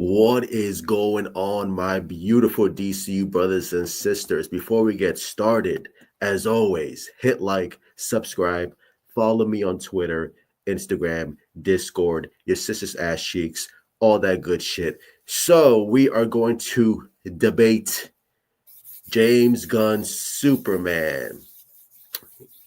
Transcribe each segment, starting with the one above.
What is going on, my beautiful DCU brothers and sisters? Before we get started, as always, hit like, subscribe, follow me on Twitter, Instagram, Discord, your sister's ass cheeks, all that good shit. So, we are going to debate James Gunn's Superman.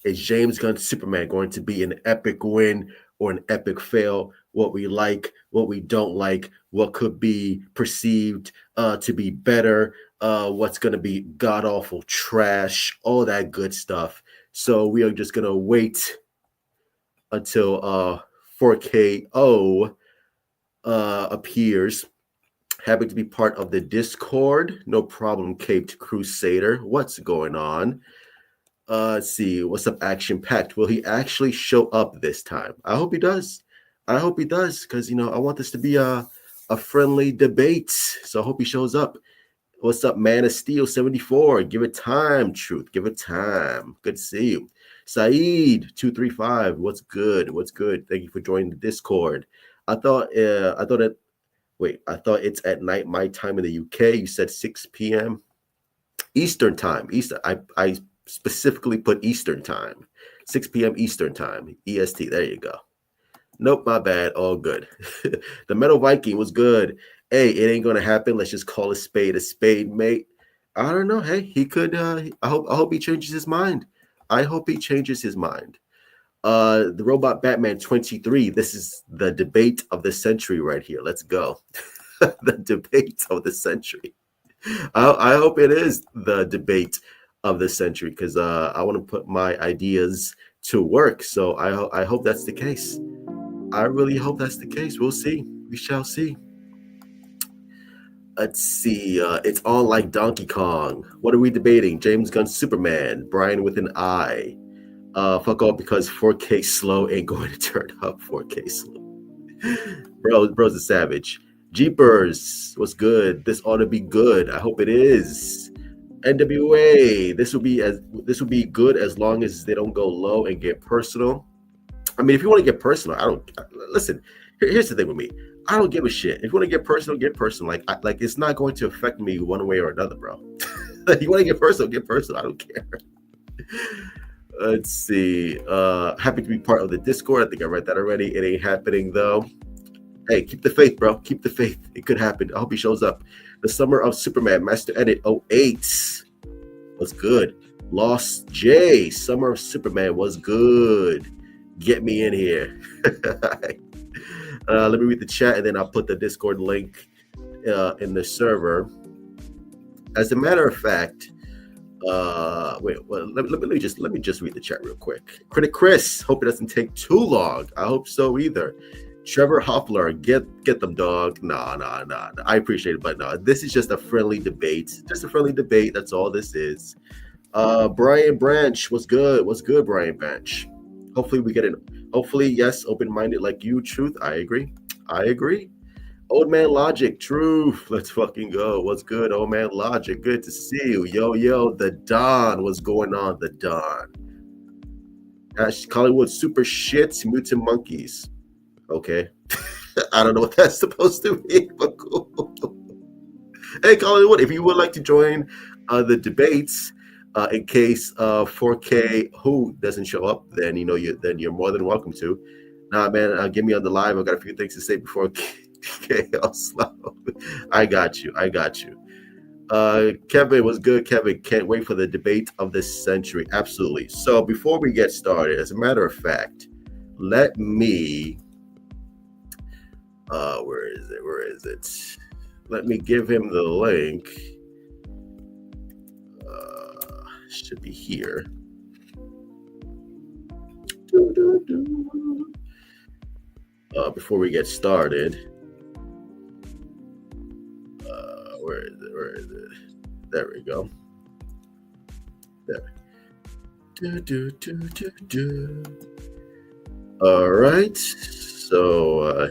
Is James Gunn's Superman going to be an epic win or an epic fail? What we like, what we don't like, what could be perceived to be better, what's going to be god awful trash, all that good stuff. So we are just going to wait until 4KO appears. Happy to be part of the Discord. No problem, Caped Crusader. What's going on? Let's see. What's up, Action Packed? Will he actually show up this time? I hope he does. I hope he does, because I want this to be a friendly debate. So I hope he shows up. What's up, Man of Steel 74? Give it time, Truth. Give it time. Good to see you. Saeed 235. What's good? What's good? Thank you for joining the Discord. I thought it's at night my time in the UK. You said 6 p.m. Eastern time. I specifically put Eastern time, 6 p.m. Eastern time, EST. There you go. Nope, my bad. All good. The Metal Viking was good. Hey, it ain't gonna happen. Let's just call a spade, mate. I don't know. Hey, he could. I hope he changes his mind. I hope he changes his mind. The Robot Batman 23. This is the debate of the century right here. Let's go. The debate of the century. I hope it is the debate of the century, because I want to put my ideas to work. So I hope that's the case. I really hope that's the case. We'll see. We shall see. Let's see. It's on like Donkey Kong. What are we debating? James Gunn's Superman. Brian with an I. Fuck off, because 4K slow ain't going to turn up. 4K slow. Bro's a savage. Jeepers, what's good? This ought to be good. I hope it is. NWA, this will be good as long as they don't go low and get personal. I mean, if you want to get personal, I don't listen. Here's the thing with me. I don't give a shit. If you want to get personal, get personal. Like it's not going to affect me one way or another, bro. You want to get personal, get personal. I don't care. Let's see. Happy to be part of the Discord. I think I read that already. It ain't happening though. Hey, keep the faith, bro. Keep the faith. It could happen. I hope he shows up. The Summer of Superman, Master Edit 08. Was good. Lost J, Summer of Superman was good. Get me in here. Let me read the chat, and then I'll put the Discord link in the server. As a matter of fact, let me just read the chat real quick. Critic Chris, hope it doesn't take too long. I hope so either. Trevor Hoffler, get them, dog. Nah. I appreciate it, but no, this is just a friendly debate. Just a friendly debate. That's all this is. Brian Branch, what's good? What's good, Brian Branch? Hopefully we get it. Hopefully, yes, open-minded like you, Truth. I agree. Old Man Logic, Truth. Let's fucking go. What's good, Old Man Logic? Good to see you. Yo, the Don. What's going on, the Don? Ash Collingwood, super shits, mutant monkeys. Okay. I don't know what that's supposed to mean, but cool. Hey, Collingwood, if you would like to join the debates, in case 4K who doesn't show up, then you're more than welcome to. Nah, man, get me on the live. I've got a few things to say before KO slow. I got you. Kevin was good. Kevin, can't wait for the debate of this century. Absolutely. So before we get started, as a matter of fact, let me. Where is it? Let me give him the link. Should be here. Before we get started. Where is it? There we go. There. All right. So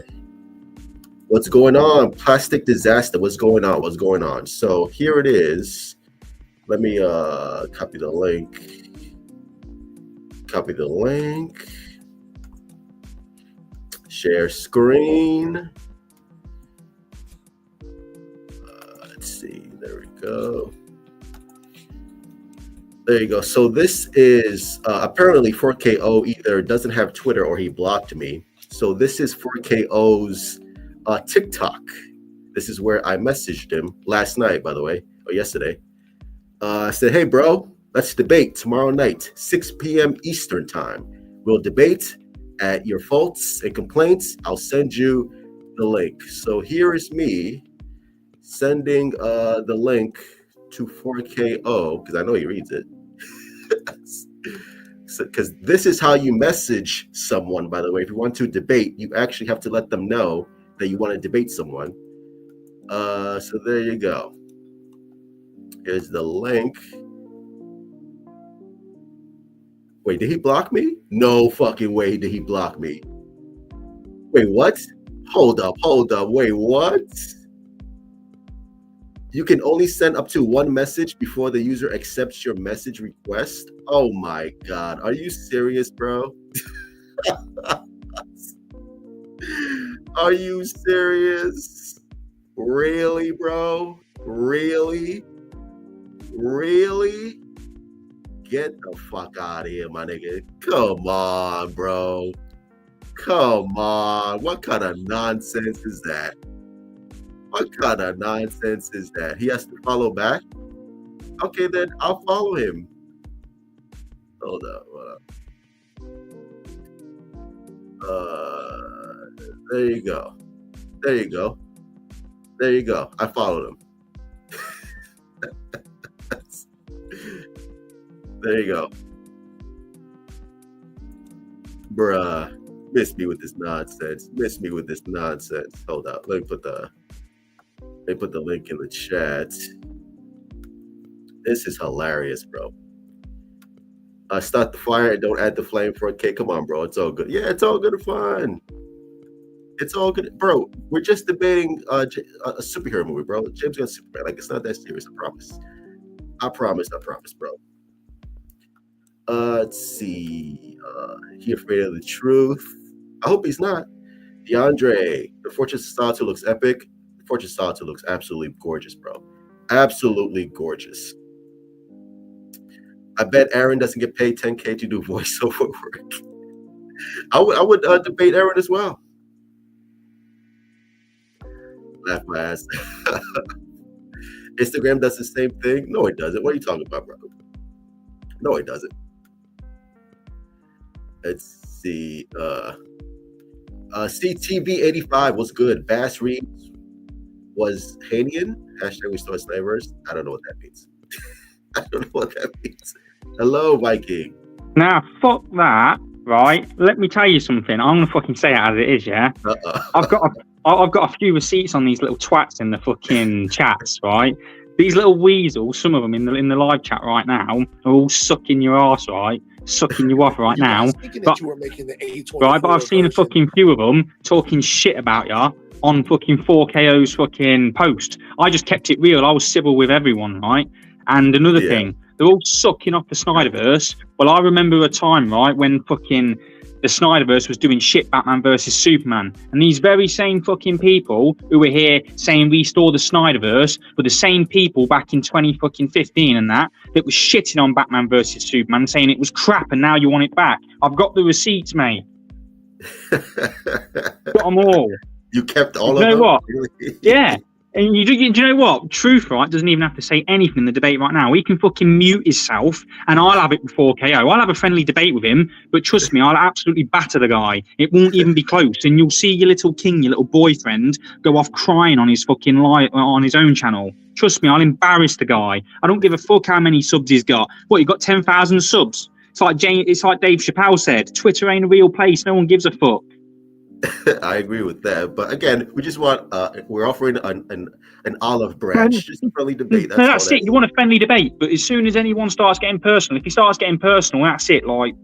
what's going on? Plastic disaster. What's going on? So here it is. Let me copy the link. Share screen. Let's see. There we go. There you go. So this is apparently 4KO either doesn't have Twitter or he blocked me. So this is 4KO's TikTok. This is where I messaged him last night, by the way, or yesterday. I said, hey, bro, let's debate tomorrow night, 6 p.m. Eastern time. We'll debate at your faults and complaints. I'll send you the link. So here is me sending the link to 4KO, because I know he reads it. Because this is how you message someone, by the way. If you want to debate, you actually have to let them know that you want to debate someone. So there you go. Here's the link. Wait, did he block me? No fucking way did he block me. Wait, what? Hold up. Wait, what? You can only send up to one message before the user accepts your message request. Oh my God. Are you serious, bro? Are you serious? Really, bro? Really? Get the fuck out of here, my nigga. Come on, bro. Come on. What kind of nonsense is that? What kind of nonsense is that? He has to follow back? Okay, then I'll follow him. Hold up. There you go. I followed him. There you go. Bruh. Miss me with this nonsense. Hold up. Let me put the link in the chat. This is hilarious, bro. Start the fire and don't add the flame for a K. Come on, bro. It's all good. Yeah, it's all good and fun. It's all good. Bro, we're just debating a superhero movie, bro. James Gunn Superman. Like, it's not that serious, I promise. I promise, bro. Let's see. He afraid of the truth. I hope he's not. DeAndre, the Fortress of Solitude looks epic. The Fortress of Solitude looks absolutely gorgeous, bro. Absolutely gorgeous. I bet Aaron doesn't get paid $10K to do voiceover work. I would debate Aaron as well. Laugh my ass. Instagram does the same thing. No, it doesn't. What are you talking about, bro? No, it doesn't. Let's see. CTV85 was good. Bass Reeves was Hanian. Hashtag restore Snyderverse. I don't know what that means. Hello, Viking. Now, fuck that, right? Let me tell you something. I'm gonna fucking say it as it is, yeah. I've got a few receipts on these little twats in the fucking chats, right? These little weasels, some of them in the live chat right now, are all sucking your ass, right? Sucking you off right now. But, you were making the right, but I've seen a fucking few of them talking shit about ya on fucking 4KO's fucking post. I just kept it real. I was civil with everyone, right? And another thing, they're all sucking off the Snyderverse. Well, I remember a time, right, when fucking the Snyderverse was doing shit Batman versus Superman. And these very same fucking people who were here saying restore the Snyderverse were the same people back in 2015 and that was shitting on Batman versus Superman, saying it was crap and now you want it back. I've got the receipts, mate. Got them all. You kept all of them? You know what? Yeah. And do you know what? Truth, right, doesn't even have to say anything in the debate right now. He can fucking mute himself and I'll have it before KO. I'll have a friendly debate with him, but trust me, I'll absolutely batter the guy. It won't even be close. And you'll see your little king, your little boyfriend, go off crying on his fucking on his own channel. Trust me, I'll embarrass the guy. I don't give a fuck how many subs he's got. What, he got 10,000 subs? It's like Dave Chappelle said, Twitter ain't a real place. No one gives a fuck. I agree with that, but again, we just want we're offering an olive branch, just a friendly debate. That's it. You want a friendly debate, but as soon as anyone starts getting personal, if he starts getting personal, that's it. Like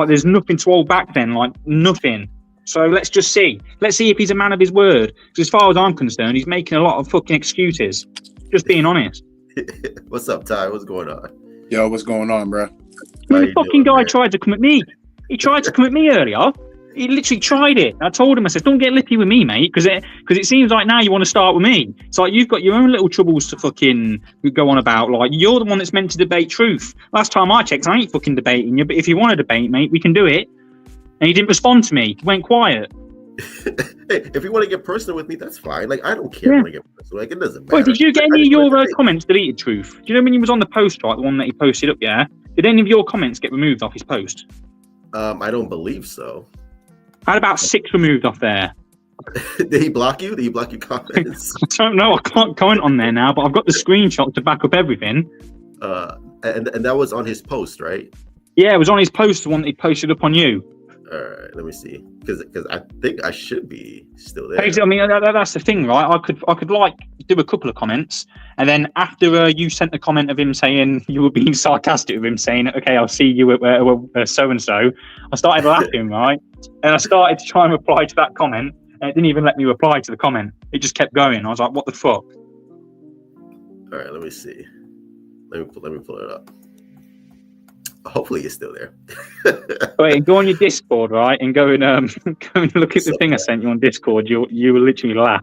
there's nothing to hold back then, like nothing. So let's just see. Let's see if he's a man of his word. Because as far as I'm concerned, he's making a lot of fucking excuses. Just being honest. What's up, Ty? What's going on? Yo, what's going on, bro? The fucking guy tried to come at me. He tried to come at me earlier. He literally tried it. I told him, I said, don't get lippy with me, mate, because it seems like now you want to start with me. It's like you've got your own little troubles to fucking go on about. Like, you're the one that's meant to debate truth. Last time I checked, I ain't fucking debating you, but if you want to debate, mate, we can do it. And he didn't respond to me. He went quiet. Hey, if you want to get personal with me, that's fine. Like, I don't care when I get personal. Like, it doesn't matter. Wait, did you get any of your comments deleted, Truth? Do you know when he was on the post, right, the one that he posted up, yeah? Did any of your comments get removed off his post? I don't believe so. I had about 6 removed off there. Did he block you? Did he block your comments? I don't know. I can't comment on there now, but I've got the screenshot to back up everything. And that was on his post, right? Yeah, it was on his post, the one that he posted up on you. All right, let me see. Because I think I should be still there. I mean, that's the thing, right? I could like do a couple of comments, and then after you sent a comment of him saying you were being sarcastic with him, saying, "Okay, I'll see you at so and so," I started laughing, right? And I started to try and reply to that comment, and it didn't even let me reply to the comment. It just kept going. I was like, "What the fuck?" All right, let me see. Let me pull it up. Hopefully you're still there. Wait, go on your Discord, right, and go and look at the thing I sent you on Discord. You will literally laugh.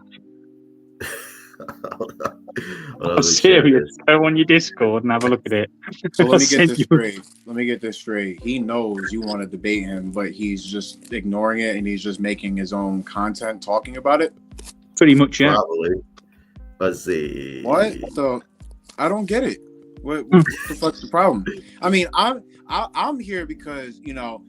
I'm serious. Go on your Discord and have a look at it. So let me get this straight. He knows you want to debate him, but he's just ignoring it and he's just making his own content talking about it. Pretty much, yeah. Probably. Let's see. What? So I don't get it. What the fuck's the problem? I mean, I'm here because, you know,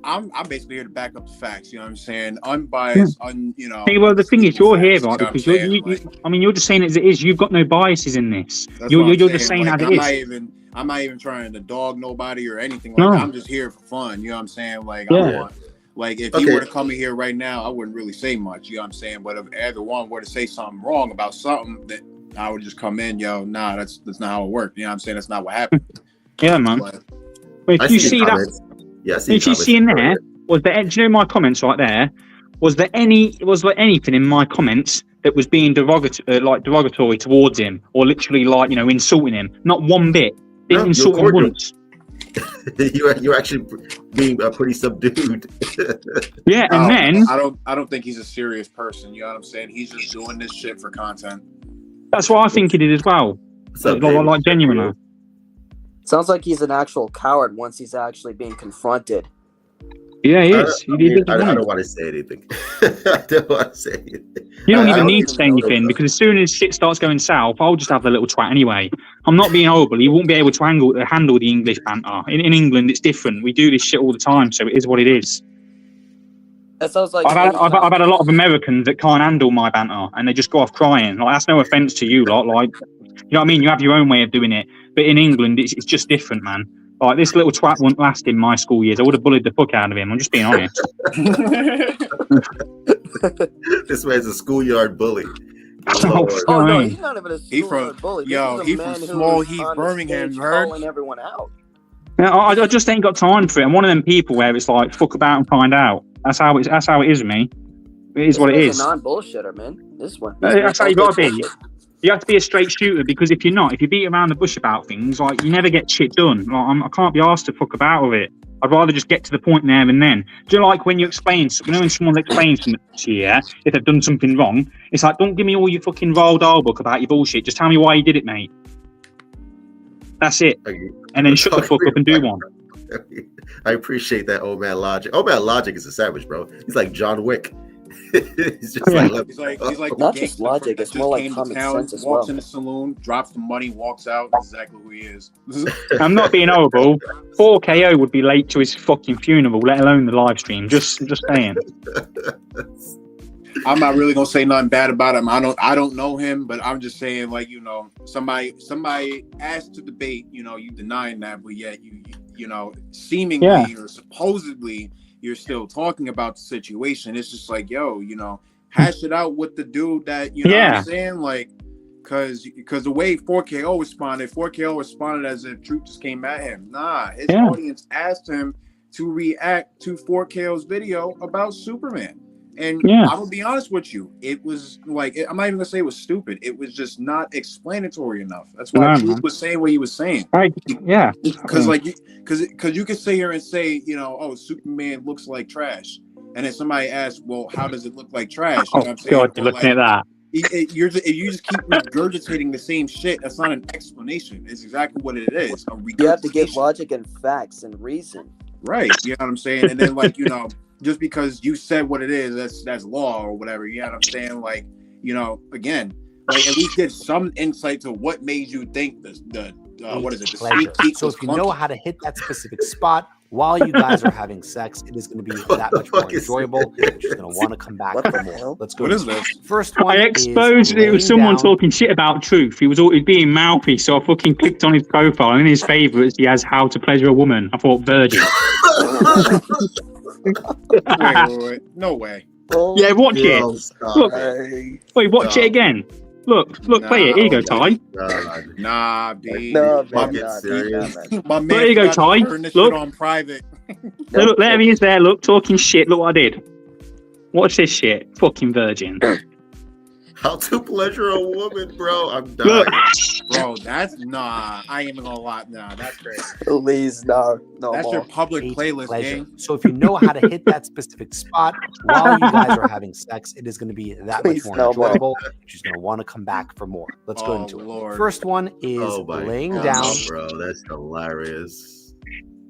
I'm basically here to back up the facts. You know what I'm saying? Unbiased, you know. Hey, well, the thing is, you're here, right? Because you're just saying it as it is. You've got no biases in this. You're just saying like, as it is. I'm not even trying to dog nobody or anything. Like, I'm just here for fun. You know what I'm saying? Like, if he were to come in here right now, I wouldn't really say much. You know what I'm saying? But if either one were to say something wrong about something, that I would just come in, nah, that's not how it worked. You know what I'm saying? That's not what happened. Yeah, man. But if you see that, if you see in there, was there? Do you know my comments right there? Was there anything in my comments that was being derogatory towards him, or literally like, you know, insulting him? Not one bit. Didn't insult him once. You're actually being pretty subdued. Yeah, and then I don't think he's a serious person. You know what I'm saying? He's just doing this shit for content. That's what I think he did as well. Like genuinely. Sounds like he's an actual coward once he's actually being confronted. Yeah, he is. I don't want to say anything. I don't want to say anything. You don't even need to say anything, because as soon as shit starts going south, I'll just have a little twat anyway. I'm not being horrible. You won't be able to handle the English banter. In England, it's different. We do this shit all the time, so it is what it is. That sounds like I've had a lot of Americans that can't handle my banter, and they just go off crying. Like, that's no offense to you lot. Like, you know what I mean? You have your own way of doing it, but in England, it's just different, man. Like, this little twat wouldn't last in my school years. I would have bullied the fuck out of him. I'm just being honest. This man's a schoolyard bully. No, he's not even a schoolyard bully. He's from Small Heath, Birmingham. Calling everyone out. Yeah, I just ain't got time for it. I'm one of them people where it's like, fuck about and find out. That's how it is with me. It is what it is. He's a non-bullshitter, man. This one. That's how you got to be. You have to be a straight shooter, because if you're not, if you beat around the bush about things, like, you never get shit done. Like, I can't be asked to fuck about with it. I'd rather just get to the point there and then. Do you like when you explain, you know, when someone explains something to you, yeah, if they've done something wrong, it's like, don't give me all your fucking Roald Dahl book about your bullshit. Just tell me why you did it, mate. That's it. And then shut the fuck up and do one. I appreciate that, old man Logic. Old man Logic is a savage, bro. He's like John Wick. He's just he's like not just logic, it's more like common sense as well. Walks in the saloon, drops the money, walks out. Exactly who he is. I'm not being horrible. 4KO would be late to his fucking funeral, let alone the live stream. Just saying. I'm not really gonna say nothing bad about him. I don't know him, but I'm just saying, like, you know, somebody asked to debate, you know, you denying that, but yet you know, seemingly or supposedly you're still talking about the situation. It's just like, yo, you know, hash it out with the dude that, you know what I'm saying? Like, because the way 4KO responded as if truth just came at him. Nah, his audience asked him to react to 4KO's video about Superman. And I'm gonna be honest with you, it was like, I'm not even gonna say it was stupid. It was just not explanatory enough. That's why Truth was saying what he was saying. Because because you could sit here and say, you know, oh, Superman looks like trash. And then somebody asks, well, how does it look like trash? Oh, God, you're looking at that. If you just keep regurgitating the same shit, that's not an explanation. It's exactly what it is. You have to give logic and facts and reason. Right. You know what I'm saying? And then, like, you know, just because you said what it is, that's law or whatever. You know what I'm saying? Like, you know, again, like, at least get some insight to what made you think the what is it? The sweet peak. So if you know how to hit that specific spot while you guys are having sex, it is going to be that much more enjoyable. You're just going to want to come back for more. Let's go. What is this? First one. I exposed it was someone talking shit about truth. He was being mouthy, so I fucking clicked on his profile, and in his favourites, he has how to pleasure a woman. I thought virgin. Wait. No way. Yeah, watch it. Look, wait, watch it again. Look, play it. Here you go, Ty. Nah, B. No, my man, man, there you go, Ty. Look on private. Look, there he is there. Look, talking shit. Look what I did. Watch this shit. Fucking virgin. How to pleasure a woman, bro. I'm dying. Bro, that's I ain't even gonna lie. Nah, that's crazy. Please, no that's more. your public playlist game. So if you know how to hit that specific spot while you guys are having sex, it is going to be that much more enjoyable. You're just going to want to come back for more. Let's go into it. First one is laying down. Bro, that's hilarious.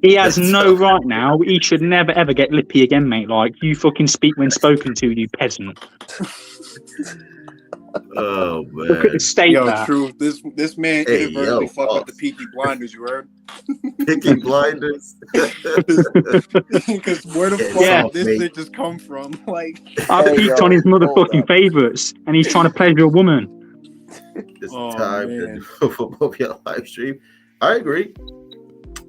He has no right now. He should never ever get lippy again, mate. Like, you fucking speak when spoken to, you peasant. Oh man! Look at the state. Yo, truth. This man inadvertently fucked up the Peaky Blinders. You heard? Peaky Blinders. Because where the fuck did this shit just come from? Like, I peeked on his motherfucking favourites, and he's trying to pleasure a woman. It's time for your live stream. I agree.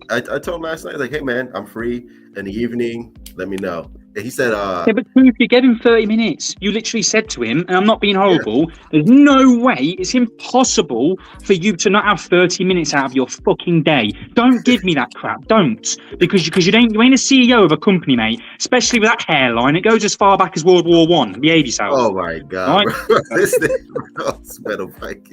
I told him last night, like, hey man, I'm free in the evening. Let me know. And he said, yeah, but if you gave him 30 minutes, you literally said to him, and I'm not being horrible, there's no way, it's impossible for you to not have 30 minutes out of your fucking day. Don't give me that crap. Don't. Because you ain't a CEO of a company, mate, especially with that hairline. It goes as far back as World War I. Behave yourself. Oh my God.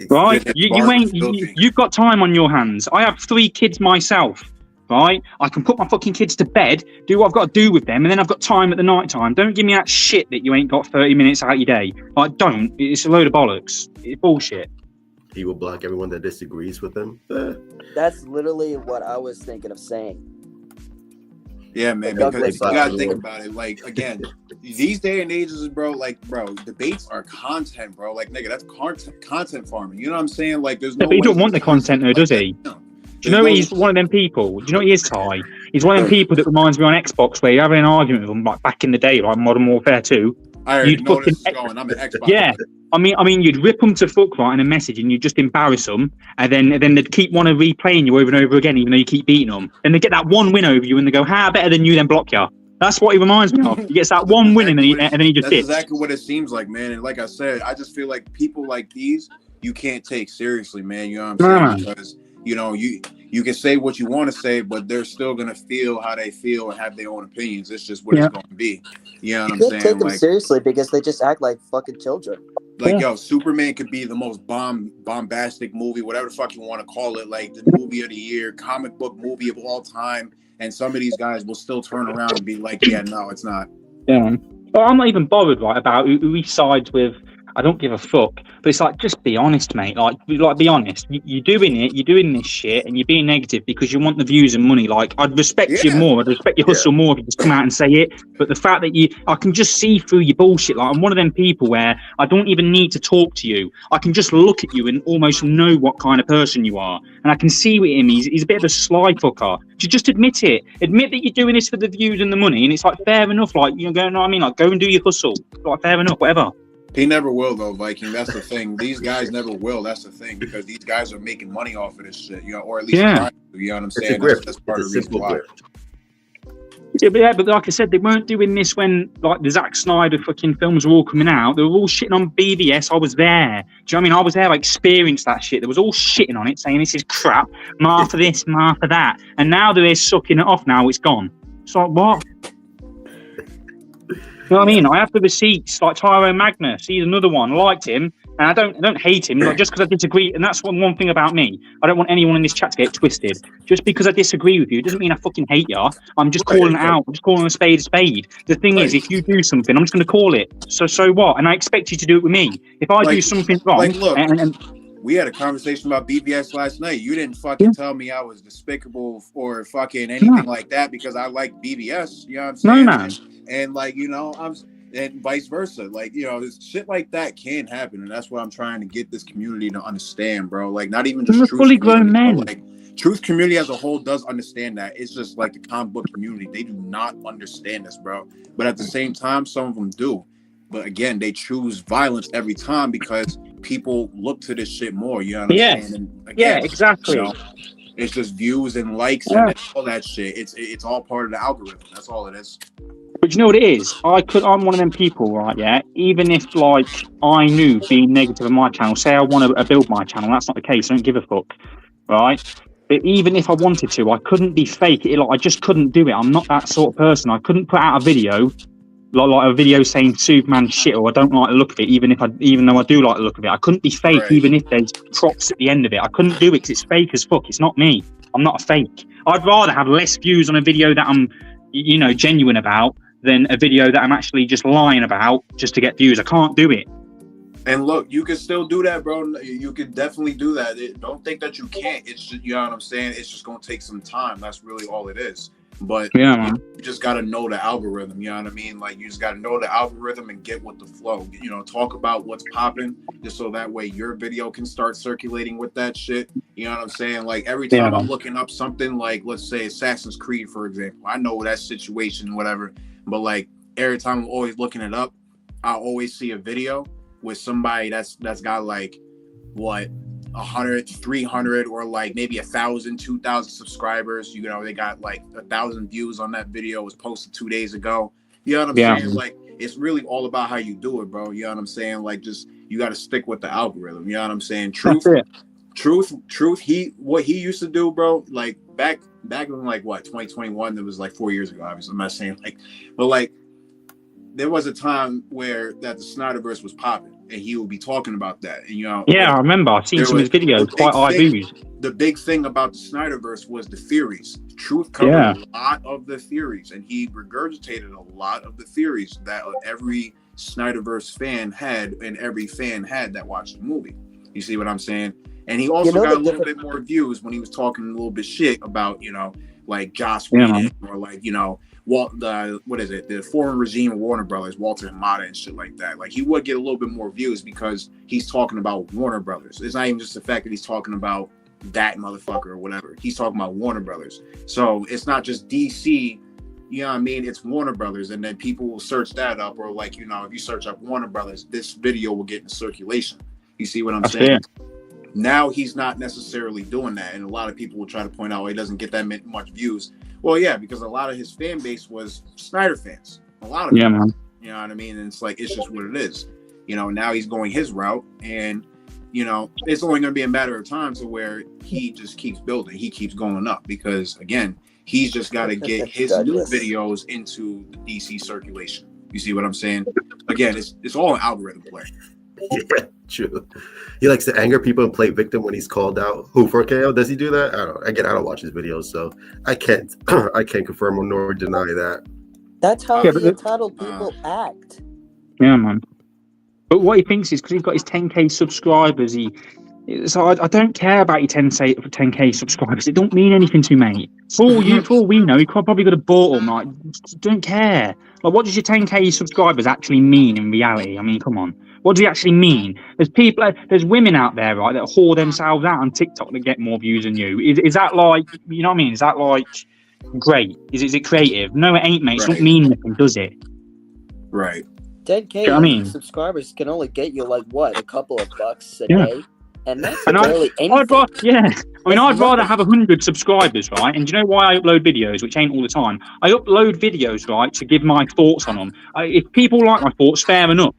Right? Right? You've got time on your hands. I have 3 kids myself. Right, I can put my fucking kids to bed, do what I've got to do with them, and then I've got time at the night time. Don't give me that shit that you ain't got 30 minutes out of your day. Like, don't. It's a load of bollocks. It's bullshit. He will block everyone that disagrees with him. That's literally what I was thinking of saying. Yeah, man, because you gotta think about it. Like, again, these day and ages, bro, debates are content, bro. Like, nigga, that's content farming. You know what I'm saying? Like, there's no. But he don't want the content, though, does he? No. Do you know he's one of them people? Do you know he is, Ty? He's one of them people that reminds me on Xbox where you're having an argument with him, like back in the day, like Modern Warfare 2. I already know this is going. I'm an Xbox. Yeah. I mean, you'd rip them to fuck, right, in a message, and you'd just embarrass them, and then they'd keep wanting to replaying you over and over again, even though you keep beating them. And they get that one win over you, and they go, "How better than you?" Then block you. That's what he reminds me of. He gets that one win, and then he just That's exactly what it seems like, man. And like I said, I just feel like people like these, you can't take seriously, man. You know what I'm saying? Because you know you can say what you want to say, but they're still gonna feel how they feel and have their own opinions. It's just what it's gonna be. You know what I'm saying? You can't take them seriously because they just act like fucking children. Like, yo, Superman could be the most bombastic movie, whatever the fuck you want to call it, like the movie of the year, comic book movie of all time, and some of these guys will still turn around and be like, yeah, no, it's not. Yeah. Well, I'm not even bothered, right, about who he sides with. I don't give a fuck. But it's like, just be honest, mate. Like be honest. You're doing this shit, and you're being negative because you want the views and money. Like, I'd respect you more. I'd respect your hustle more if you just come out and say it. But the fact that I can just see through your bullshit. Like, I'm one of them people where I don't even need to talk to you. I can just look at you and almost know what kind of person you are. And I can see with him, he's a bit of a sly fucker. Just admit it. Admit that you're doing this for the views and the money. And it's like, fair enough. Like, you know what I mean? Like, go and do your hustle. Like, fair enough, whatever. He never will, though, Viking. That's the thing. These guys never will. That's the thing, because these guys are making money off of this shit, you know, or at least trying to, you know what I'm saying? That's part of the reason why. Yeah, but like I said, they weren't doing this when, like, the Zack Snyder fucking films were all coming out. They were all shitting on BVS. I was there. Do you know what I mean? I was there. I experienced that shit. They was all shitting on it, saying this is crap. Martha this, Martha that. And now they're sucking it off. Now it's gone. It's like, what? You know what I mean? I have the receipts, like Tyrone Magnus. He's another one. I liked him. And I don't hate him, like, just because I disagree. And that's one thing about me. I don't want anyone in this chat to get twisted. Just because I disagree with you doesn't mean I fucking hate you. I'm just calling it out. I'm just calling a spade a spade. The thing is, if you do something, I'm just going to call it. So what? And I expect you to do it with me. If I do something wrong, look, we had a conversation about BBS last night. You didn't fucking tell me I was despicable or fucking anything like that because I like BBS. You know what I'm saying? No, man. And like, you know, and vice versa. Like, you know, shit like that can happen, and that's what I'm trying to get this community to understand, bro. Like, not even just fully grown men. Like, truth community as a whole does understand that. It's just like the comic book community; they do not understand this, bro. But at the same time, some of them do. But again, they choose violence every time because people look to this shit more. You know what I'm saying? And again, exactly. You know, it's just views and likes and all that shit. It's all part of the algorithm. That's all it is. But you know what it is? I'm one of them people, right? Yeah. Even if like I knew being negative on my channel, say I want to build my channel, that's not the case. I don't give a fuck, right? But even if I wanted to, I couldn't be fake. I just couldn't do it. I'm not that sort of person. I couldn't put out a video. Like a video saying Superman shit, or I don't like the look of it, even though I do like the look of it. I couldn't be fake, even if there's props at the end of it. I couldn't do it because it's fake as fuck. It's not me. I'm not a fake. I'd rather have less views on a video that I'm, you know, genuine about than a video that I'm actually just lying about just to get views. I can't do it. And look, you can still do that, bro. You can definitely do that. Don't think that you can't. It's just, you know what I'm saying? It's just going to take some time. That's really all it is. But you just got to know the algorithm, you know what I mean? Like, you just got to know the algorithm and get with the flow. You know, talk about what's popping just so that way your video can start circulating with that shit. You know what I'm saying? Like, every time I'm looking up something like, let's say Assassin's Creed, for example, I know that situation, whatever. But like, every time I'm always looking it up, I always see a video with somebody that's got like, what, 100, 300, or like maybe 1,000, 2,000 subscribers. You know, they got like 1,000 views on that video. It was posted 2 days ago. You know what I'm saying? Like, it's really all about how you do it, bro. You know what I'm saying? Like, just, you got to stick with the algorithm. You know what I'm saying? Truth. What he used to do, bro, like back in like what, 2021, that was like 4 years ago, obviously. I'm not saying like, but like, there was a time where that the Snyderverse was popping, and he would be talking about that. And, you know, I remember. I've seen some of his videos, quite high views. The big thing about the Snyderverse was the theories. Truth covered a lot of the theories, and he regurgitated a lot of the theories that every Snyderverse fan had, and every fan had that watched the movie. You see what I'm saying? And he also got a little bit more views when he was talking a little bit shit about, you know, like Joss Whedon, or like, you know, the foreign regime of Warner Brothers, Walter Hamada and shit like that. Like, he would get a little bit more views because he's talking about Warner Brothers. It's not even just the fact that he's talking about that motherfucker or whatever. He's talking about Warner Brothers. So it's not just DC, you know what I mean? It's Warner Brothers. And then people will search that up, or like, you know, if you search up Warner Brothers, this video will get in circulation. You see what I'm saying? Now he's not necessarily doing that. And a lot of people will try to point out, he doesn't get that much views. Well, yeah, because a lot of his fan base was Snyder fans. A lot of them, man. You know what I mean? And it's like, it's just what it is. You know, now he's going his route, and, you know, it's only going to be a matter of time to where he just keeps building. He keeps going up because, again, he's just got to get his new videos into the DC circulation. You see what I'm saying? Again, it's all an algorithm play. Yeah, true. He likes to anger people and play victim when he's called out. Who, 4KO? Does he do that? I don't know. Again, I don't watch his videos, so I can't confirm or nor deny that. That's how the entitled people act. Yeah, man. But what he thinks is because he's got his 10k subscribers, so I don't care about your 10k subscribers. It don't mean anything to me, mate. For all we know, he probably could have bought them. Like, don't care. Like, what does your 10k subscribers actually mean in reality? I mean, come on. What does it actually mean? There's women out there, right, that whore themselves out on TikTok to get more views than you. Is that like, you know what I mean? Is that like great? Is it creative? No, it ain't, mate. It don't mean nothing, does it? Right. 10k subscribers can only get you like what, a couple of bucks a day. And that's barely anything. I'd rather have 100 subscribers, right? And do you know why I upload videos, which ain't all the time? I upload videos, right, to give my thoughts on them. If people like my thoughts, fair enough.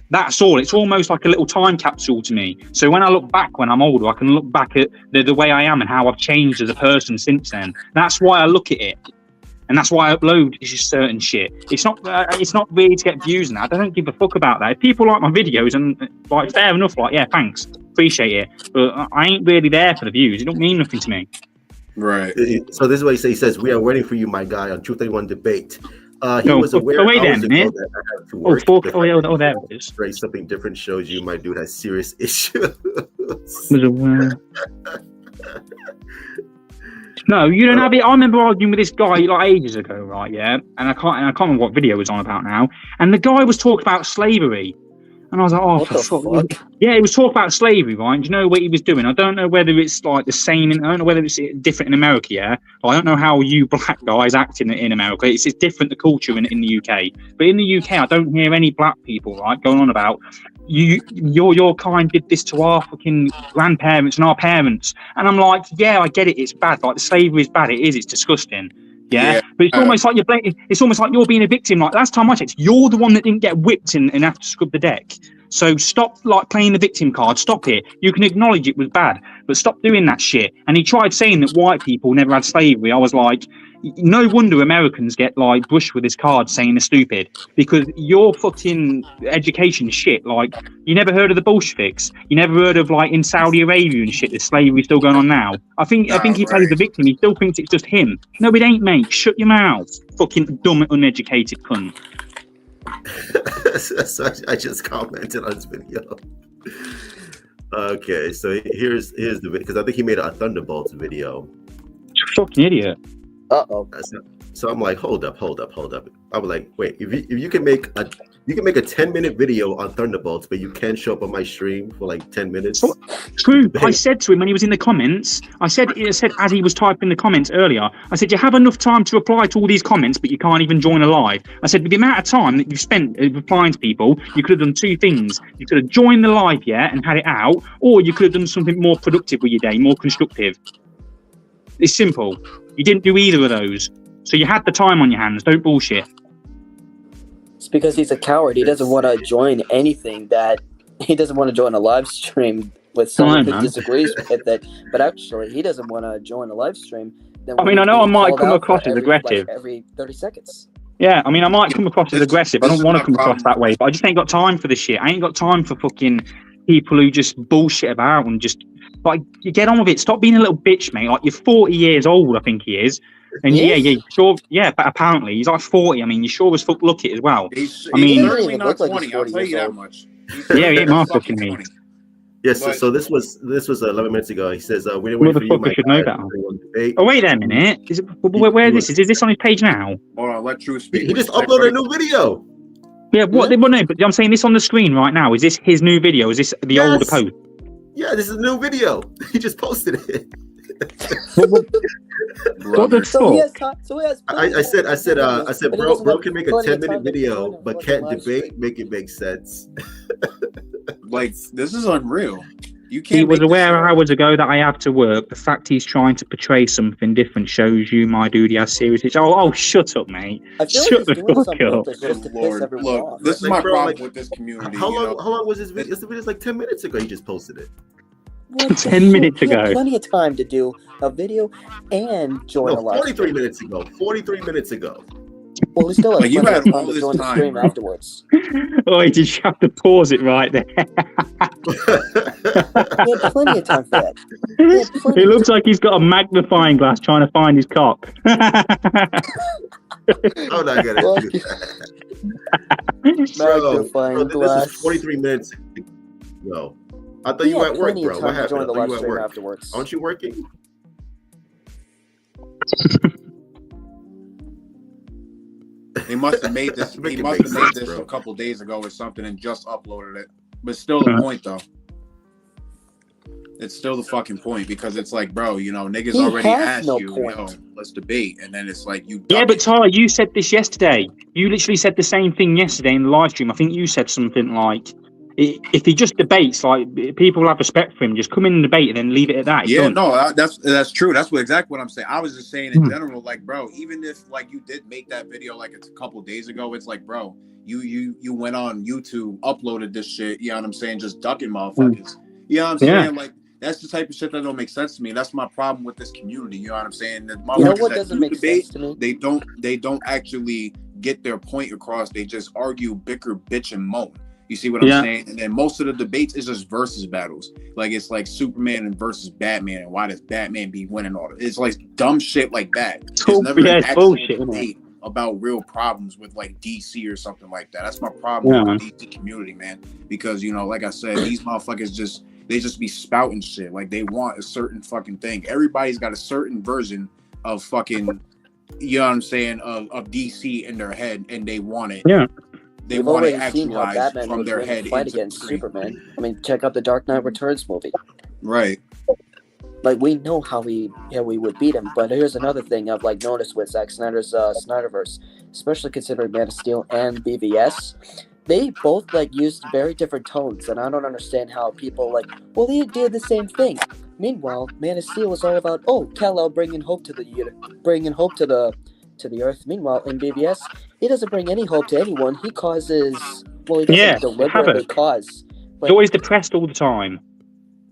That's all. It's almost like a little time capsule to me. So when I look back when I'm older, I can look back at the way I am and how I've changed as a person since then. That's why I look at it. And that's why I upload just certain shit. It's not really to get views and that. I don't give a fuck about that. If people like my videos and like, fair enough, like, yeah, thanks, appreciate it. But I ain't really there for the views. It don't mean nothing to me. Right. So this is what he says. He says, "We are waiting for you, my guy, on Truth 31 debate." He was aware wait hours there, ago man. that I have to work. There it is. Something different shows you my dude has serious issues. Was aware. No, you don't have it. I remember arguing with this guy like ages ago, right? Yeah, and I can't remember what video it was on about now. And the guy was talking about slavery, and I was like, "Oh, what the fuck?" Yeah, he was talking about slavery, right? And do you know what he was doing? I don't know whether it's like the same. I don't know whether it's different in America. Yeah, I don't know how you black guys act in America. It's different the culture in the UK. But in the UK, I don't hear any black people right going on about your kind did this to our fucking grandparents and our parents. And I'm like, yeah, I get it. It's bad. Like the slavery is bad. It is. It's disgusting. Yeah. But it's almost like it's almost like you're being a victim. Like last time I checked, you're the one that didn't get whipped and have to scrub the deck. So stop like playing the victim card. Stop it. You can acknowledge it was bad, but stop doing that shit. And he tried saying that white people never had slavery. I was like, no wonder Americans get like brushed with this card saying they're stupid, because your fucking education shit. Like you never heard of the Bolsheviks. You never heard of like in Saudi Arabia and shit. There's slavery still going on now. I think he plays the victim. He still thinks it's just him. No, it ain't, mate. Shut your mouth, fucking dumb, uneducated cunt. So I just commented on this video. Okay, so here's the video, because I think he made a Thunderbolts video. Fucking idiot. Uh-oh. So I'm like, hold up. I was like, wait, if you can make a 10-minute video on Thunderbolts, but you can't show up on my stream for like 10 minutes. True. I said to him when he was in the comments, I said as he was typing the comments earlier, I said, you have enough time to reply to all these comments, but you can't even join a live. I said, with the amount of time that you've spent replying to people, you could have done two things. You could have joined the live, and had it out, or you could have done something more productive with your day, more constructive. It's simple. You didn't do either of those. So you had the time on your hands. Don't bullshit. It's because he's a coward. He doesn't want to join anything that... He doesn't want to join a live stream with someone who disagrees with it. But actually, he doesn't want to join a live stream. I mean, I know I might come across as aggressive. Every 30 seconds. Yeah, I mean, I might come across as aggressive. I don't want to come across that way. But I just ain't got time for this shit. I ain't got time for fucking people who just bullshit about and just... Like, you get on with it. Stop being a little bitch, mate. Like, you're 40 years old, I think he is. And but apparently he's like 40. I mean, you sure as fuck look it as well. He's certainly not 20. I'll tell you that much. Yeah, he ain't my fucking me. Yes, so this was 11 minutes ago. He says, "We didn't wait for you, should know that. Oh, wait there a minute. Where is this? Is this on his page now? Hold on, let True speak. He just uploaded a new video. Yeah, what? Well, no, but I'm saying this on the screen right now. Is this his new video? Is this the older post? Yeah, this is a new video. He just posted it. What the fuck? I said, bro can make a 10-minute video, but can't make it make sense. Like, this is unreal. You can't. He was aware hours ago that I have to work. The fact he's trying to portray something different shows you, my dude, he has serious issues. Oh, shut up, mate. Shut the fuck up. Look, this is my problem with this community. How long was this video? This video's like 10 minutes ago. He just posted it. 10 minutes ago. Plenty of time to do a video and join a live 43 minutes ago. 43 minutes ago. Well, we still have you had all to this join the stream afterwards. Oh, did you have to pause it right there? We had plenty of time for that. It looks like he's got a magnifying glass trying to find his cock. I'm not gonna do that. Magnifying glass. This is 43 minutes ago. I thought you were at work, bro. What happened? I thought you were at work. Afterwards. Aren't you working? He must have made this. He must have made this a couple days ago or something and just uploaded it. But still the point, though. It's still the fucking point, because it's like, bro, you know, niggas already asked yo, let's debate, and then it's like you. Yeah, but Tyler, you said this yesterday. You literally said the same thing yesterday in the live stream. I think you said something like, if he just debates, like, people will have respect for him. Just come in and debate and then leave it at that. Yeah, no, that's true. That's exactly what I'm saying. I was just saying in general, like, bro, even if like you did make that video like a couple days ago, it's like, bro, you went on YouTube, uploaded this shit. You know what I'm saying? Just ducking motherfuckers. You know what I'm saying? Like, That's the type of shit that don't make sense to me. That's my problem with this community. You know what I'm saying? The you know what doesn't make sense to me? They don't actually get their point across. They just argue, bicker, bitch, and moan. You see what I'm saying? And then most of the debates is just versus battles. Like it's like Superman and versus Batman, and why does Batman be winning all this? It's like dumb shit like that. It's never an actual debate about real problems with like DC or something like that. That's my problem with the DC community, man. Because like I said, these motherfuckers they just be spouting shit. Like they want a certain fucking thing. Everybody's got a certain version of fucking, you know what I'm saying, of DC in their head, and they want it. Yeah. They want to actualize from their head fight against Superman. I mean, check out the Dark Knight Returns movie. Right. Like we know how we would beat him, but here's another thing I've like noticed with Zack Snyder's Snyderverse, especially considering Man of Steel and BVS. They both like used very different tones, and I don't understand how people like, well, they did the same thing. Meanwhile, Man of Steel was all about, Kal-El bringing hope to the earth. Meanwhile, in BVS, he doesn't bring any hope to anyone. He causes, he doesn't deliberately cause. He's always depressed all the time.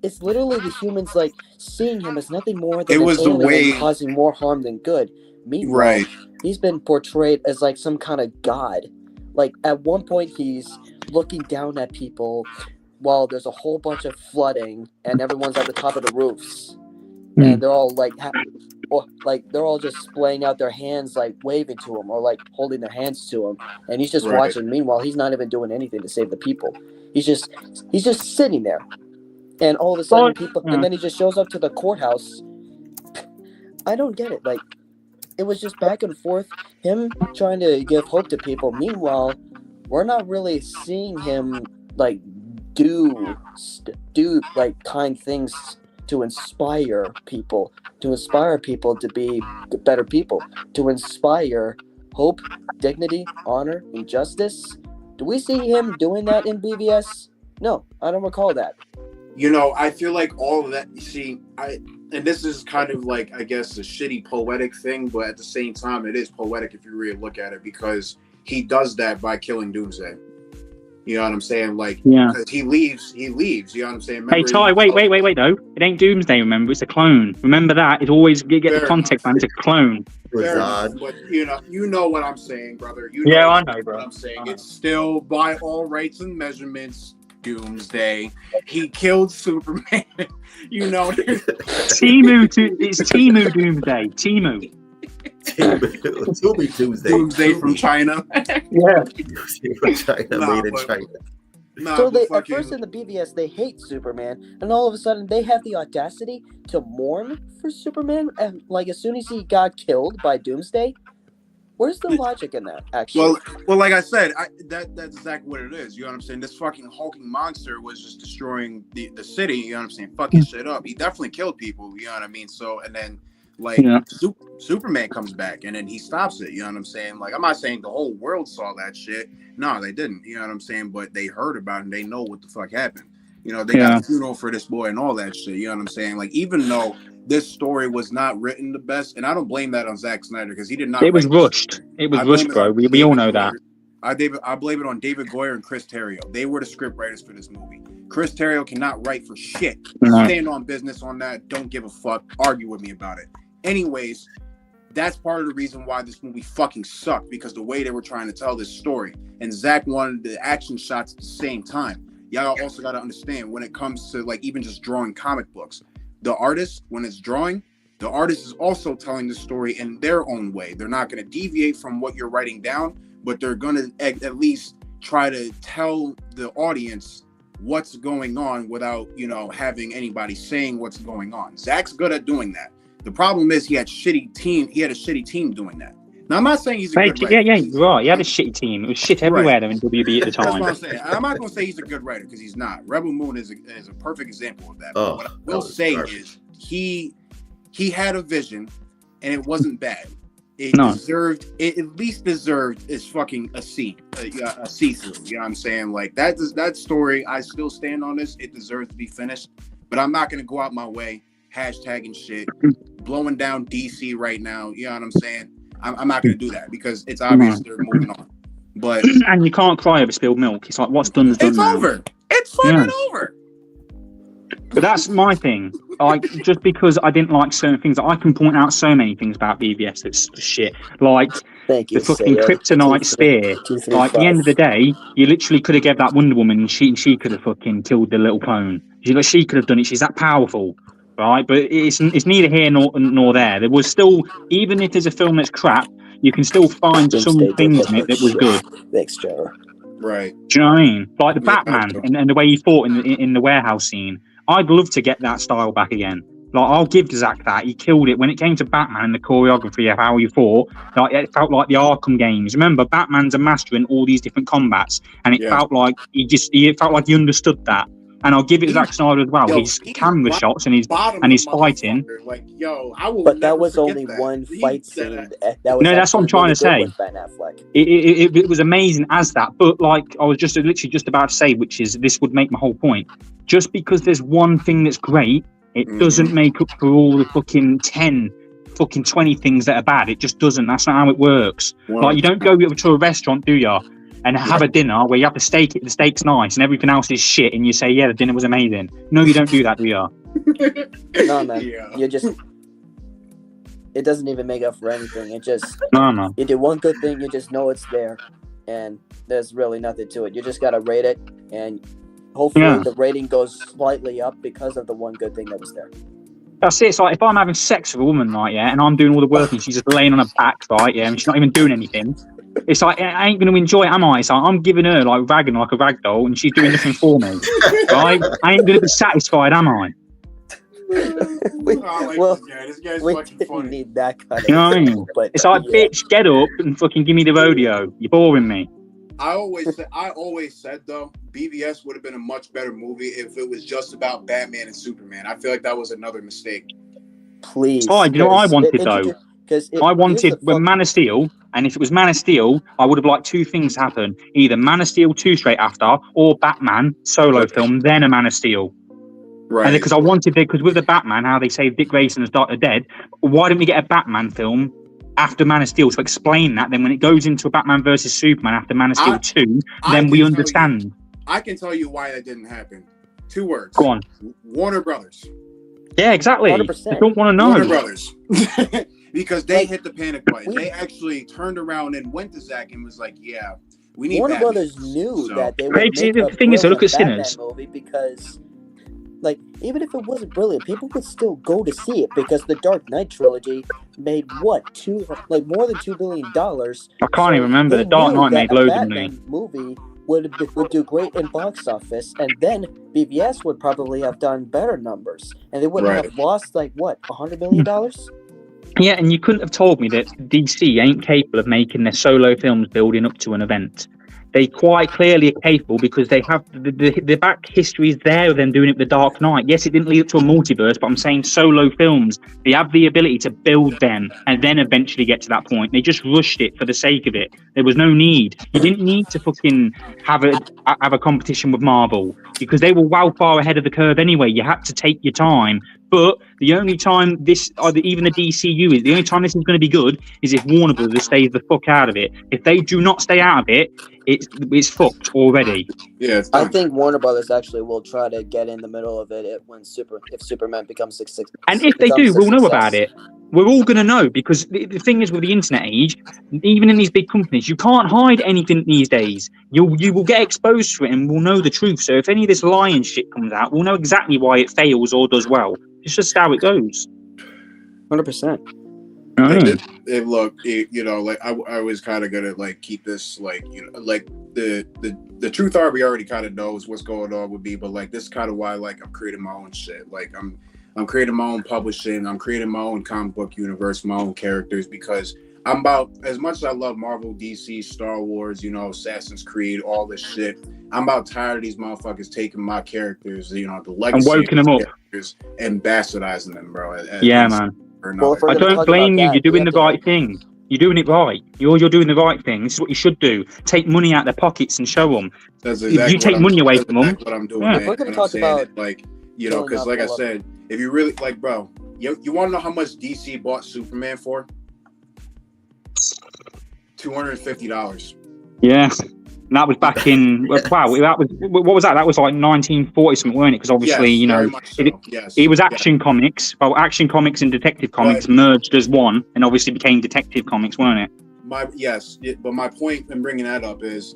It's literally the humans like seeing him as nothing more than an alien causing more harm than good. Meanwhile, he's been portrayed as like some kind of god. Like at one point, he's looking down at people while there's a whole bunch of flooding and everyone's at the top of the roofs, and they're all like, they're all just splaying out their hands, like waving to him or like holding their hands to him, and he's just watching. Meanwhile, he's not even doing anything to save the people. He's just sitting there, and all of a sudden, and then he just shows up to the courthouse. I don't get it. Like, it was just back and forth, him trying to give hope to people. Meanwhile, we're not really seeing him like do like kind things to inspire people to be better people, to inspire hope, dignity, honor, and justice. Do we see him doing that in BVS? No, I don't recall that. I feel like all of that, and this is kind of like, I guess, a shitty poetic thing, but at the same time, it is poetic if you really look at it, because he does that by killing Doomsday. You know what I'm saying? Like, because he leaves, you know what I'm saying? Remember, hey, Ty, wait, though. It ain't Doomsday, remember? It's a clone. Remember that. It always, get the context, man. It's a clone. But you know what I'm saying, brother. I know, bro. What I'm saying. It's still, by all rights and measurements, Doomsday. He killed Superman. It's Timu Doomsday. Timu Tuesday. Doomsday from China. From China, made in China. So they at first in the BVS they hate Superman, and all of a sudden they have the audacity to mourn for Superman, and like as soon as he got killed by Doomsday. Where's the logic in that, actually? Well, like I said, that's exactly what it is. You know what I'm saying? This fucking hulking monster was just destroying the city. You know what I'm saying? Fucking shit up. He definitely killed people. You know what I mean? So, and then, Superman comes back, and then he stops it. You know what I'm saying? Like, I'm not saying the whole world saw that shit. No, they didn't. You know what I'm saying? But they heard about it, and they know what the fuck happened. They got a funeral for this boy and all that shit. You know what I'm saying? Like, even though this story was not written the best, and I don't blame that on Zack Snyder, because he did not. It was rushed. It was rushed, bro. We all know that. I blame it on David Goyer and Chris Terrio. They were the script writers for this movie. Chris Terrio cannot write for shit. Stand on business on that. Don't give a fuck. Argue with me about it. Anyways, that's part of the reason why this movie fucking sucked, because the way they were trying to tell this story, and Zack wanted the action shots at the same time. Y'all also got to understand, when it comes to like even just drawing comic books, the artist, when it's drawing, the artist is also telling the story in their own way. They're not going to deviate from what you're writing down, but they're going to at least try to tell the audience what's going on without, having anybody saying what's going on. Zack's good at doing that. The problem is he had a shitty team doing that. Now, I'm not saying he's a good writer. Yeah, you're right. He had a shitty team. It was shit everywhere though in WB at the time. That's what I'm saying. I'm not going to say he's a good writer, because he's not. Rebel Moon is a perfect example of that. But what I will say is he had a vision, and it wasn't bad. It at least deserved is fucking a C through. You know what I'm saying? Like that story, I still stand on this. It deserves to be finished, but I'm not going to go out my way hashtagging shit, blowing down DC right now. You know what I'm saying? I'm not going to do that, because it's obvious they're moving on. But and you can't cry over spilled milk. It's like, what's done is done. It's over. It's fucking over. But that's my thing. Like, just because I didn't like certain things, I can point out so many things about BVS that's shit. Like the fucking kryptonite spear. Like, at the end of the day, you literally could have given that Wonder Woman, and she could have fucking killed the little clone. She could have done it. She's that powerful, right? But it's neither here nor there. There was still, even if there's a film that's crap, you can still find some things in it that was good. Thanks, Trevor. Right. Do you know what I mean? Like the Batman and the way he fought in the warehouse scene. I'd love to get that style back again. Like, I'll give Zack that. He killed it. When it came to Batman and the choreography of how he fought, like, it felt like the Arkham games. Remember, Batman's a master in all these different combats, and it felt like he felt like he understood that. And I'll give it Zack Snyder as well. His camera shots and his fighting. Like, yo, I will. But that was only one fight scene. That's what I'm trying to say. It was amazing as that. But like, I was literally just about to say, which is, this would make my whole point. Just because there's one thing that's great, it doesn't make up for all the fucking 20 things that are bad. It just doesn't. That's not how it works. Like, you don't go to a restaurant, do ya? And have a dinner where you have the steak's nice and everything else is shit, and you say, yeah, the dinner was amazing. No, you don't do that, do you? No, man. You just... It doesn't even make up for anything. It just... No. You do one good thing, you just know it's there, and there's really nothing to it. You just gotta rate it, and hopefully the rating goes slightly up because of the one good thing that was there. That's it. It's like, if I'm having sex with a woman, right, yeah, and I'm doing all the work and she's just laying on her back, right, yeah, and she's not even doing anything... It's like, I ain't going to enjoy it, am I? It's like, I'm giving her like ragging like a rag doll, and she's doing nothing for me, right? I ain't going to be satisfied, am I? This guy's fucking funny. Need that kind of you know what I mean? It's like, bitch, get up and fucking give me the rodeo. You're boring me. I always said though, BVS would have been a much better movie if it was just about Batman and Superman. I feel like that was another mistake. Please. Oh, you know what I wanted though? I wanted when Man of Steel, and if it was Man of Steel, I would have liked two things to happen: either Man of Steel 2 straight after, or Batman solo film, then a Man of Steel. Right. And because I wanted it, because with the Batman, how they say Dick Grayson is dead, why didn't we get a Batman film after Man of Steel to explain that? Then when it goes into a Batman versus Superman after Man of Steel 2, then we understand. I can tell you why that didn't happen. 2 words. Go on. Warner Brothers. Yeah, exactly. 100%. I don't want to know. Warner Brothers. Because they hit the panic button. They actually turned around and went to Zack and was like, yeah, we need Warner Batman. Brothers knew that they would make the thing is, look at Sinners movie, because like, even if it wasn't brilliant, people would still go to see it, because the Dark Knight trilogy made more than $2 billion. I can't even remember. The Dark Knight made loads of money. Movie would do great in box office, and then BVS would probably have done better numbers, and they wouldn't have lost $100 million. Yeah, and you couldn't have told me that DC ain't capable of making their solo films building up to an event. They quite clearly are capable, because they have the back history is there of them doing it with the Dark Knight. Yes, it didn't lead up to a multiverse, but I'm saying solo films, they have the ability to build them and then eventually get to that point. They just rushed it for the sake of it. There was no need. You didn't need to fucking have a competition with Marvel, because they were well far ahead of the curve anyway. You had to take your time. But the only time even the DCU is, the only time this is going to be good is if Warner Brothers stays the fuck out of it. If they do not stay out of it, it's fucked already. Yeah, I think Warner Brothers actually will try to get in the middle of it if Superman becomes success. And if they do, we'll know about it. We're all going to know, because the thing is, with the internet age, even in these big companies, you can't hide anything these days. You will get exposed to it, and we'll know the truth. So if any of this lying shit comes out, we'll know exactly why it fails or does well. It's just how it goes. 100%. Look, I was kind of gonna keep this the truth we already kind of knows what's going on with me, but this is kind of why I'm creating my own shit. I'm creating my own publishing. I'm creating my own comic book universe, my own characters, because I'm about, as much as I love Marvel, DC, Star Wars, Assassin's Creed, all this shit, I'm about tired of these motherfuckers taking my characters, the legacy, and woken them up and bastardizing them, bro. Man. I don't blame you. You're doing the right thing. You're doing it right. You're doing the right thing. This is what you should do. Take money out of their pockets and show them. That's exactly if you take money away from them. What I'm doing. Yeah. We're gonna talk about because I said, if you really bro, you want to know how much DC bought Superman for? $250. Yeah. And that was back in wow. That was what was that? That was like 1940 something, weren't it? Because obviously, it was Action Comics. Well, Action Comics and Detective Comics merged as one, and obviously became Detective Comics, weren't it? But my point in bringing that up is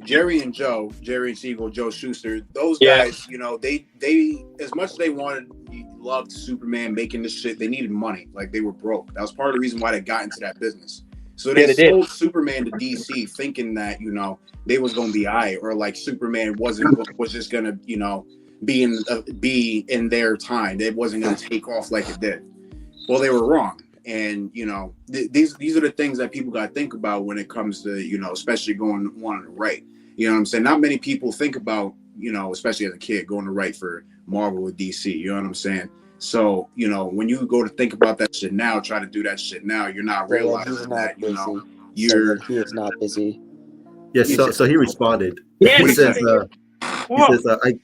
Jerry and Siegel, Joe Shuster, those guys, they as much as they loved Superman making this shit, they needed money. Like, they were broke. That was part of the reason why they got into that business. So they sold Superman to DC thinking that, they was going to be or like Superman was just going to, be in their time. It wasn't going to take off like it did. Well, they were wrong. And, these are the things that people got to think about when it comes to, especially wanting to write. You know what I'm saying? Not many people think about, especially as a kid, going to write for Marvel or DC. You know what I'm saying? So, when you go to think about that shit now, try to do that shit now, you're not realizing that, he is not busy. Yeah, so he responded. Yeah, he says,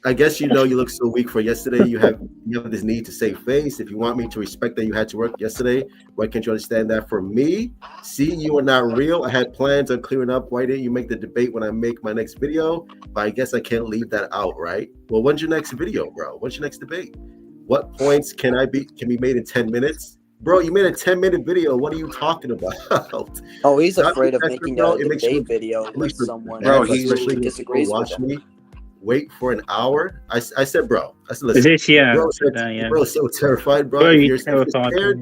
I guess you look so weak for yesterday. You have this need to save face. If you want me to respect that you had to work yesterday, why can't you understand that for me? See, you are not real. I had plans on clearing up. Why didn't you make the debate when I make my next video? But I guess I can't leave that out, right? Well, when's your next video, bro? When's your next debate? What points can be made in 10 minutes? Bro, you made a 10-minute video. What are you talking about? Oh, he's afraid of making a debate video with someone who disagrees with him. Wait for an hour. I said, bro. I said, listen. Bro, so terrified, bro. If you're scared,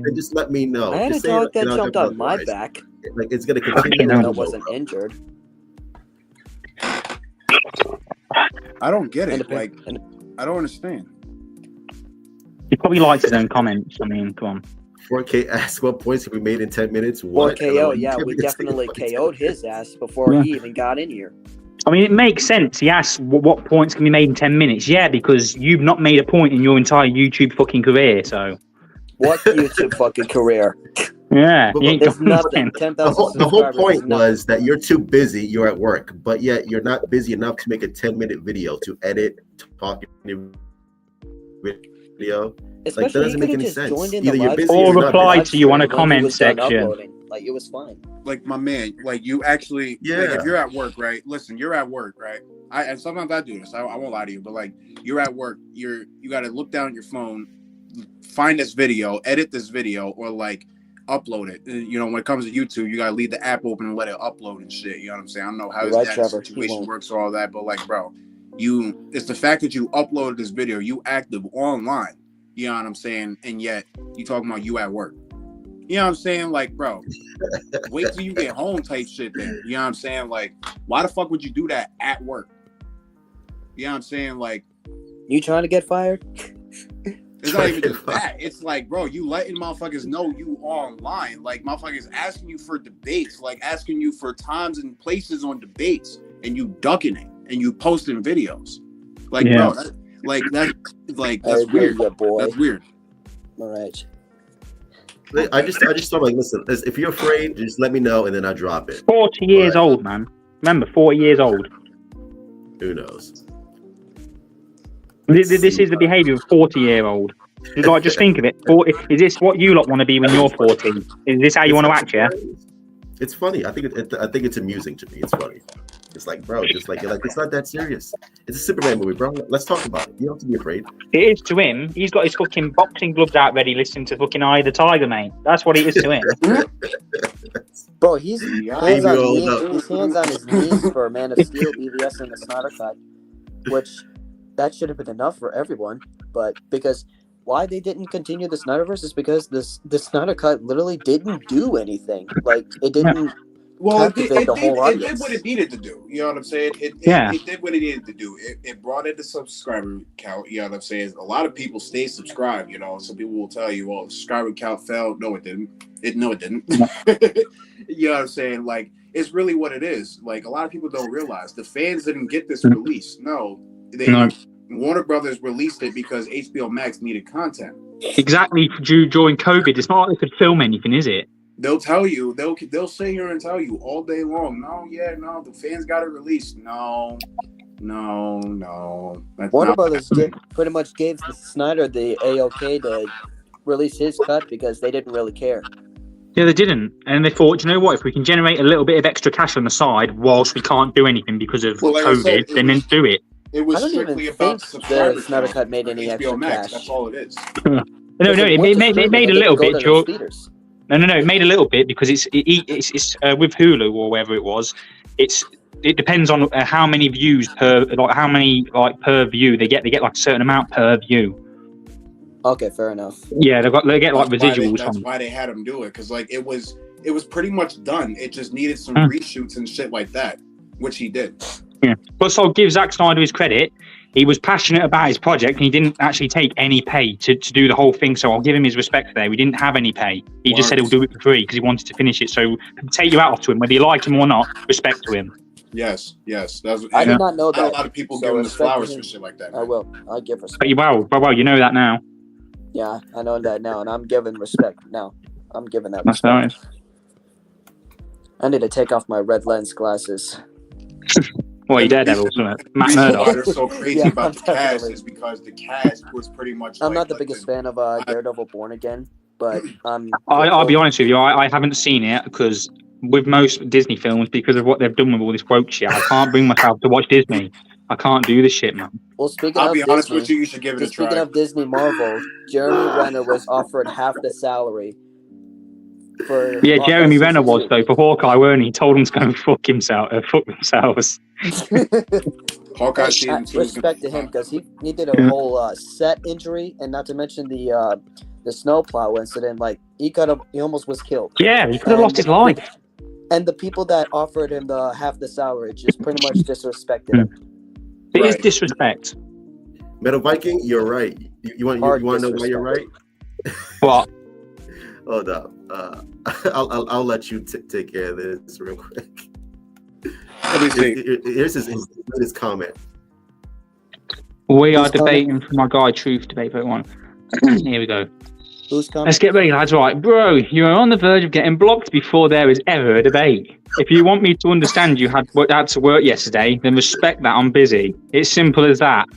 then just let me know. I had a dog that jumped on my back. Like, it's gonna continue. I wasn't injured. I don't get it. I don't understand. He probably likes his own comments. I mean, come on. 4K asks what points can be made in 10 minutes. What? 4KO, yeah, we definitely KO'd his ass before he even got in here. I mean, it makes sense. He asks what points can be made in 10 minutes. Yeah, because you've not made a point in your entire YouTube fucking career, so. What YouTube fucking career? Yeah. There's nothing. 10,000 the whole point was that you're too busy, you're at work, but yet you're not busy enough to make a 10-minute video to edit, talk in video. Especially, that doesn't make any sense. Either you're busy or reply to you on a comment section. Like, it was fine. Like, my man, like, you actually, like, if you're at work, right? Listen, you're at work, right? And sometimes I do this. I won't lie to you, but like, you're at work. You got to look down at your phone, find this video, edit this video, or like upload it. When it comes to YouTube, you got to leave the app open and let it upload and shit. You know what I'm saying? I don't know how that situation works or all that, but like, bro, it's the fact that you uploaded this video, you active online. You know what I'm saying? And yet you talking about you at work. You know what I'm saying? Like, bro, wait till you get home type shit then. You know what I'm saying? Like, why the fuck would you do that at work? You know what I'm saying? Like, you trying to get fired? It's not even just that. It's like, bro, you letting motherfuckers know you online. Like, motherfuckers asking you for debates, like asking you for times and places on debates, and you ducking it, and you posting videos. Like, bro, that's weird. Boy. That's weird. All right. I just thought, like, listen, if you're afraid, just let me know and then I drop it. 40 years old, man. Remember, 40 years old. Who knows? This is the behaviour of a 40-year-old. Like, just think of it. Is this what you lot want to be when you're 40? Is this how you want to act, yeah? It's funny. I think it's amusing to me. It's funny. It's like, bro, just like, it's not that serious. It's a Superman movie, bro. Let's talk about it. You don't have to be afraid. It is to him. He's got his fucking boxing gloves out ready, listening to fucking Eye of the Tiger, mate. That's what it is to him. Bro, he's hands on his knees for Man of Steel, BVS, and the Snyder Cut, which that should have been enough for everyone. But because why they didn't continue the Snyderverse is because the Snyder Cut literally didn't do anything. Like, it didn't. Well, it did what it needed to do. You know what I'm saying? It did what it needed to do. It brought in the subscriber count. You know what I'm saying? A lot of people stay subscribed. You know, some people will tell you, "Well, the subscriber count fell." No, it didn't. It didn't. You know what I'm saying? Like, it's really what it is. Like, a lot of people don't realize the fans didn't get this release. No, Warner Brothers released it because HBO Max needed content. Exactly. During COVID, it's not like they could film anything, is it? They'll tell you, they'll sit here and tell you all day long, no, the fans got it released. No. Warner Brothers pretty much gave Snyder the A-OK to release his cut because they didn't really care. Yeah, they didn't. And they thought, you know what, if we can generate a little bit of extra cash on the side whilst we can't do anything because of COVID, then do it. It was strictly about subscriber the Snyder Cut made any extra cash. That's all it is. No, it made a little bit. No, it made a little bit because it's with Hulu or wherever it was. It depends on how many views per per view they get. They get like a certain amount per view. Okay, fair enough. Yeah, they get like residuals. That's why they had him do it, because like it was pretty much done. It just needed some reshoots and shit like that, which he did. Yeah, but so I'll give Zack Snyder his credit. He was passionate about his project, and he didn't actually take any pay to do the whole thing. So I'll give him his respect there. We didn't have any pay. He just said he'll do it for free because he wanted to finish it. So take you out to him, whether you like him or not. Respect to him. Yes. I did not know that. A lot of people give him flowers for shit like that. I will. I'll give respect. But well, you know that now. Yeah, I know that now, and I'm giving respect now. I'm giving that respect. That's nice. I need to take off my red lens glasses. Well, you Daredevil, Matt Murdock. Why they're so crazy about the cast is because the cast was pretty much. I'm not the biggest fan of Daredevil Born Again, but I'll be honest with you. I haven't seen it because with most Disney films, because of what they've done with all this woke shit, I can't bring myself to watch Disney. I can't do this shit, man. Well, I'll be honest with you, you should give it a try. Speaking of Disney Marvel, Jeremy Renner was offered half the salary. Jeremy Renner was though for Hawkeye, weren't he? He told him to go and fuck themselves. Hawkeye respect to him because he did a whole set injury, and not to mention the snowplow incident. Like he almost was killed. Yeah, he could have lost his life. And the people that offered him the half the salary just pretty much disrespected him. It is disrespect. Metal Viking, you're right. You want to know why you're right? What? Hold up. I'll let you take care of this real quick. Here's his comment. We are debating for my guy Truth Debate 31. Here we go. Who's coming? Let's get ready, lads. Right, bro, you are on the verge of getting blocked before there is ever a debate. If you want me to understand you had to work yesterday, then respect that I'm busy. It's simple as that.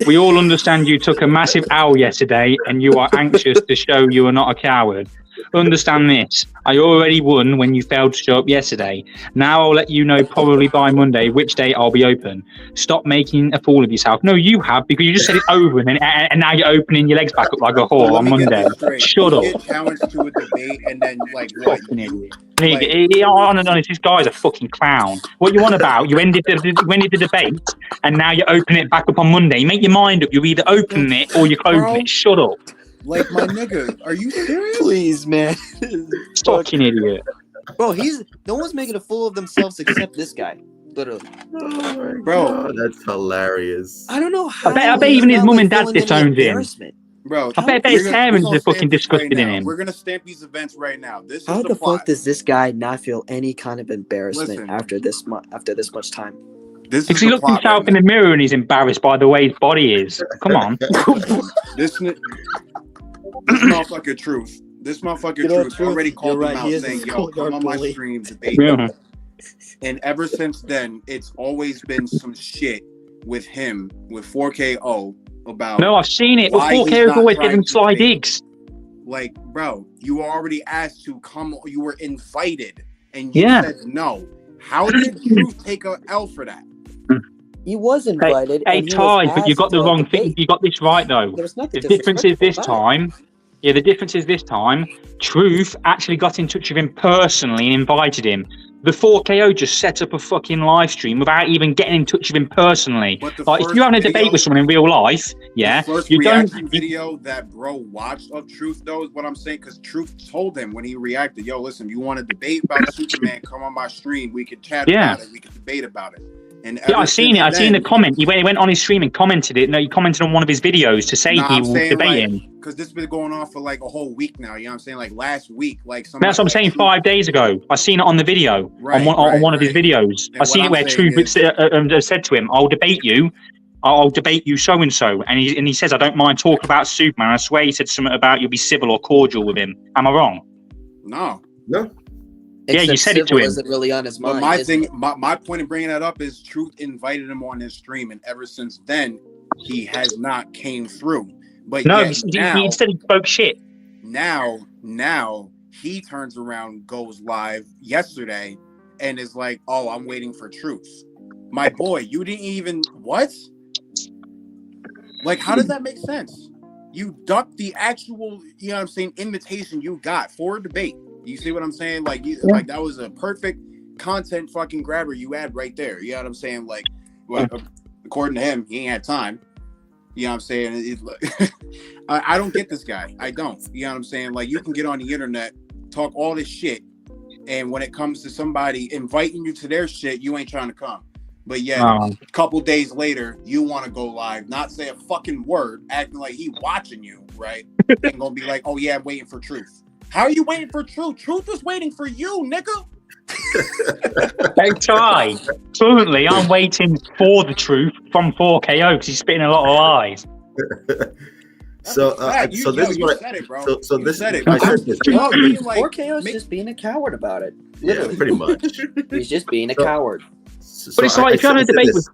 We all understand you took a massive L yesterday and you are anxious to show you are not a coward. Understand this. I already won when you failed to show up yesterday. Now I'll let you know probably by Monday which day I'll be open. Stop making a fool of yourself. No, you have, because you just said it over and now you're opening your legs back up like a whore on Monday. Shut up. Get challenged to a debate and then like what? On and on. This guy's a fucking clown. What you on about? You ended the debate and now you're opening it back up on Monday. Make your mind up. You're either opening it or you're closing it. Shut up. Like, my nigga, are you serious? Please, man. Fucking idiot. Bro, no one's making a fool of themselves except this guy. Literally. Bro, that's hilarious. I don't know how. I bet even his mum and dad disowned him. Bro, I bet his parents are fucking disgusted in him. We're gonna stamp these events right now. How the fuck does this guy not feel any kind of embarrassment after this much time? Because he looks himself in the mirror and he's embarrassed by the way his body is. Come on. This motherfucker Truth. This motherfucker Truth already called him out saying, yo, come on my stream, debate. Yeah. And ever since then, it's always been some shit with him, with 4KO, about... No, I've seen it. Well, 4KO's always giving sly digs. Like, bro, you were already asked to come, you were invited, and you said no. How did Truth take a L for that? He was invited. Hey, Ty, but you got the wrong thing. You got this right, though. The difference is this time. Yeah, the difference is this time. Truth actually got in touch with him personally and invited him. The 4KO just set up a fucking live stream without even getting in touch with him personally. Like, if you're having a debate with someone in real life, the first reaction video that bro watched of Truth, though, is what I'm saying, because Truth told him when he reacted, yo, listen, you want to debate about Superman, come on my stream, we can chat about it, we can debate about it. And I seen it. I seen the comment. He went on his stream and commented it. No, he commented on one of his videos to say he was debating. Because this has been going on for like a whole week now. You know what I'm saying? Like last week, like something. That's what I'm saying. 5 days ago, I seen it on the video on one of his videos. I seen it where Truth said to him, "I'll debate you. I'll debate you so and so." And he says, "I don't mind talking about Superman." I swear he said something about you'll be civil or cordial with him. Am I wrong? No. Yeah, you said it to him. Wasn't really on his mind. But my point in bringing that up is Truth invited him on his stream, and ever since then, he has not came through. But no, he said he spoke shit. Now he turns around, goes live yesterday, and is like, "Oh, I'm waiting for truth." My boy, you didn't even what? Like, how does that make sense? You ducked the actual, you know what I'm saying, invitation you got for a debate. You see what I'm saying? Like, like that was a perfect content fucking grabber you had right there. You know what I'm saying? Like, well, according to him, he ain't had time. You know what I'm saying? I don't get this guy. I don't. You know what I'm saying? Like, you can get on the internet, talk all this shit, and when it comes to somebody inviting you to their shit, you ain't trying to come. But yet, a couple days later, you want to go live, not say a fucking word, acting like he watching you, right? And gonna be like, "Oh yeah, I'm waiting for truth." How are you waiting for truth? Truth was waiting for you, nigga. Hey Ty, currently I'm waiting for the truth from 4KO because he's spitting a lot of lies. So this is what said it, bro. So this said it. I said this. 4KO is just being a coward about it. Literally. Yeah, pretty much. He's just being a coward. But it's like if you're having a debate with.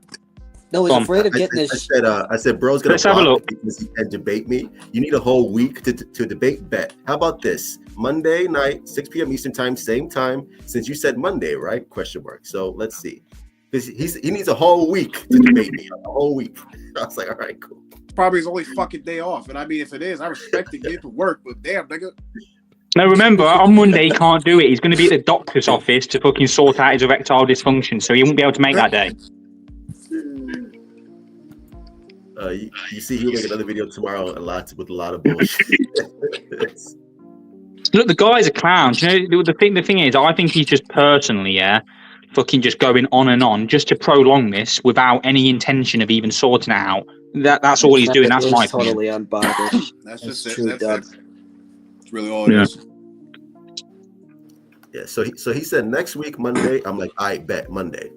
No, he's afraid of getting his. I said, bro's gonna have a look because he can debate me. You need a whole week to debate. Bet. How about this? Monday night, 6 p.m. Eastern time, same time. Since you said Monday, right? Question mark. So let's see. Because he needs a whole week to debate me. A whole week. I was like, all right, cool. Probably his only fucking day off. And I mean, if it is, I respect it. Get to work, but damn, nigga. No, remember, on Monday he can't do it. He's going to be at the doctor's office to fucking sort out his erectile dysfunction, so he won't be able to make that day. You see, he'll make another video tomorrow with a lot of bullshit. Look, the guy's a clown. You know, the thing is, I think he's just personally, fucking just going on just to prolong this without any intention of even sorting it out. That's all he's doing. That's my totally unbothered. That's just it. That's really all it is. Yeah. So he said next week Monday. I'm like, I bet Monday,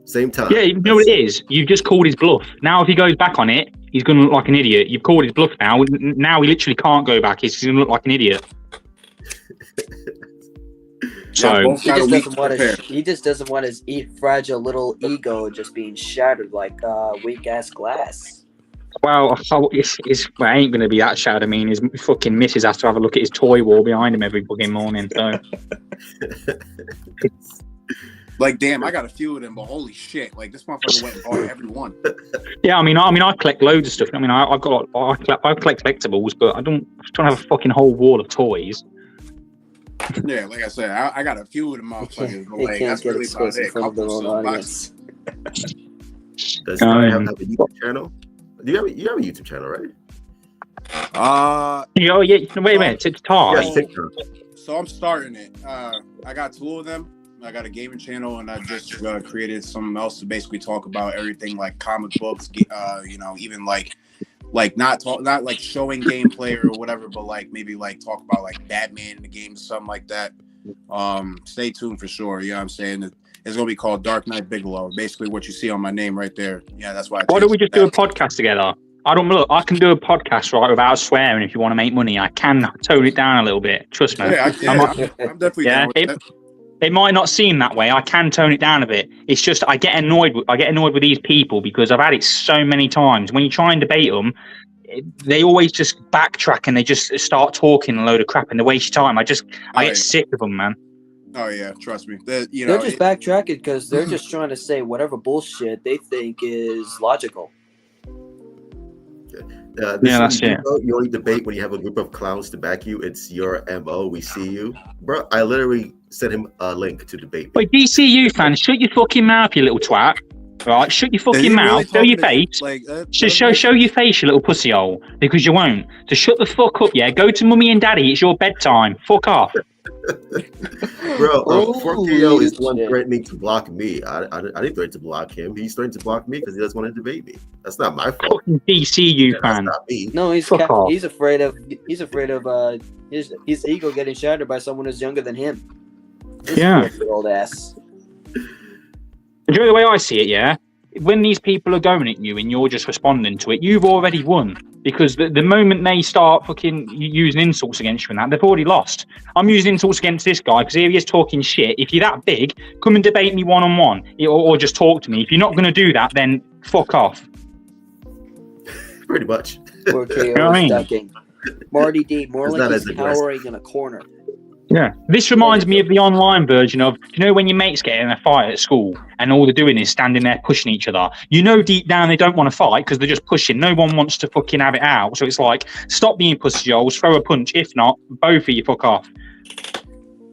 same time. Yeah, you know what it is. You've just called his bluff. Now, if he goes back on it, he's going to look like an idiot. You've called his bluff now. Now he literally can't go back. He's going to look like an idiot. So he just doesn't want his fragile little ego just being shattered like weak ass glass. Well, it ain't going to be that shattered. I mean, his fucking missus has to have a look at his toy wall behind him every fucking morning. So, like, damn, I got a few of them, but holy shit, like this motherfucker went and bought every one. Yeah, I mean, I collect loads of stuff. I mean, I collect collectibles, but I don't have a fucking whole wall of toys. Yeah, like I said, I got a few of them motherfuckers. But like, that's really about it. Does he have a YouTube channel? You have a YouTube channel, right? Yeah, wait a minute. It's Ty. So I'm starting it. I got two of them. I got a gaming channel, and I just created something else to basically talk about everything like comic books. You know, even like not like showing gameplay or whatever, but like maybe like talk about like Batman in the game, something like that. Stay tuned for sure. You know what I'm saying? It's gonna be called Dark Knight Bigelow. Basically, what you see on my name right there. Yeah, that's why. Why don't we just do a podcast together? I can do a podcast right without swearing. If you want to make money, I can tone it down a little bit. Trust me. Yeah, I'm definitely down with that. It might not seem that way. I can tone it down a bit. It's just I get annoyed with these people because I've had it so many times. When you try and debate them, they always just backtrack and they just start talking a load of crap and they waste time. I get sick of them, man. Oh yeah, trust me. They're just backtracking because they're just trying to say whatever bullshit they think is logical. That's it. You only debate when you have a group of clowns to back you. It's your MO. We see you, bro. I literally sent him a link to debate. Wait, DCU fan, shut your fucking mouth, you little twat. Right, shut your fucking mouth. Show your face. Show your face, you little pussy hole. Because you won't. So shut the fuck up, yeah. Go to mummy and daddy. It's your bedtime. Fuck off. Bro, 4KO is the one threatening to block me. I didn't threaten to block him. He's threatening to block me because he doesn't want to debate me. That's not my fault. Fucking DCU fan. That's not me. No, he's afraid of his ego getting shattered by someone who's younger than him. Old ass. Do you know the way I see it, yeah? When these people are going at you and you're just responding to it, you've already won. Because the moment they start fucking using insults against you and that, they've already lost. I'm using insults against this guy because here he is talking shit. If you're that big, come and debate me one-on-one or just talk to me. If you're not going to do that, then fuck off. Pretty much. 4KO ducking. Marty D, more like he's cowering in a corner. Yeah, this reminds me of the online version of, when your mates get in a fight at school and all they're doing is standing there pushing each other. Deep down they don't want to fight because they're just pushing. No one wants to fucking have it out. So it's like, stop being pussy holes, throw a punch. If not, both of you fuck off.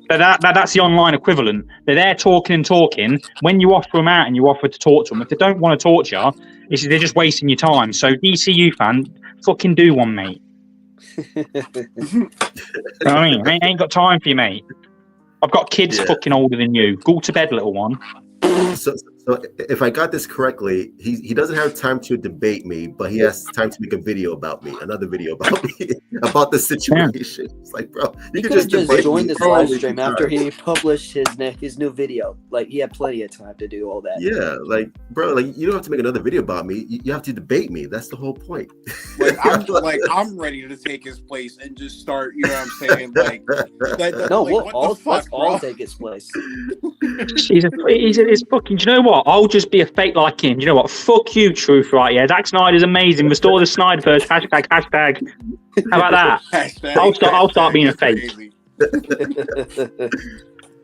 So that's the online equivalent. They're there talking and talking. When you offer them out and you offer to talk to them, if they don't want to talk to you, they're just wasting your time. So DCU fan, fucking do one, mate. I mean, I ain't got time for you, mate. I've got kids fucking older than you. Go to bed, little one. So if I got this correctly, he doesn't have time to debate me, but he has time to make a video about me, another video about me, about the situation. Yeah. It's like, bro, you could just join this live stream after he published his new video. Like, he had plenty of time to do all that. Yeah, like, bro, like, you don't have to make another video about me. You have to debate me. That's the whole point. I'm ready to take his place and just start. You know what I'm saying? Like, we'll all take his place. He's fucking. Do you know what? I'll just be a fake like him. You know what? Fuck you, truth. Right? Yeah, Zack Snyder's amazing. Restore the Snyderverse. Hashtag. How about that? I'll start being a fake.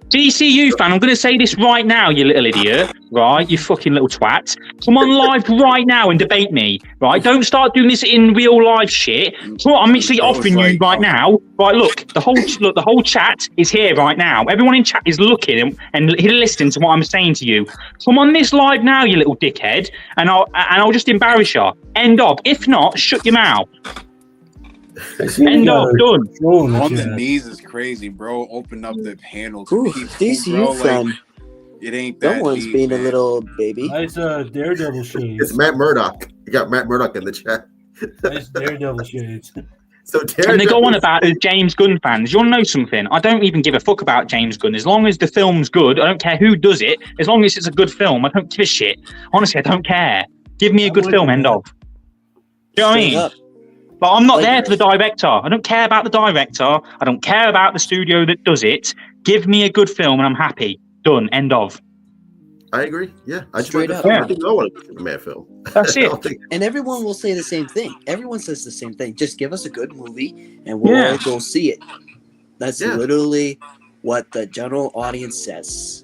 DCU fan, I'm going to say this right now, you little idiot, right? You fucking little twat. Come on live right now and debate me, right? Don't start doing this in real live shit. So I'm actually offering you right now. Right, look, the whole chat is here right now. Everyone in chat is looking and listening to what I'm saying to you. Come on this live now, you little dickhead, and I'll just embarrass you. End of. If not, shut your mouth. End of, done. On the knees is crazy, bro. Open up the panel to people, DCU fan. Like, it ain't that. No one's being a little baby. Nice Daredevil shades. It's Matt Murdock. You got Matt Murdock in the chat. Nice Daredevil shades. And they go on about James Gunn fans. You want to know something? I don't even give a fuck about James Gunn. As long as the film's good, I don't care who does it. As long as it's a good film, I don't give a shit. Honestly, I don't care. Give me a good film, end of. You know what I mean? But I'm not there for the director. I don't care about the director. I don't care about the studio that does it. Give me a good film and I'm happy. Done. End of. I agree. Yeah. I Straight just up. I think I want to make a Mad film. That's it. And everyone will say the same thing. Everyone says the same thing. Just give us a good movie and we'll all go see it. That's literally what the general audience says.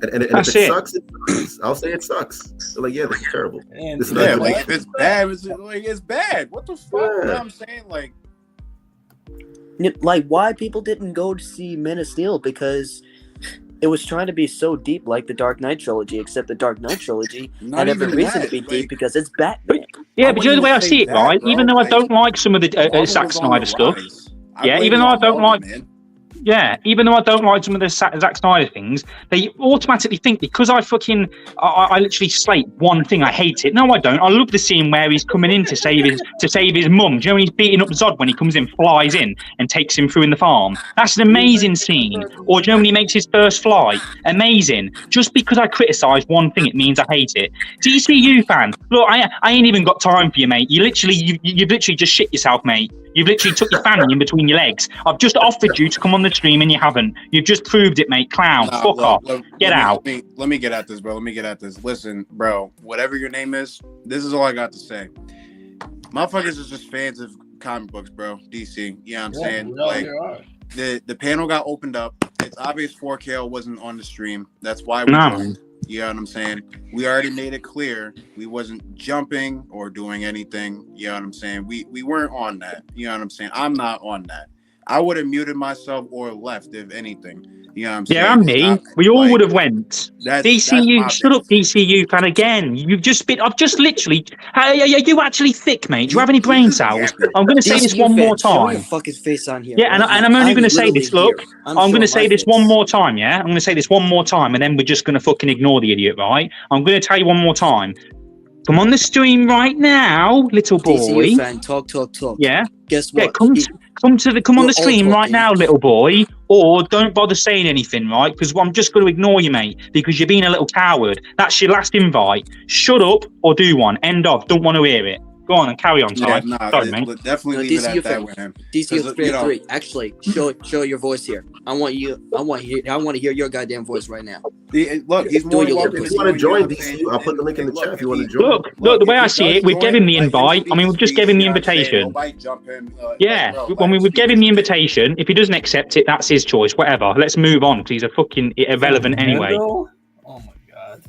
And if it sucks, it sucks. I'll say it sucks. So like, yeah, this is terrible. This is if it's bad, it's bad. What the fuck? You know what I'm saying? Like, why people didn't go to see Men of Steel? Because it was trying to be so deep, like the Dark Knight trilogy. Except the Dark Knight trilogy had every reason to be deep because it's Batman. Yeah, but you know the way I see it, right? Bro. Even though I don't like some of the Zack Snyder stuff. Even though I don't like. Yeah, even though I don't like some of the Zack Snyder things, they automatically think because I literally slate one thing, I hate it. No, I don't. I love the scene where he's coming in to save his mum. Do you know when he's beating up Zod when he comes in, flies in and takes him through in the farm? That's an amazing scene. Or do you know when he makes his first flight? Amazing. Just because I criticise one thing, it means I hate it. DCU fan, look, I ain't even got time for you, mate. You've literally just shit yourself, mate. You've literally took your fanny in between your legs. I've just offered you to come on the stream and you haven't. You've just proved it, mate. Clown. Fuck off. Get out. Let me get at this, bro. Listen, bro, whatever your name is, this is all I got to say. Motherfuckers is just fans of comic books, bro. DC. You know what I'm saying? Like, the panel got opened up. It's obvious 4KO wasn't on the stream. That's why we joined. You know what I'm saying? We already made it clear we wasn't jumping or doing anything. You know what I'm saying? We weren't on that. You know what I'm saying? I'm not on that. I would have muted myself or left, if anything. You know what I'm saying? Yeah, me. We all would have went. DCU, shut up, DCU fan again. You've just been. I've just literally. Are you actually thick, mate? Do you have any brain cells? I'm going to say this one more time. Fuck his face on here. Yeah, and I'm only going to say this. Look, I'm going to say this one more time. Yeah, I'm going to say this one more time, and then we're just going to fucking ignore the idiot, right? I'm going to tell you one more time. Come on the stream right now, little boy. DCU fan, talk. Yeah. Guess what? Yeah, come on the stream right now, little boy, or don't bother saying anything, right? Because I'm just going to ignore you, mate, because you're being a little coward. That's your last invite. Shut up or do one. End of. Don't want to hear it. Go on and carry on, Ty. Sorry, mate. Definitely leave it at that with him. DCU3. Actually, show your voice here. I want to hear your goddamn voice right now. Look, he's more than welcome. If you want to join DCU, I'll put the link in the chat if you want to join. Look, the way I see it, we've given him the invite. I mean, we've just given him the invitation. Yeah, when we've given him the invitation, if he doesn't accept it, that's his choice. Whatever. Let's move on because he's a fucking irrelevant anyway. Oh my god.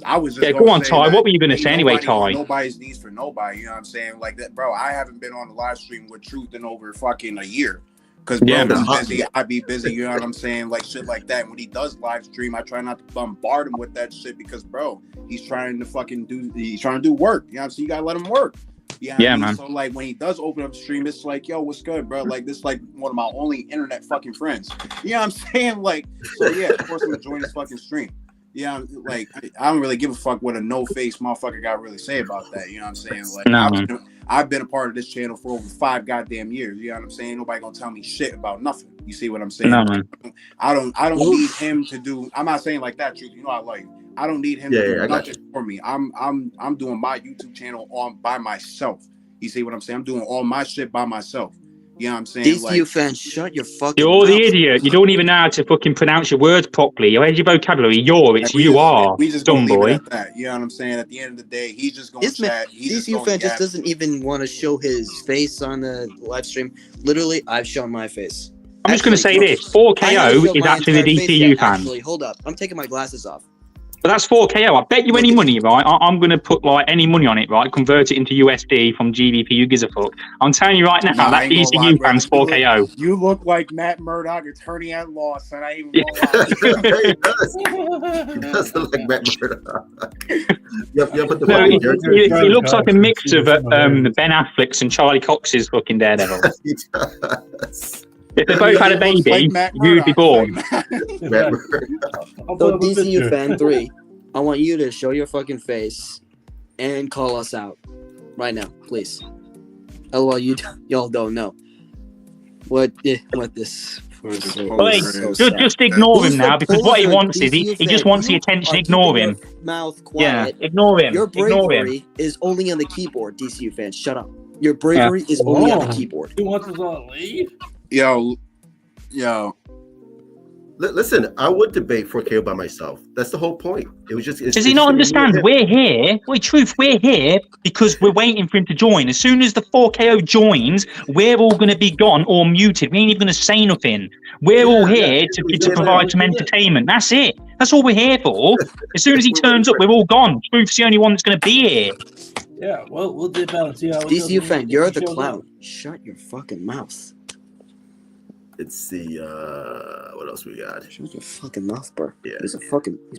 I was just go on, Ty. What were you going to say anyway, Ty? Nobody's needs for nobody. You know what I'm saying? Like that, bro. I haven't been on the live stream with Truth in over fucking a year. Because bro, he's busy, I be busy, you know what I'm saying? Like shit like that. When he does live stream, I try not to bombard him with that shit because bro, he's trying to do work. You know what I'm saying? You gotta let him work. Yeah, man. So like when he does open up the stream, it's like, yo, what's good, bro? Like this is like one of my only internet fucking friends. You know what I'm saying? Like, so yeah, of course I'm gonna join his fucking stream. Yeah, like I don't really give a fuck what a no-face motherfucker got to really say about that. You know what I'm saying? Like I've been a part of this channel for over 5 goddamn years. You know what I'm saying? Nobody gonna tell me shit about nothing. You see what I'm saying? No, man. I don't need him to do. I'm not saying like that, Truth. You know I like. I don't need him to do nothing for me. I'm doing my YouTube channel by myself. You see what I'm saying? I'm doing all my shit by myself. You know what I'm saying? DCU fans, shut your fucking You're mouth. the idiot. You don't even know how to fucking pronounce your words properly. Where's your vocabulary? You are. We just dumb boy. At that. You know what I'm saying? At the end of the day, he's just going to chat. DCU fan just doesn't even want to show his face on the live stream. Literally, I've shown my face. I'm just going to say this. 4KO is actually the DCU fan. Actually, hold up. I'm taking my glasses off. But that's 4KO. I bet you any money, right? I'm going to put like any money on it, right? Convert it into USD from GBP. Who gives a fuck? I'm telling you right now, that DCU fan's 4KO. You look like Matt Murdock, attorney at law, son. I ain't even He does look like Matt Murdock. He looks like a mix of Ben Affleck's and Charlie Cox's fucking Daredevil. He does. If they both had a baby, you'd be born. So DCU fan 3, I want you to show your fucking face and call us out right now, please. LOL, y'all don't know what this. Just ignore him now because what he wants is he just wants the attention. Ignore him. Mouth quiet. Yeah, ignore him. Your bravery is only on the keyboard. DCU fans, shut up. Your bravery is only on the keyboard. He wants us all to leave. Yo. Listen, I would debate 4KO by myself. That's the whole point. It was just. Does he not understand? We're here. We're here because we're waiting for him to join. As soon as the 4KO joins, we're all going to be gone or muted. We ain't even going to say nothing. We're all here to provide some entertainment. That's it. That's all we're here for. As soon as he turns up, we're all gone. Truth's the only one that's going to be here. Yeah, well, we'll dip out and see how it DCU goes. fan, you're the clown. Shut your fucking mouth. It's the what else we got? Shut your fucking mouth, bro. Yeah, he's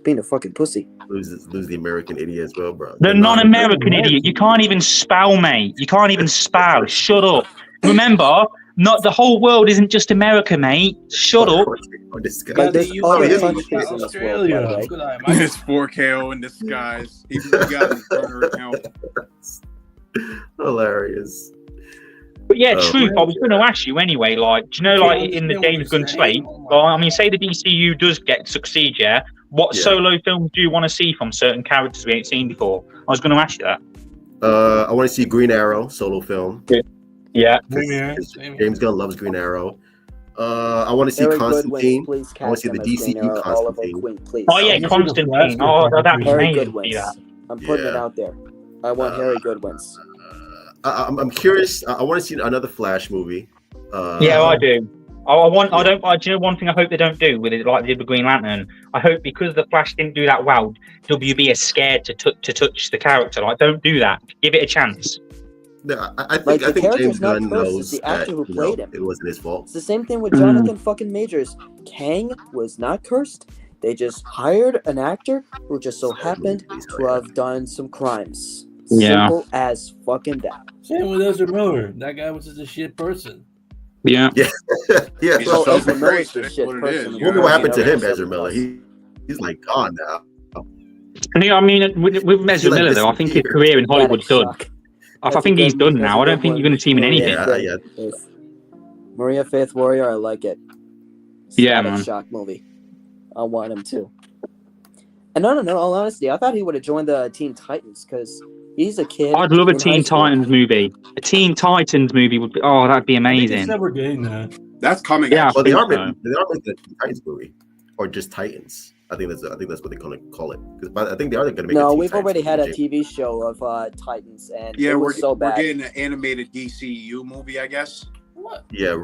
being a fucking pussy. Lose the American idiot as well, bro. The non-American idiot. You can't even spell, mate. You can't even spell. Shut up. Remember, not the whole world isn't just America, mate. Shut up. It's 4KO in disguise. He got his burner account. Hilarious. But yeah, Truth, I was going to ask you anyway, like, do you know, like, in the James Gunn slate, I mean, say the DCU does succeed, what solo films do you want to see from certain characters we ain't seen before? I was going to ask you that. I want to see Green Arrow solo film. Yeah. James Gunn loves Green Arrow. I want to see Constantine. I want to see the DCU Constantine. Oh, yeah, Constantine. Oh, that'd be amazing. I'm putting it out there. I want Harry Goodwin's. I'm curious. I want to see another Flash movie. Yeah, I do. Do you know one thing I hope they don't do with it, like they did with Green Lantern? I hope because the Flash didn't do that well, WB is scared to touch the character. Like, don't do that. Give it a chance. No, I think James Gunn knows the actor who played him. It wasn't his fault. It's the same thing with Jonathan fucking Majors. Kang was not cursed. They just hired an actor who just so happened to have done some crimes. Simple as fucking that. Same with Ezra Miller. That guy was just a shit person. Yeah. Well, Ezra Miller's a shit person. Wonder what happened to him, Ezra Miller. He's like gone now. I mean, with Ezra Miller though, I think his career in Hollywood's done. I think he's done now. I don't think you're going to see him in anything. Yeah. Maria Faith Warrior, I like it. Yeah, man. Shock movie. I want him too. And I don't know, all honesty, I thought he would have joined the Teen Titans because he's a kid. I'd love a Teen Titans movie. A Teen Titans movie would be. Oh, that'd be amazing. Never getting that. That's coming. Yeah, well, they are making a Teen Titans movie. or just Titans. I think that's what they're gonna call it. Because I think they are gonna make. No, we've already had a TV show of Titans, and it was so bad. We're getting an animated DCU movie, I guess. What? Yeah,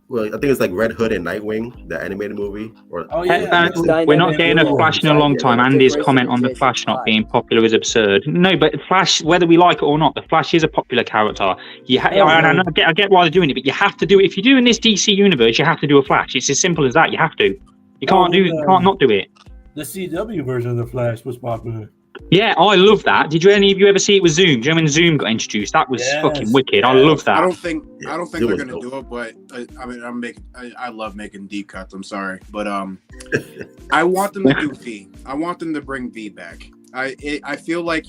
well, I think it's like Red Hood and Nightwing, the animated movie. Or we're not getting a Flash in a long time. Andy's comment on the Flash not being popular is absurd. No, but Flash, whether we like it or not, the Flash is a popular character. I get why they're doing it, but you have to do it. If you're doing this DC universe, you have to do a Flash. It's as simple as that. You have to. You can't not do it. The CW version of the Flash was popular. Yeah, I love that. Did any of you ever see it with Zoom? Do you know when Zoom got introduced? That was fucking wicked. I love that. I don't think they're gonna do it, but I love making deep cuts. I'm sorry, but I want them to do V. I want them to bring V back. I feel like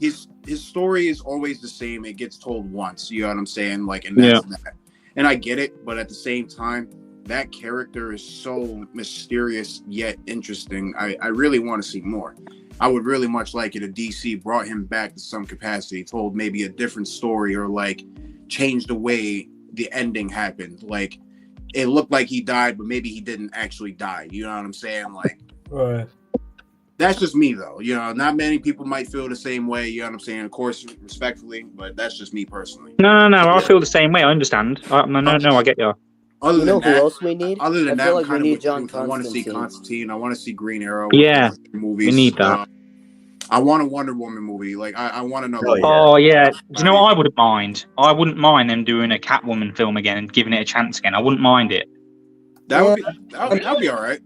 his story is always the same. It gets told once. You know what I'm saying? Like, and that's that. And I get it, but at the same time, that character is so mysterious yet interesting. I really want to see more. I would really much like it if DC brought him back to some capacity, told maybe a different story, or like changed the way the ending happened. Like, it looked like he died, but maybe he didn't actually die. You know what I'm saying? Like, right. That's just me, though. You know, not many people might feel the same way. You know what I'm saying? Of course, respectfully, but that's just me personally. No. I feel the same way. I understand. No, I get you. Other than who else we need? Other than I feel that, like we need John I want to see Constantine. I want to see Green Arrow. Yeah, movies. we need that. I want a Wonder Woman movie. Like, I want another. Oh yeah. Do you know what I wouldn't mind? I wouldn't mind them doing a Catwoman film again and giving it a chance again. I wouldn't mind it. That'd be all right.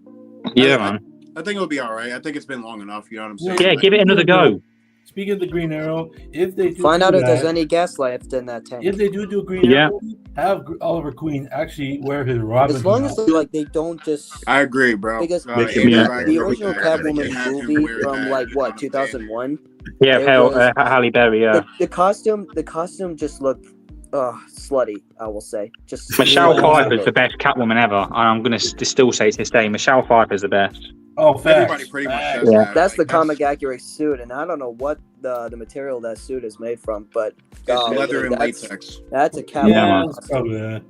Yeah, man. I think it would be all right. I think it's been long enough. You know what I'm saying? Yeah, give it another go. Speaking of the Green Arrow, if they do find out if there's any gas left in that tank. If they do Green Arrow, have Oliver Queen actually wear his Robin. As long as they don't just. I agree, bro. Because the original Catwoman movie from 2001. Yeah, Halle Berry. Yeah. The costume just looked slutty. I will say. Just Michelle Pfeiffer's the best Catwoman ever. I'm gonna still say to this day, Michelle Pfeiffer's the best. Oh, everybody pretty much says that. That's the comic accurate suit, and I don't know what the material that suit is made from, but it's leather and latex. That's a Catwoman.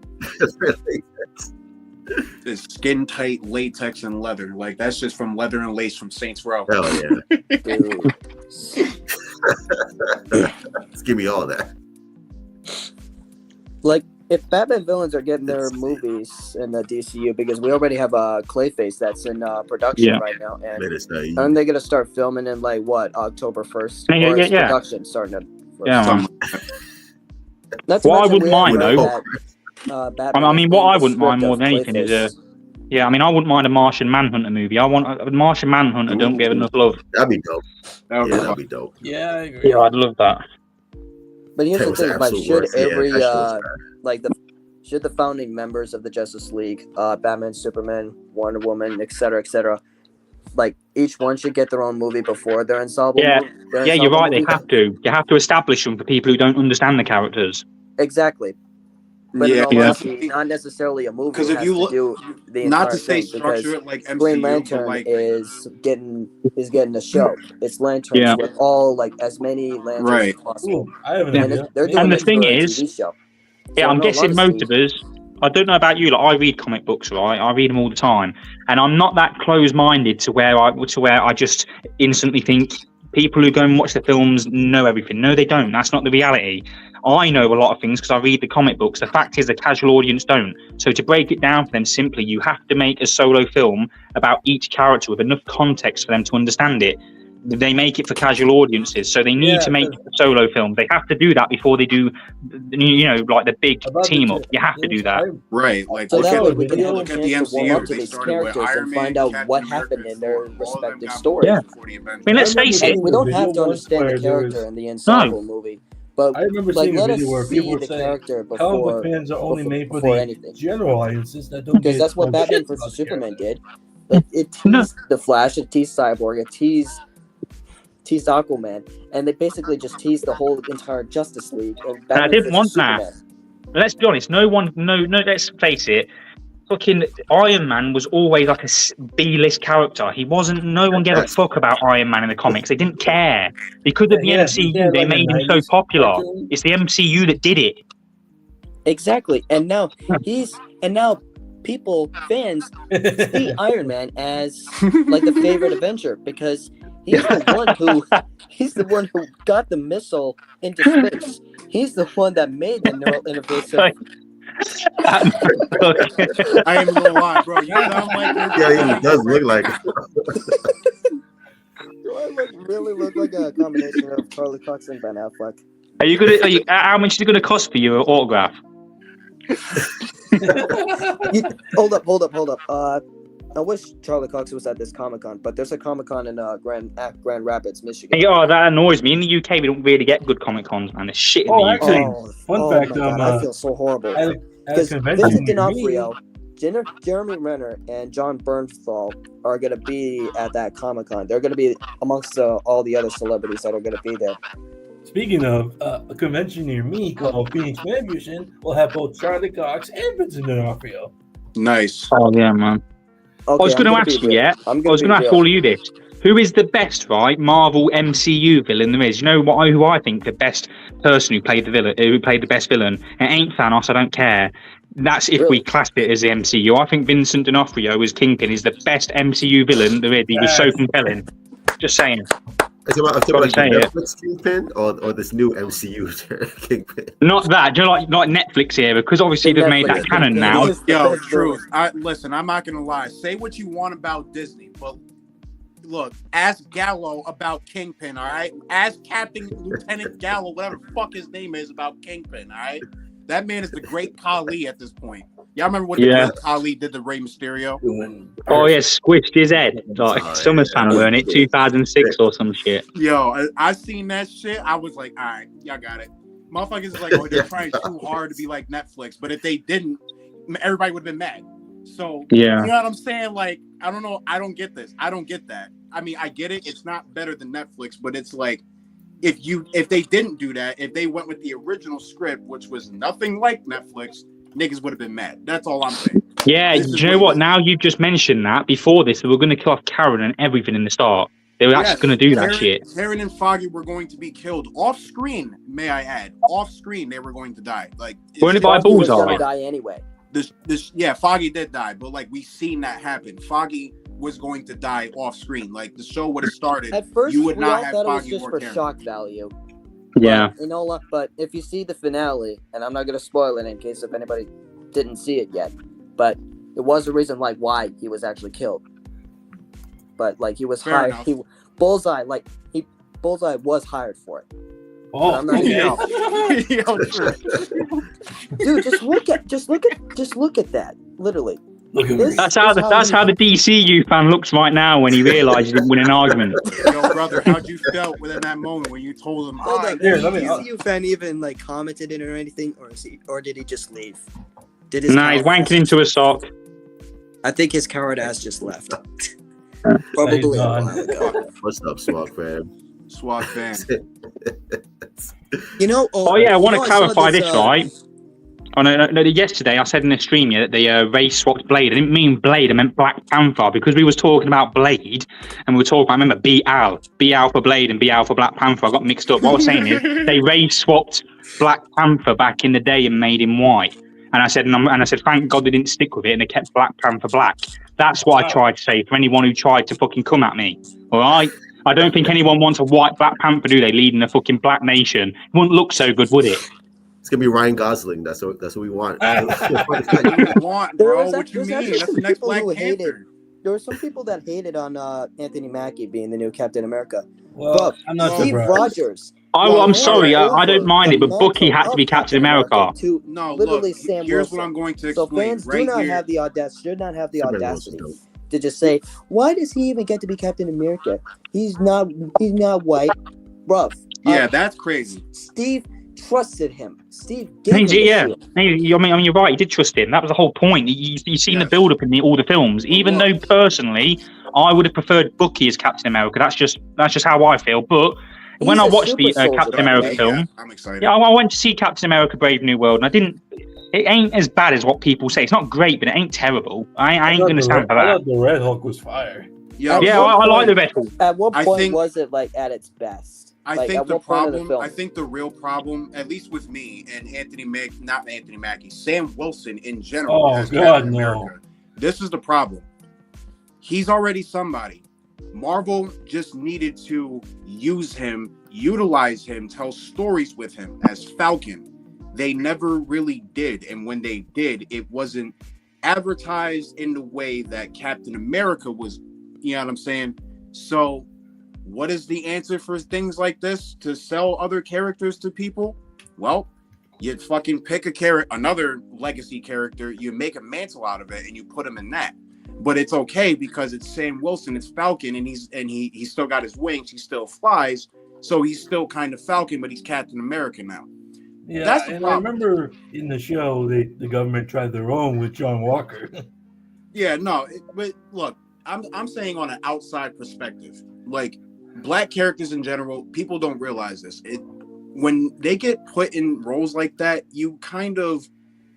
It's skin tight latex and leather. Like, that's just from Leather and Lace from Saints Row. Hell yeah! Just give me all that. Like, if Batman villains are getting their movies in the DCU, because we already have a Clayface that's in production right now, and aren't they going to start filming in October 1st? Production starting at first. Yeah. That's what I wouldn't mind though. I mean, what I wouldn't mind more than anything is I wouldn't mind a Martian Manhunter movie. I want a Martian Manhunter. Don't get enough love. That'd be dope. That'd be dope. Yeah, I agree. Yeah, I'd love that. But here's the thing: should the founding members of the Justice League, Batman, Superman, Wonder Woman, etc., like each one should get their own movie before their ensemble. Yeah, you're right. They have to. You have to establish them for people who don't understand the characters. Exactly. But not necessarily a movie. Because if you look, not to say structure it like MCU, Green Lantern is getting a show. It's lanterns with all as many lanterns as possible. Ooh, I have an idea. And the thing is, I'm guessing most of us. I don't know about you. I read comic books, right? I read them all the time, and I'm not that close-minded to where I just instantly think people who go and watch the films know everything. No, they don't. That's not the reality. I know a lot of things because I read the comic books. The fact is the casual audience don't. So to break it down for them simply, you have to make a solo film about each character with enough context for them to understand it. They make it for casual audiences, so they need to make a solo film. They have to do that before they do, the big team up. You have to do that. Right. Like, so look at the MCU. They these started with characters and find out what happened in their respective stories. Yeah. Let's face it. We don't have to understand the character in the ensemble movie. But I remember seeing a video where people were saying character comic book fans are only made for the general audiences that don't. Because that's what Batman vs Superman did. It teased the Flash, it teased Cyborg, it teased Aquaman, and they basically just teased the whole entire Justice League. And I didn't want that. But let's be honest. No. Let's face it. Fucking Iron Man was always like a B-list character. He wasn't. No one gave a fuck about Iron Man in the comics. They didn't care because of the MCU. They made him so popular. It's the MCU that did it. Exactly, and now fans see Iron Man as like the favorite Avenger because he's the one who got the missile into space. He's the one that made the neural interface. I ain't gonna lie, bro. You sound like he does look like. Do I really look like a combination of Charlie Cox and Ben Affleck? How much is it gonna cost for your autograph? Hold up. I wish Charlie Cox was at this Comic-Con, but there's a Comic-Con in Grand Rapids, Michigan. Oh, that annoys me. In the UK, we don't really get good Comic-Cons, man. There's shit in the UK. Actually, fun fact, I feel so horrible. Because Vincent D'Onofrio, Jeremy Renner, and John Bernthal are going to be at that Comic-Con. They're going to be amongst all the other celebrities that are going to be there. Speaking of a convention near me called Phoenix Fanfusion, we'll have both Charlie Cox and Vincent D'Onofrio. Nice. Oh, yeah, man. Okay, I was going to ask you, ask all of you this. Who is the best, Marvel MCU villain there is? You know who I think the best person who played the best villain? It ain't Thanos, I don't care. That's if we class it as the MCU. I think Vincent D'Onofrio as Kingpin is the best MCU villain there is. He was so compelling. Just saying. Is it about Netflix Kingpin or this new MCU Kingpin? Not that, do you know, like Netflix here, because obviously they've made that canon now. Yo, truth. Listen, I'm not gonna lie. Say what you want about Disney, but look, ask Gallo about Kingpin, all right? Ask Captain Lieutenant Gallo, whatever the fuck his name is, about Kingpin, all right? That man is the great Khali at this point. Y'all remember what the great Khali did to Rey Mysterio? Oh yeah, squished his head. Like SummerSlam, weren't it? 2006 or some shit. Yo, I seen that shit. I was like, all right, y'all got it. Motherfuckers is like, oh, they're trying too hard to be like Netflix. But if they didn't, everybody would have been mad. So, you know what I'm saying? Like, I don't know. I don't get this. I don't get that. I mean, I get it. It's not better than Netflix, but it's like, if they didn't do that, if they went with the original script, which was nothing like Netflix, niggas would have been mad. That's all I'm saying. Yeah, do you know what? Now you've just mentioned that. Before this, they were going to kill off Karen and everything in the start. They were actually going to do that shit. Karen and Foggy were going to be killed off screen. May I add, off screen they were going to die. Like, weren't it by Bullseye? Going to die anyway. Foggy did die, but like we seen that happen. Foggy was going to die off screen. Like the show would have started. At first, you would not have thought Foggy it was just for Karen. shock value. Yeah. But, but if you see the finale, and I'm not going to spoil it in case if anybody didn't see it yet, but it was the reason like why he was actually killed. But like he was hired. Bullseye was hired for it. Oh, I'm not dude, just look at that. Literally. That's how the DCU fan looks right now when he realized he didn't win an argument. Yo, brother, how'd you feel within that moment when you told him? Did the DCU fan even like commented it or anything, or did he just leave? He's wanking into a sock. I think his coward ass just left. Probably a while ago. What's up, Swag fan? Swag fan. You know. I want to clarify this, right? Oh no! Yesterday I said in the stream that they race swapped Blade. I didn't mean Blade. I meant Black Panther because we was talking about Blade and we were talking. I remember BL for Blade and BL for Black Panther. I got mixed up. What I was saying is they race swapped Black Panther back in the day and made him white. And I said, thank God they didn't stick with it and they kept Black Panther black. That's what I tried to say for anyone who tried to fucking come at me. All right. I don't think anyone wants a white Black Panther, do they? Leading a fucking black nation. It wouldn't look so good, would it? It's gonna be Ryan Gosling. That's what we want. Bro. What you mean? That's the next Black Panther. There were some people that hated on Anthony Mackie being the new Captain America. Well, I'm not Steve Rogers. I'm sorry, I don't mind it, but Bucky had to be Captain America. No, look, here's what I'm going to explain. So fans do not have the audacity to just say, why does he even get to be Captain America? He's not white, bruv. Yeah, that's crazy. Steve trusted him. Steve gave him I mean, you're right. He did trust him. That was the whole point. You've seen the build-up in all the films. Even though personally, I would have preferred Bucky as Captain America. That's just how I feel. But when I watched the Captain America film, I'm excited. Yeah, I went to see Captain America: Brave New World, and it ain't as bad as what people say. It's not great, but it ain't terrible. I ain't gonna stand for that. I thought the Red Hulk was fire. I like the Red Hulk. At what point was it like at its best? I think the problem, I think the real problem, at least with me and not Anthony Mackie, Sam Wilson in general as Captain America. This is the problem. He's already somebody. Marvel just needed to use him, utilize him, tell stories with him as Falcon. They never really did. And when they did, it wasn't advertised in the way that Captain America was, you know what I'm saying? So what is the answer for things like this to sell other characters to people? Well, you fucking pick another legacy character, you make a mantle out of it, and you put him in that. But it's okay because it's Sam Wilson, it's Falcon, and he still got his wings, he still flies, so he's still kind of Falcon, but he's Captain America now. Yeah, that's the problem. I remember in the show, the government tried their own with John Walker. Yeah, no, but look, I'm saying on an outside perspective, like black characters in general, people don't realize this. When they get put in roles like that, you kind of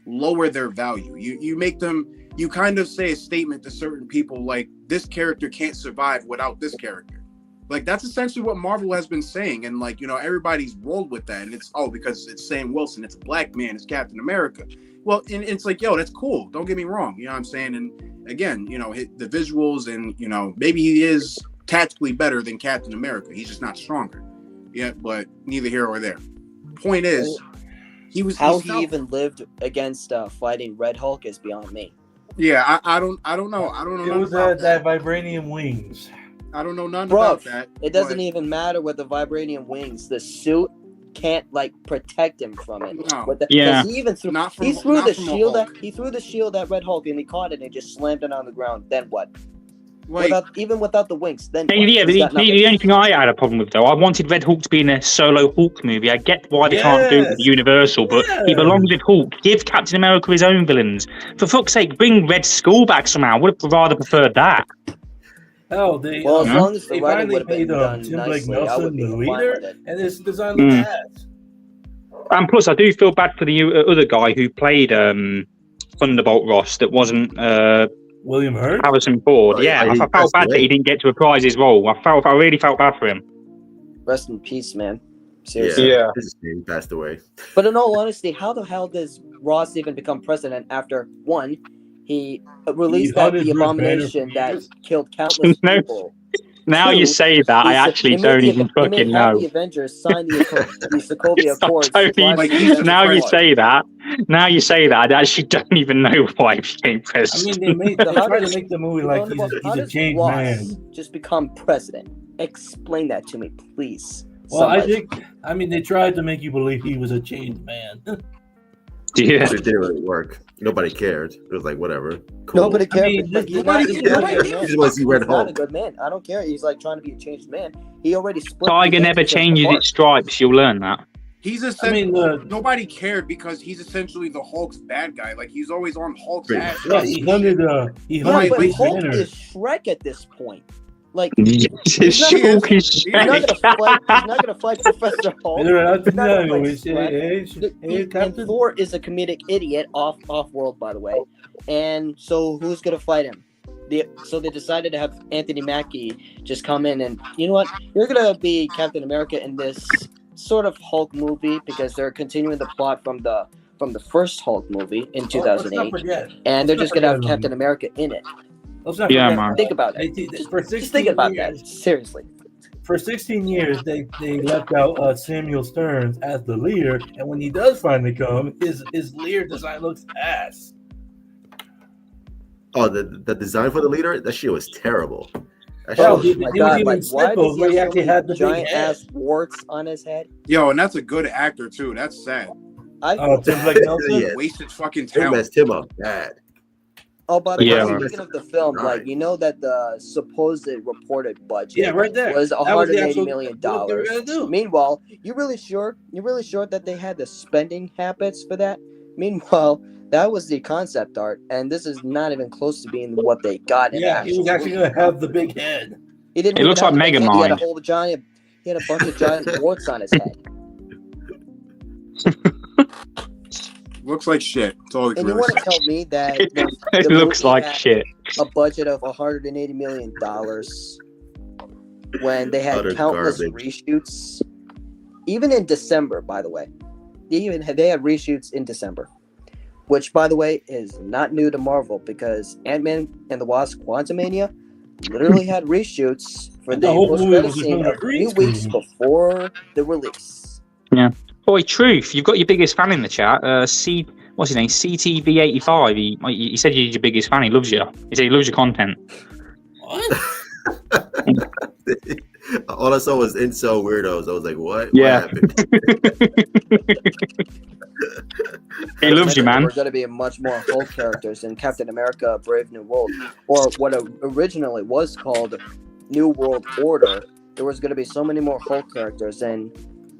lower their value. You make them, you kind of say a statement to certain people like, this character can't survive without this character. Like, that's essentially what Marvel has been saying. And like, you know, everybody's rolled with that. And it's, because it's Sam Wilson, it's a black man, it's Captain America. Well, and it's like, yo, that's cool. Don't get me wrong. You know what I'm saying? And again, you know, the visuals and, you know, maybe he is tactically better than Captain America. He's just not stronger. Yeah, but neither here or there. Point is, he even lived against fighting Red Hulk is beyond me. Yeah, I don't know. It was that vibranium wings. I don't know nothing about that. It doesn't even matter with the vibranium wings. The suit can't like protect him from it. No. He even threw the shield at Red Hulk and he caught it and just slammed it on the ground. Then what? Like, without the wings, then the only thing I had a problem with though, I wanted Red Hulk to be in a solo Hulk movie. I get why they can't do it with Universal, but he belongs with Hulk. Give Captain America his own villains. For fuck's sake, bring Red Skull back somehow. Would have rather preferred that. Hell, as long as the writing would have been done Tim nicely, I would be the fine leader, with it. and his design looked ass. And plus, I do feel bad for the other guy who played Thunderbolt Ross. That wasn't William Hurt? Harrison Ford. I felt bad that he didn't get to reprise his role. I really felt bad for him. Rest in peace, man. Seriously. Yeah. He passed away. But in all honesty, how the hell does Ross even become president after one? He released the abomination that killed countless people. Now you say that, I actually don't even fucking know. The Avengers signed the Sokovia Accords. Now you say that, I actually don't even know why he became president. I mean, they tried to make the movie like he's a changed man. Just become president. Explain that to me, please. Well, they tried to make you believe he was a changed man. Yeah. It didn't really work. Nobody cared. It was like, whatever. Cool. Nobody cared. He's not a good man. I don't care. He's like trying to be a changed man. He already split. Tiger never changes its stripes. You'll learn that. He's essentially nobody cared because he's essentially the Hulk's bad guy. Like he's always on Hulk's ass. Yeah, he hunted Hulk is Shrek at this point. Like he's not gonna fight Professor Hulk. And Thor is a comedic idiot off-world, by the way. And so who's gonna fight him? So they decided to have Anthony Mackie just come in and, you know what? You're gonna be Captain America in this sort of Hulk movie because they're continuing the plot from the first Hulk movie in 2008, and they're just gonna have Captain America in it. Man. Think about it. Just think about that. Seriously. For 16 years, they left out Samuel Stearns as the leader, and when he does finally come, his leader design looks ass. Oh, the design for the leader? That shit was terrible. He actually had the giant ass warts on his head. Yo, and that's a good actor too. That's sad. Wasted fucking talent. They messed him up bad. Oh, by the way, speaking of the film, like, you know that the supposed reported budget was $180 million. Meanwhile, you really sure that they had the spending habits for that? Meanwhile, that was the concept art, and this is not even close to being what they got. He was actually going to have the big head. It looks like Megamind. He had a bunch of giant warts on his head. Looks like shit. That's all we can really say. And you want to tell me that it looks like shit. A budget of $180 million when they had countless reshoots. even in December, by the way, they had reshoots in December, which, by the way, is not new to Marvel because Ant-Man and the Wasp: Quantumania literally had reshoots for the post-credit scene a few weeks before the release. Yeah. Boy, Truth, you've got your biggest fan in the chat. What's his name? CTV85. He said you're your biggest fan. He loves you. He said he loves your content. What? All I saw was incel weirdos. I was like, what? Yeah. What happened? He loves you, man. We're going to be much more Hulk characters in Captain America: Brave New World, or what originally was called New World Order. There was going to be so many more Hulk characters, and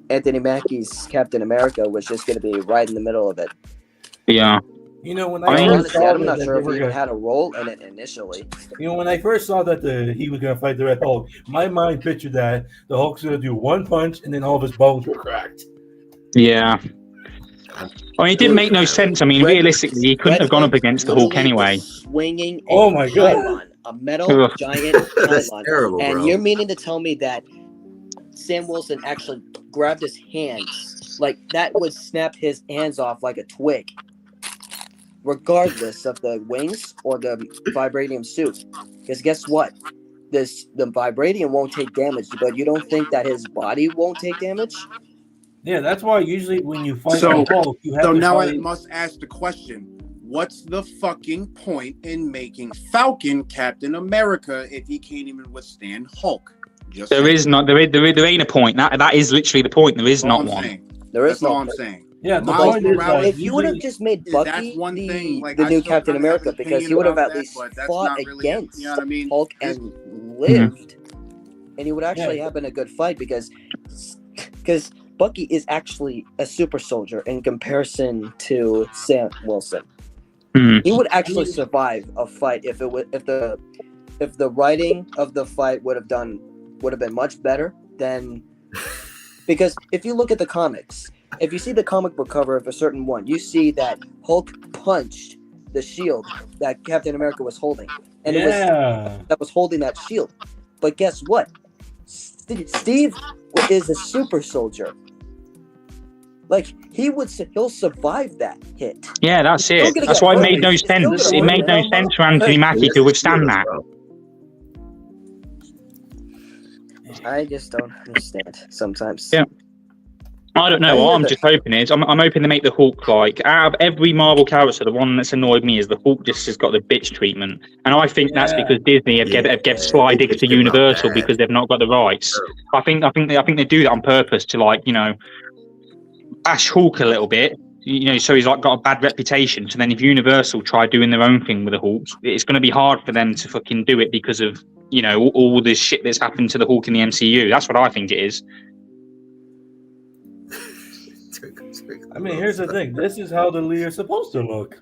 Anthony Mackie's Captain America was just going to be right in the middle of it. Yeah. You know, when I'm not sure if he even had a role in it initially. You know, when I first saw that he was going to fight the Red Hulk, my mind pictured that the Hulk's going to do one punch and then all of his bones were cracked. Yeah. I mean, it didn't make no sense. I mean, realistically, he couldn't have gone up against the Hulk anyway. Swinging my God. A metal giant That's pylon. terrible, and bro. you're meaning to tell me that Sam Wilson actually grabbed his hands, like that would snap his hands off like a twig, regardless of the wings or the vibranium suit. Because guess what? The vibranium won't take damage, but you don't think that his body won't take damage? Yeah, that's why usually when you fight a Hulk, you have So to now fight... I must ask the question. What's the fucking point in making Falcon Captain America if he can't even withstand Hulk? There ain't a point. That is literally the point. There is not one. There is That's all I'm saying. Yeah, the Miles point is, Morales, if you would have just made Bucky the new Captain America, because he would have at least fought against Hulk and lived, and he would actually have been a good fight because Bucky is actually a super soldier in comparison to Sam Wilson. He would actually survive a fight if the writing of the fight would have been much better than, because if you look at the comics, if you see the comic book cover of a certain one, you see that Hulk punched the shield that Captain America was holding, and it was that was holding that shield. But guess what? Steve is a super soldier. Like he'll survive that hit. Yeah, that's it. That's why it made no sense. It made no sense for Anthony Mackie to withstand that. I just don't understand sometimes. Yeah. I don't know. What I'm just hoping is, I'm hoping to make the Hulk, like, out of every Marvel character, the one that's annoyed me is the Hulk just has got the bitch treatment. And I think that's because Disney have given sly dicks to Universal because they've not got the rights. I think they do that on purpose to, like, you know, bash Hulk a little bit, you know, so he's like got a bad reputation. So then if Universal try doing their own thing with the Hulk, it's going to be hard for them to fucking do it because of, you know, all this shit that's happened to the Hulk in the MCU. That's what I think it is. I mean, here's the thing. This is how the leader is supposed to look.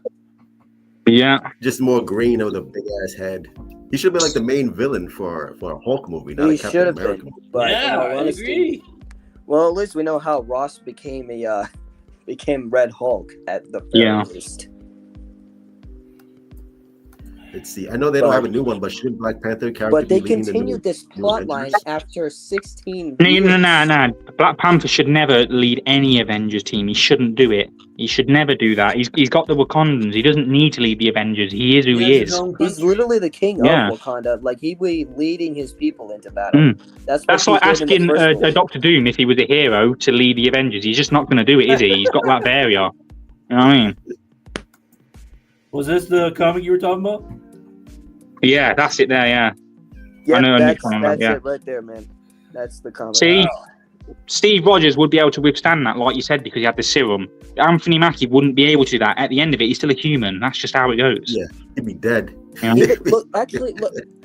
Yeah. Just more green with a big ass head. He should be like the main villain for a Hulk movie, not a Captain America movie. But yeah, I agree. Well, at least we know how Ross became Red Hulk at the very least. Let's see. I know they don't have a new one, but shouldn't Black Panther character? But they continued this plot line after 16 years. No. Black Panther should never lead any Avengers team. He shouldn't do it. He should never do that. He's got the Wakandans. He doesn't need to lead the Avengers. He is who he is. He's literally the king of Wakanda. Like, he'd be leading his people into battle. That's like asking Dr. Doom if he was a hero to lead the Avengers. He's just not going to do it, is he? He's got that barrier. You know what I mean? Was this the comic you were talking about? Yeah, that's it there, yeah. Yeah, that's it right there, man. That's the comic. See, Steve Rogers would be able to withstand that, like you said, because he had the serum. Anthony Mackie wouldn't be able to do that. At the end of it, he's still a human. That's just how it goes. Yeah, he'd be dead. Yeah. Look,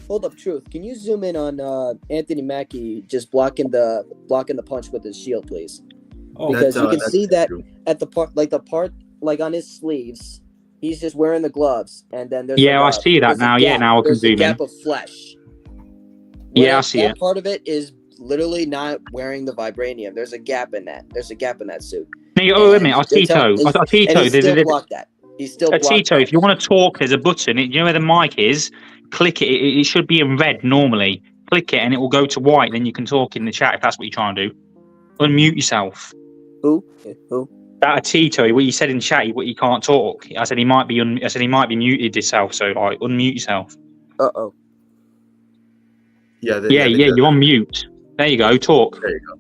hold up, Truth. Can you zoom in on Anthony Mackie just blocking the punch with his shield, please? Oh, because you can see that at the part on his sleeves. He's just wearing the gloves, and then there's I see that now. Yeah, now I can zoom in. There's a gap of flesh. Yeah, I see it. Part of it is literally not wearing the vibranium. There's a gap in that. There's a gap in that suit. No, wait a minute. Tito. He still blocked that. He's still blocked Tito, if you want to talk, there's a button. You know where the mic is? Click it. It should be in red normally. Click it, and it will go to white. Then you can talk in the chat if that's what you're trying to do. Unmute yourself. Who? That Tito, what you said in chat, what you can't talk. I said he might be muted himself. So like, unmute yourself. Uh-oh. Yeah, you're on mute. There you go. Talk. There you go.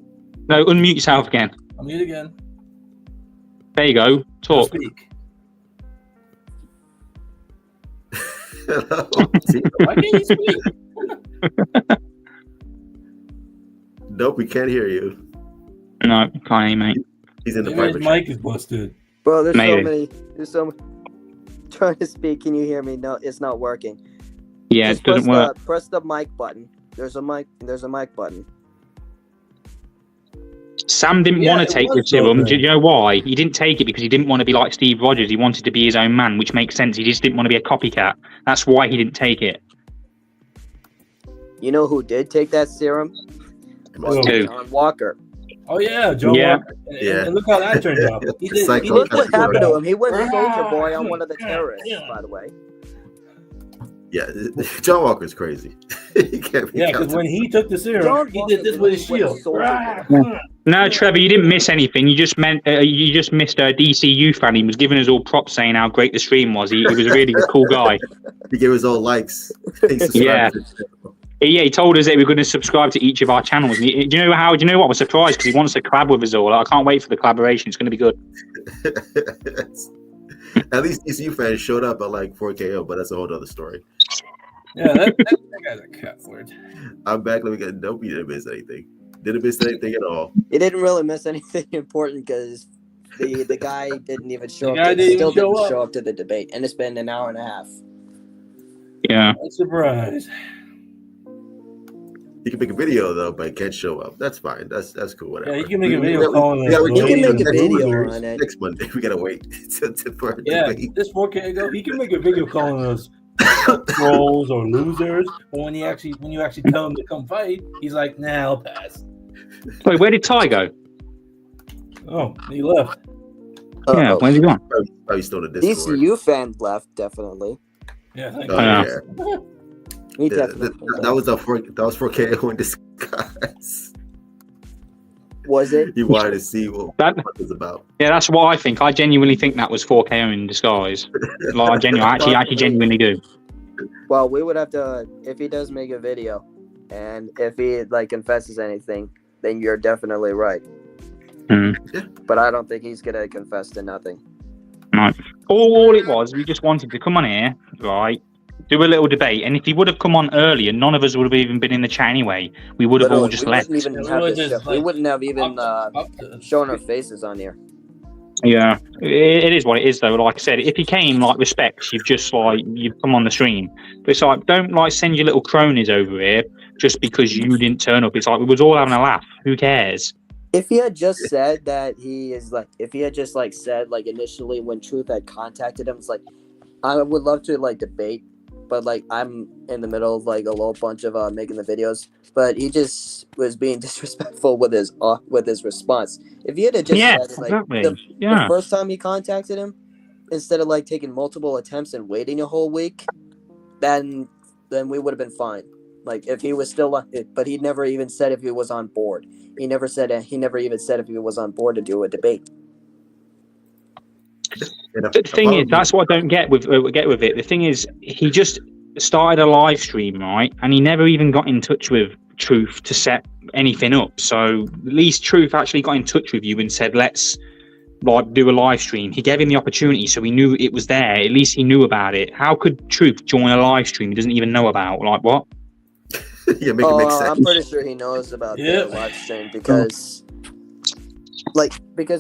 No, unmute yourself again. Unmute again. There you go. Talk. Speak. Hello. Why can't you speak? Nope, we can't hear you. No, can't hear, mate. He's in the Maybe his mic is busted. Bro, there's Maybe. so many. Trying to speak. Can you hear me? No, it's not working. Yeah, Just it doesn't work. Press the mic button. There's a mic button. Sam didn't want to take the serum. Do you know why? He didn't take it because he didn't want to be like Steve Rogers. He wanted to be his own man, which makes sense. He just didn't want to be a copycat. That's why he didn't take it. You know who did take that serum? Who? John Walker. Oh yeah, John Walker. And look how that turned out. Look what happened to him. He went Soldier Boy on one of the terrorists, by the way. Yeah, John Walker's crazy. He can't be because when he took the serum, he did this with his shield. No, Trevor, you didn't miss anything. You just missed a DCU fan. He was giving us all props saying how great the stream was. He was a really cool guy. He gave us all likes. Yeah. Yeah, he told us that we were going to subscribe to each of our channels. Do you know what? I was surprised because he wants to collab with us all. I can't wait for the collaboration. It's going to be good. At least DCU fans showed up at like 4KO, but that's a whole other story. Yeah, that guy's a cat word. I'm back. Let me get. Nope, he didn't miss anything. Didn't miss anything at all. He didn't really miss anything important because the guy didn't even show up. Didn't show up to the debate, and it's been an hour and a half. Yeah. I'm surprised. He can make a video though, but can't show up. That's fine. That's cool. Whatever. Yeah, he can make a video calling it. He can make a video on it. Next Monday, we gotta wait for debate. This 4K he can make a video calling us trolls or losers. But when you actually tell him to come fight, he's like, "Nah, I'll pass." Wait, where did Ty go? Oh, he left. Yeah, where's he gone? Probably still in the Discord. DCU fan left, definitely. Yeah, thank you. Yeah. That was 4KO in disguise. Was it? You wanted to see what it was about. Yeah, that's what I think. I genuinely think that was 4KO in disguise. Like, I actually genuinely do. Well, we would have to, if he does make a video, and if he confesses anything, then you're definitely right. Yeah. But I don't think he's gonna confess to nothing. No. All it was, we just wanted to come on here, right? Do a little debate, and if he would have come on earlier, none of us would have even been in the chat anyway. We would have all just left. We wouldn't have even shown our faces on here. Yeah, it is what it is, though. Like I said, if he came respects, you've come on the stream. But it's like, don't send your little cronies over here just because you didn't turn up. It's like we was all having a laugh. Who cares? If he had just said that said initially when Truth had contacted him, it's like, I would love to debate. But I'm in the middle of a little bunch of making the videos. But he just was being disrespectful with his response. If he had just said the first time he contacted him, instead of taking multiple attempts and waiting a whole week, then we would have been fine. If he was still, but he never even said if he was on board. He never even said if he was on board to do a debate. The thing is, that's what I don't get with it. The thing is, he just started a live stream, right? And he never even got in touch with Truth to set anything up. So at least Truth actually got in touch with you and said, let's do a live stream. He gave him the opportunity, so he knew it was there. At least he knew about it. How could Truth join a live stream he doesn't even know about? What? Yeah, make it make sense. I'm pretty sure he knows about the live stream because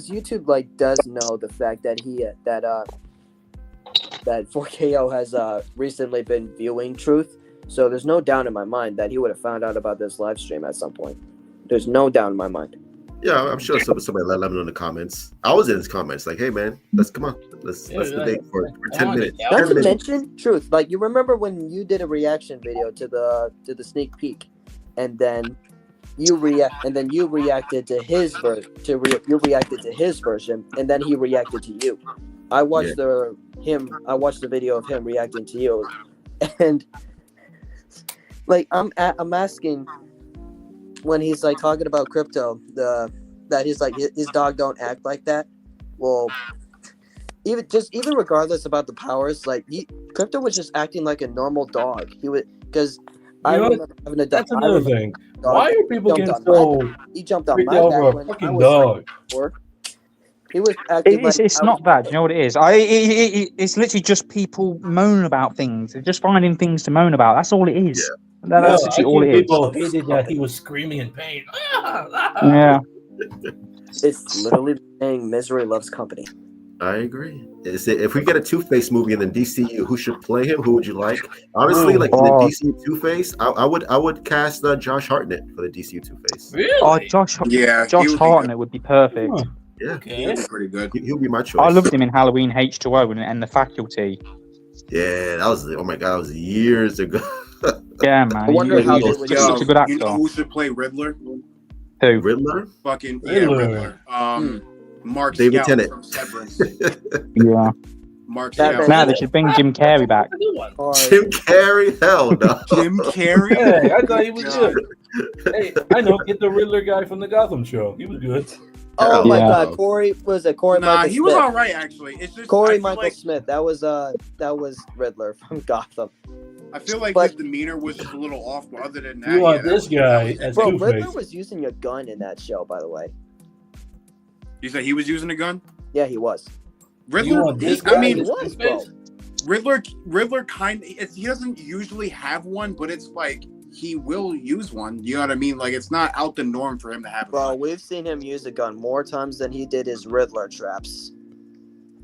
YouTube does know the fact that that 4KO has recently been viewing Truth, so there's no doubt in my mind that he would have found out about this live stream at some point. There's no doubt in my mind. Yeah, I'm sure somebody let him know in the comments. I was in his comments hey man, let's debate for 10 minutes. Not to mention Truth, you remember when you did a reaction video to the sneak peek, and then you reacted to his version. You reacted to his version, and then he reacted to you. I watched the video of him reacting to you, and I'm asking when he's talking about crypto, that he's like his dog don't act like that. Well, even regardless about the powers, like Crypto was just acting like a normal dog. He would because I remember having a dog. That's another thing. Why are people getting so he jumped on my over back a when fucking I was dog? Like, he was acting it's not bad. Do you know what it is? It's literally just people moan about things. They're just finding things to moan about. That's all it is. Yeah. That's literally all it is. People hated that he was screaming in pain. Yeah. It's literally saying misery loves company. I agree. If we get a Two-Face movie in the DCU, who should play him? Who would you like? Honestly, like in the DCU Two-Face, I would cast Josh Hartnett for the DCU Two-Face. Really? Oh, Josh Hartnett would be perfect. Huh. Yeah, okay. He'd be pretty good. He'll be my choice. I loved him in Halloween H2O and The Faculty. Yeah, that was, oh my God, that was years ago. Yeah, man. I wonder how he was such a good actor. You know who should play Riddler? Who? Riddler? Fucking Riddler. Mark David Scout Tennant from Severance. Yeah. Mark Scout. Nah, they should bring Jim Carrey back. Jim Carrey? Hell no. Jim Carrey? Hey, I thought he was good. Hey, I know. Get the Riddler guy from the Gotham show. He was good. Oh my God, Corey Michael he Smith. was all right actually. It's just Corey Michael Smith. That was Riddler from Gotham. I feel like his demeanor was just a little off, but other than that, you want this guy as Bro, Two-Face. Riddler was using a gun in that show, by the way. You said he was using a gun? Yeah, he was. Riddler. Riddler kind of. He doesn't usually have one, but it's like he will use one. You know what I mean? Like it's not out the norm for him to have. Bro, we've seen him use a gun more times than he did his Riddler traps.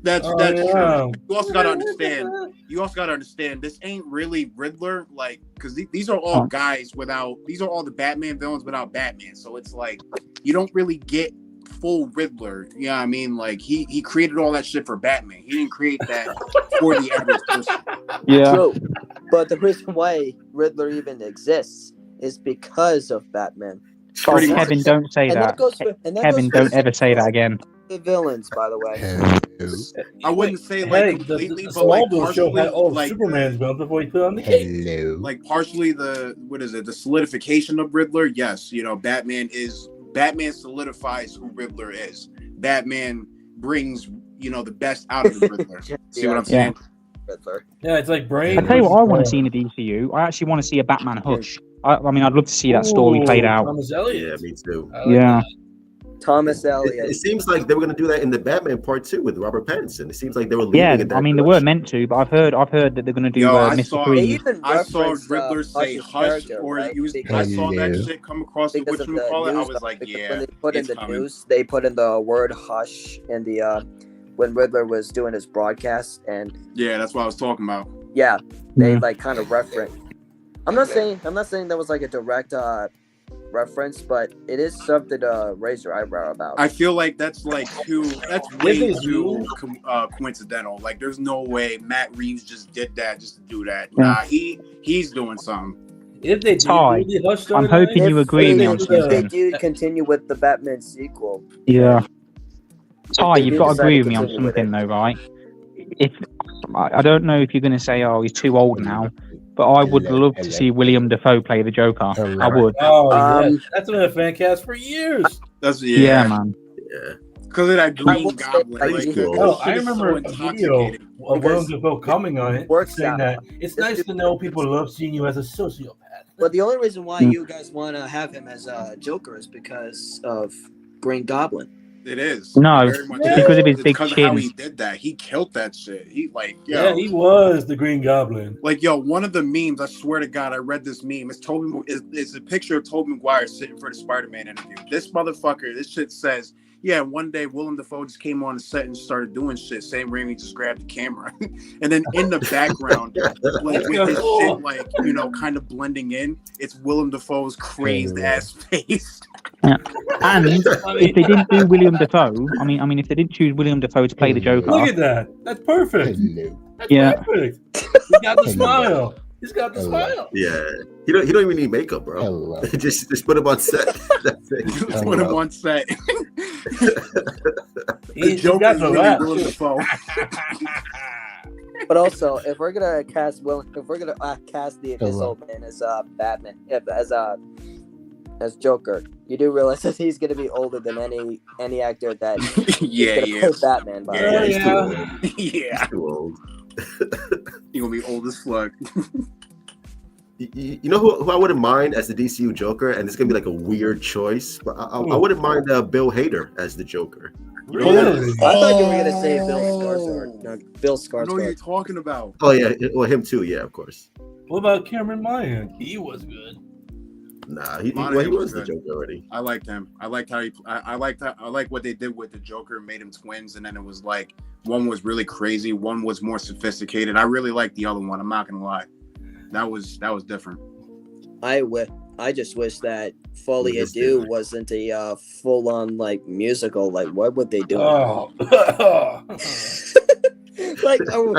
That's true. You also got to understand. This ain't really Riddler, like, because these are all guys without. These are all the Batman villains without Batman. So it's like you don't really get full Riddler. You know what I mean? Like he created all that shit for Batman. He didn't create that for the average person. Yeah. True. But the reason why Riddler even exists is because of Batman. Oh, Kevin, don't say that. Kevin, don't ever say that again. The villains, by the way. I wouldn't say like completely, but like partially, had all like Superman's villains before he put on the cape. Like partially the solidification of Riddler. Yes, you know, Batman solidifies who Riddler is. Batman brings, you know, the best out of the Riddler. See what I'm saying? Riddler. Yeah, it's like Brain. I tell you what, I want to see in the DCU. I actually want to see a Batman Hush. I mean, I'd love to see that story played out. Thomas Elliott. Yeah, me too. Yeah. Thomas Elliott. It seems like they were going to do that in the Batman Part 2 with Robert Pattinson. It seems like they were leaving in that I mean, they were meant to, but I've heard that they're going to do Mr. Freeze. I saw Riddler say Hush, or I saw that shit come across the whatchamacallit. I was like, yeah. When they put in the news, they put in the word Hush in the when Riddler was doing his broadcast, and yeah, that's what I was talking about. Yeah, they like kind of reference. I'm not saying that was like a direct reference, but it is something to raise your eyebrow about. I feel like that's way too coincidental. Like, there's no way Matt Reeves just did that just to do that. Nah, he's doing something. If they Ty, I'm hoping you agree with me on something. If they do continue with the Batman sequel. Yeah. Ty, you've got to agree with me on something though, right? I don't know if you're going to say, oh, he's too old now, but I would love to see William Dafoe play the Joker. I would. Oh, that's been a fan cast for years. Yeah, man. Yeah. Because of that Green Goblin. I remember a video of William Dafoe coming on it, saying that it's nice to know people love seeing you as a sociopath. But the only reason why you guys want to have him as a Joker is because of Green Goblin. It is. No, it's because of his big chin. Of how he did that. He killed that shit. He he was the Green Goblin. Like, one of the memes, I swear to God, I read this meme. It's a picture of Tobey Maguire sitting for the Spider-Man interview. This motherfucker, this shit says, yeah, one day Willem Dafoe just came on the set and started doing shit. Sam Raimi just grabbed the camera. And then in the background, like with his shit, like, kind of blending in, it's Willem Dafoe's crazed ass face. Yeah. And if they didn't do William Dafoe, I mean, if they didn't choose William Dafoe to play the Joker, look at that. That's perfect. That's perfect. He got the smile. He's got the smile. Yeah, he don't even need makeup, bro. just put him on set. That's it. Just put him on set. The Joker's really Willem Dafoe. But also, if we're gonna cast the Invisible Man as Batman, as Joker. You do realize that he's going to be older than any actor that play Batman. By the way, He's too old. He's gonna be old as fuck. You know who I wouldn't mind as the DCU Joker, and it's gonna be like a weird choice, but I wouldn't mind Bill Hader as the Joker. Really? I thought you were gonna say Bill Skarsgård. No, Bill Skarsgård. I know what you're talking about. Oh yeah, well him too. Yeah, of course. What about Cameron Monaghan? He was good. Nah, he was the Joker already. I liked him. I liked how I like what they did with the Joker, made him twins, and then it was like one was really crazy, one was more sophisticated. I really liked the other one. I'm not gonna lie, that was different. I just wish that Folie à Deux wasn't a full-on like musical. Like, what would they do? Oh. Like, I'm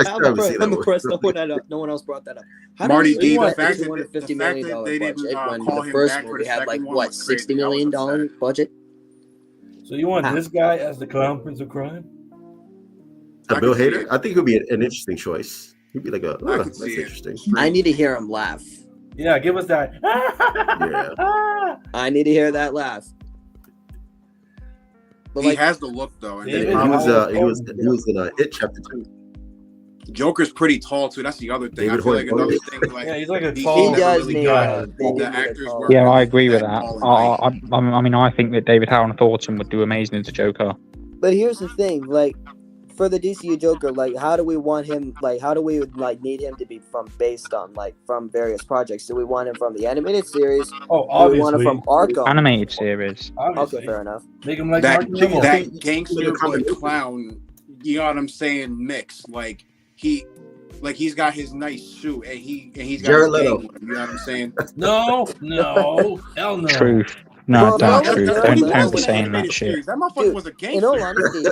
impressed. No one else brought that up. How Marty D, the fact that $250 million they budget didn't when call the him first back for movie the had like second one what was crazy. $60 million budget? So you want this guy as the Clown Prince of Crime? Bill Hader? I think he'd be an interesting choice. He'd be like that's interesting. I need to hear him laugh. Yeah, give us that. Yeah. I need to hear that laugh. But he has the look though, and he was in It Chapter 2. Joker's pretty tall too. That's the other thing. I feel like another thing. Like, yeah, he's like a tall. He does really need the actors. Yeah, I agree with that. I mean, I think that David Howard Thornton would do amazing as a Joker. But here's the thing, like, for the DCU Joker, like, how do we want him? Like, how do we like need him to be based on from various projects? Do we want him from the animated series? Oh, obviously. Do we want him from Arkham? Animated series. Obviously. Okay, fair enough. Make him like that gangster but clown. You know what I'm saying? Mix like he's got his nice suit and he's got Jared Leto. You know what I'm saying? No, hell no. Truth. No, don't truth. Don't be saying that shit. That motherfucker was a gangster. In all honesty,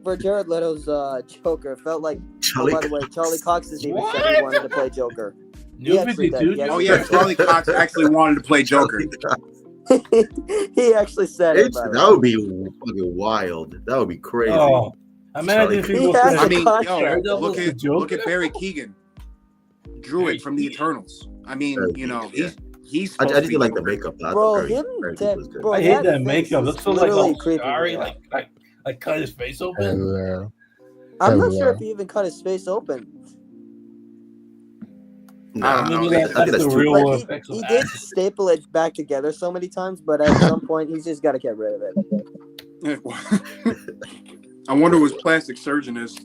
for Jared Leto's Joker, it felt like. Oh, by the way, Charlie Cox has even said he wanted to play Joker. Oh yeah, Charlie Cox actually wanted to play Joker. He actually said it. That would be fucking wild. That would be crazy. Oh, imagine if he was. I mean, look at Barry Keoghan, Druid from the Eternals. I mean, you know, he's. I just didn't like the makeup. Bro, I hate that makeup. Looks so like sorry, like cut his face open. I'm not sure if he even cut his face open. No, that's the real effects. He did staple it back together so many times, but at some point he's just got to get rid of it. I wonder who his plastic surgeon is.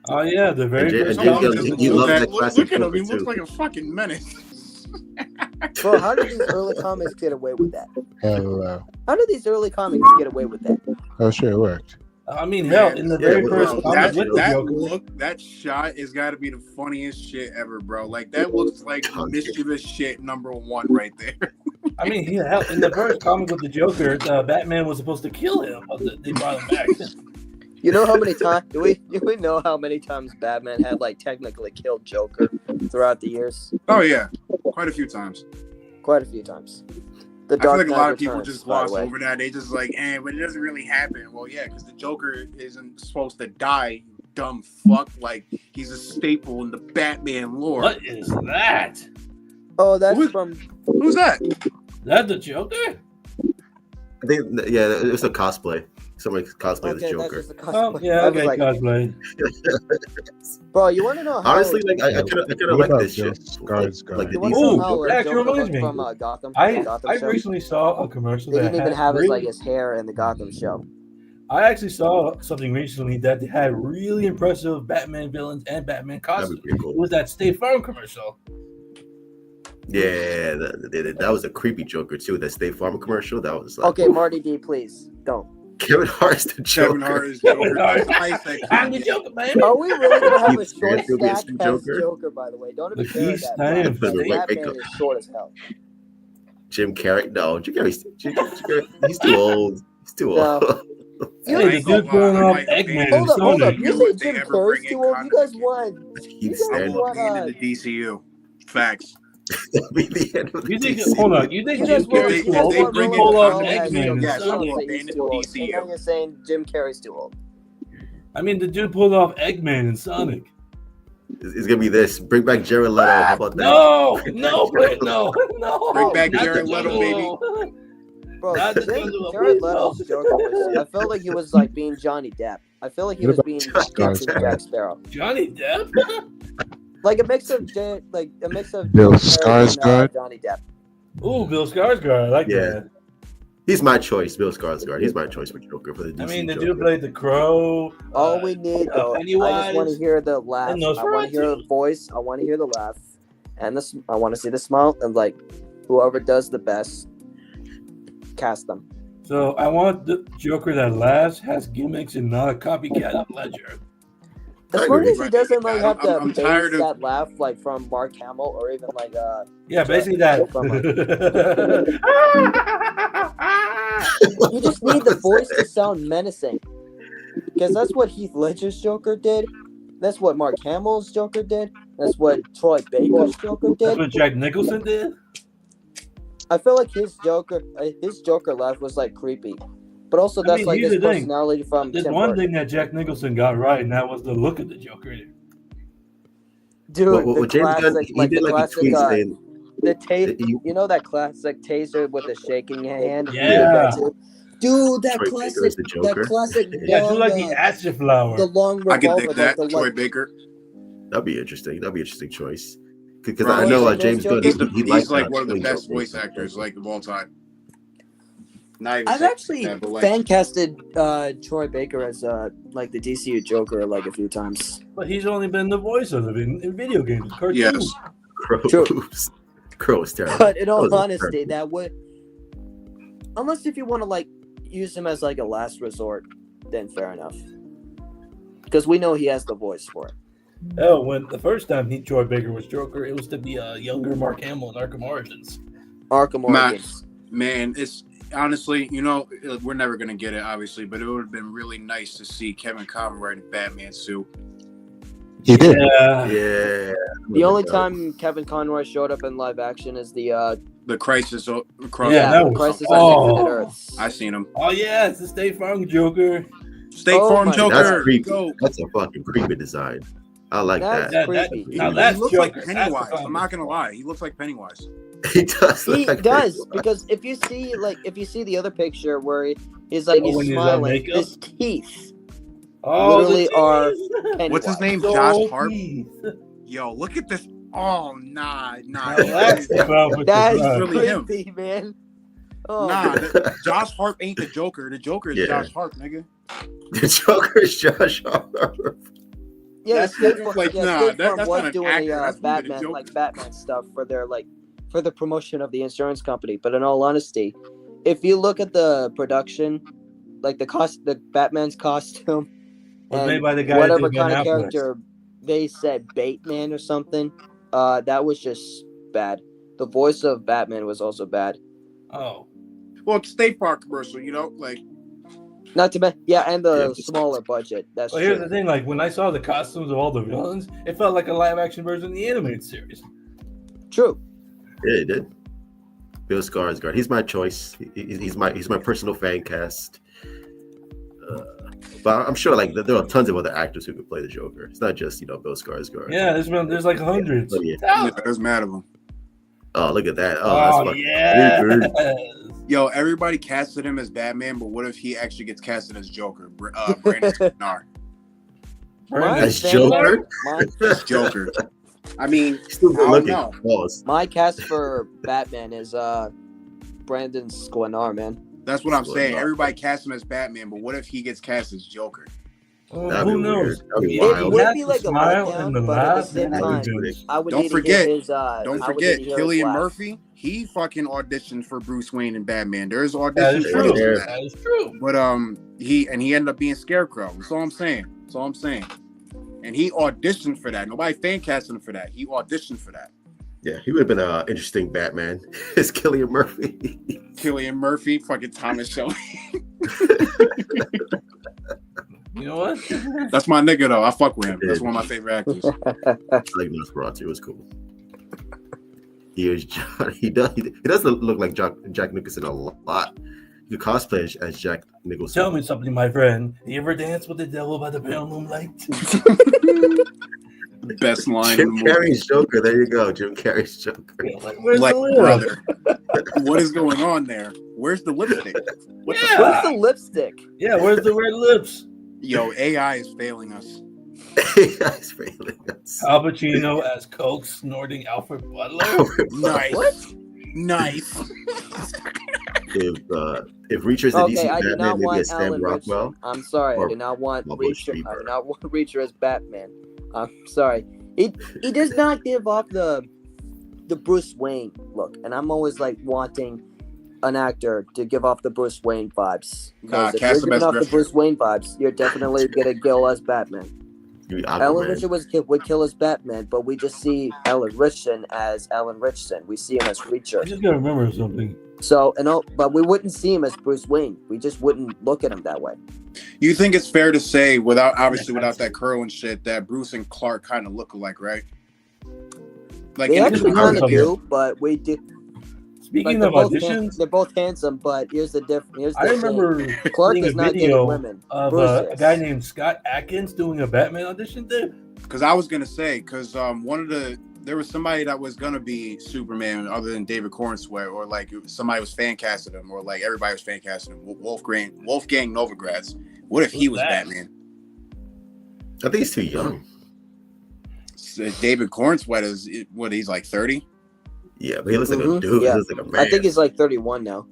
Oh yeah, the very first. Look at him. He looks like a fucking menace. Bro, how did these early comics get away with that? How did these early comics get away with that? Oh, sure, it worked. I mean, hell, in the very first comic with the Joker, that shot has got to be the funniest shit ever, bro. Like that looks like mischievous shit #1 right there. I mean, hell, in the first comic with the Joker, Batman was supposed to kill him, but they brought him back. You know how many times do we know how many times Batman had technically killed Joker throughout the years? Oh yeah, quite a few times. Quite a few times. I feel like a lot of people just gloss over that. They just but it doesn't really happen. Well, yeah, because the Joker isn't supposed to die, you dumb fuck. Like he's a staple in the Batman lore. What is that? Oh, that's from. Who's that? That the Joker? I think it's a cosplay. Somebody cosplayed the Joker. Oh yeah, okay, cosplay. Bro, you want to know how? Honestly, I kind of like this shit. That reminds me. From Gotham. I recently saw a commercial. They didn't even have his hair in the Gotham show. I actually saw something recently that they had really impressive Batman villains and Batman costumes. Cool. It was that State Farm commercial. Yeah, that was a creepy Joker too. That State Farm commercial. That was okay. Marty D, please don't. Kevin Hart's the Joker. Kevin Hart is Joker. I'm the Joker, baby. Are we really gonna have a short stack as Joker? By the way, don't even care that. Batman is short as hell. Jim Carrey, no, Jim Carrey, he's too old. He's too old. Hey, the dude going off Eggman. Hold up. You say Jim Carrey's too old? You guys want? The DCU. Facts. You think? Hold on. You think Jim Carrey's too old? They pull off Eggman. Now you're saying Jim Carrey's too old. I mean, the dude pulled off Eggman and Sonic. It's gonna be this. Bring back Jared Leto. How about that? No. Bring back Jared Leto, baby. Bro, Jared Leto's Joker was, I felt like he was like being Johnny Depp. I feel like he was being Jack Sparrow. Johnny Depp? Like a mix of Bill Skarsgård and Johnny Depp. Ooh, Bill Skarsgård. I like that. He's my choice, Bill Skarsgård. He's my choice for Joker for the DC. I mean, the Joker. dude played the Crow. All we need, though, I just want to hear the laugh. I want to hear the voice. I want to hear the laugh, and I want to see the smile. And like, whoever does the best, cast them. So I want the Joker that laughs, has gimmicks, and not a copycat of Ledger. As long as he doesn't like have to base that laugh like from Mark Hamill or even like basically that. You just need the voice to sound menacing, because that's what Heath Ledger's Joker did. That's what Mark Hamill's Joker did. That's what Troy Baker's Joker did. That's what Jack Nicholson did. I feel like his Joker laugh was like creepy. But also, that's like his personality from There's Tim one Burton. thing that Jack Nicholson got right, and that was the look of the Joker. Dude, the classic, you know that classic taser with the shaking hand? Yeah. Dude, that classic. Yeah, do like the acid flower. The long revolver. I can dig that. Troy Baker. That'd be interesting. That'd be an interesting choice. Because I know James Gunn, he's like one of the best voice actors like of all time. I've actually fan casted Troy Baker as like the DCU Joker like a few times. But he's only been the voice of it in video games. Cartoons. Yes. Crow is terrible. But in all honesty, that would, unless if you want to like use him as like a last resort, then fair enough. Because we know he has the voice for it. Oh, when the first time Troy Baker was Joker, it was to be a younger Mark Hamill in Arkham Origins. Man, it's honestly, we're never gonna get it, obviously, but it would have been really nice to see Kevin Conroy in a Batman suit. He did. Yeah. The only time Kevin Conroy showed up in live action is the Crisis Across Crisis on Infinite Earths. I seen him. Oh yeah, it's the State Farm Joker. State Farm Joker. That's creepy. That's a fucking creepy design. I like that. He looks like Pennywise. I'm not gonna lie. He looks like Pennywise. He does. Because if you see the other picture where he's like he's smiling, his teeth literally are Pennywise. What's his name? Josh Hart. Yo, look at this. Oh nah. That's really creepy, him, man. Oh. Nah, Josh Hart ain't the Joker. The Joker is Josh Hart, nigga. The Joker is Josh Hart. Yeah, State Farm was doing Batman stuff for the promotion of the insurance company. But in all honesty, if you look at the production, like the Batman's costume, was made by the guy whatever kind of character they said, Bateman or something, that was just bad. The voice of Batman was also bad. Oh, well, it's State Farm commercial, Not to mention, and the smaller budget. That's well, here's the thing: like when I saw the costumes of all the villains, it felt like a live-action version of the animated series. True. Yeah, it did. Bill Skarsgård. He's my choice. He's my personal fan cast. But I'm sure there are tons of other actors who could play the Joker. It's not just Bill Skarsgård. Yeah, there's like hundreds. There's mad of them. Oh, look at that! Oh, that's yeah. Yo, everybody casted him as Batman, but what if he actually gets casted as Joker? Brandon Sklar. As Joker? As Joker. I mean, still good looking. My cast for Batman is Brandon Sklar, man. That's what I'm saying. Everybody cast him as Batman, but what if he gets cast as Joker? Who knows? It would be like a letdown, but at the same time, I would don't need forget, to hear his. Don't forget, Cillian Murphy. He fucking auditioned for Bruce Wayne and Batman. There's auditions for that. That is true. But he ended up being Scarecrow. That's all I'm saying. And he auditioned for that. Nobody fan casted him for that. He auditioned for that. Yeah, he would have been an interesting Batman. It's Cillian Murphy. Killian Murphy, fucking Thomas Shelby. You know what? That's my nigga though. I fuck with him. That's one of my favorite actors. I like Nosferatu. It was cool. He doesn't look like Jack Nicholson a lot. You cosplay as Jack Nicholson. Tell me something, my friend. You ever dance with the devil by the pale moonlight? Best line. Jim Carrey's Joker. There you go. Jim Carrey's Joker. Like, brother, what is going on there? Where's the lipstick? Where's the lipstick? Yeah, where's the red lips? Yo, AI is failing us. AI is failing us. Al Pacino as Coke snorting Alfred Butler. Nice. What? Nice. If Reacher's the DC Batman, maybe it's Sam Rockwell. I'm sorry, I do not want Reacher. I do not want Reacher as Batman. I'm sorry. He does not give off the Bruce Wayne look, and I'm always like wanting an actor to give off the Bruce Wayne vibes. Because if you're giving off the Bruce Wayne vibes, you're definitely gonna kill us Batman. Alan Richardson would kill us Batman, but we just see Alan Richardson as Alan Richardson. We see him as Reacher. I just gotta remember something. So, but we wouldn't see him as Bruce Wayne. We just wouldn't look at him that way. You think it's fair to say, without that curl and shit, that Bruce and Clark kind of look alike, right? Like, they actually kind of do, but we do. Speaking of auditions, they're both handsome, but here's the difference. I remember Clark is not getting women. Of a guy named Scott Adkins doing a Batman audition there. Because I was gonna say, there was somebody that was gonna be Superman other than David Cornsweet, or like somebody was fan casting him, or like everybody was fan casting him. Wolfgang Novogratz. What if he was Batman? I think he's too young. David Cornsweet is what? He's like 30. Yeah, but he looks like a dude. Yeah. He looks like a man. I think he's like 31 now.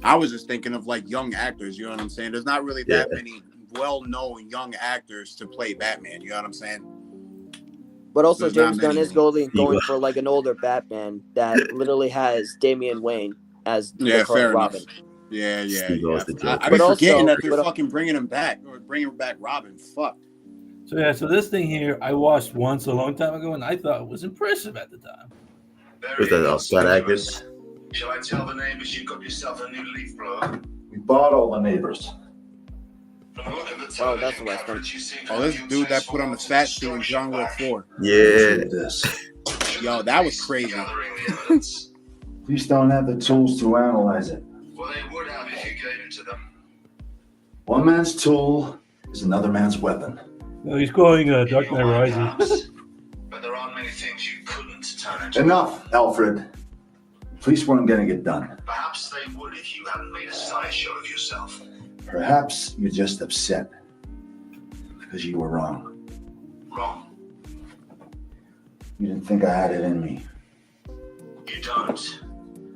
I was just thinking of like young actors. You know what I'm saying? There's not really that many well-known young actors to play Batman. You know what I'm saying? But also, James Gunn is going for like an older Batman that literally has Damian Wayne as the current Robin. Yeah. I be forgetting that they're fucking bringing him back, or bringing back Robin. Fuck. So this thing here, I watched once a long time ago, and I thought it was impressive at the time. Was that Scott Adkins? Shall I tell the neighbors you've got yourself a new leaf blower? We bought all the neighbors. That's the last one. Oh, this dude that put on the fat suit in John Wick 4. Yeah. Yo, that was crazy. Police don't have the tools to analyze it. Well, they would have if you gave it to them. One man's tool is another man's weapon. No, he's calling Dark Knight Rises. But there aren't many things you couldn't turn into. Enough, Alfred. Police weren't going to get done. Perhaps they would if you hadn't made a sideshow of yourself. Perhaps you're just upset because you were wrong. Wrong? You didn't think I had it in me. You don't.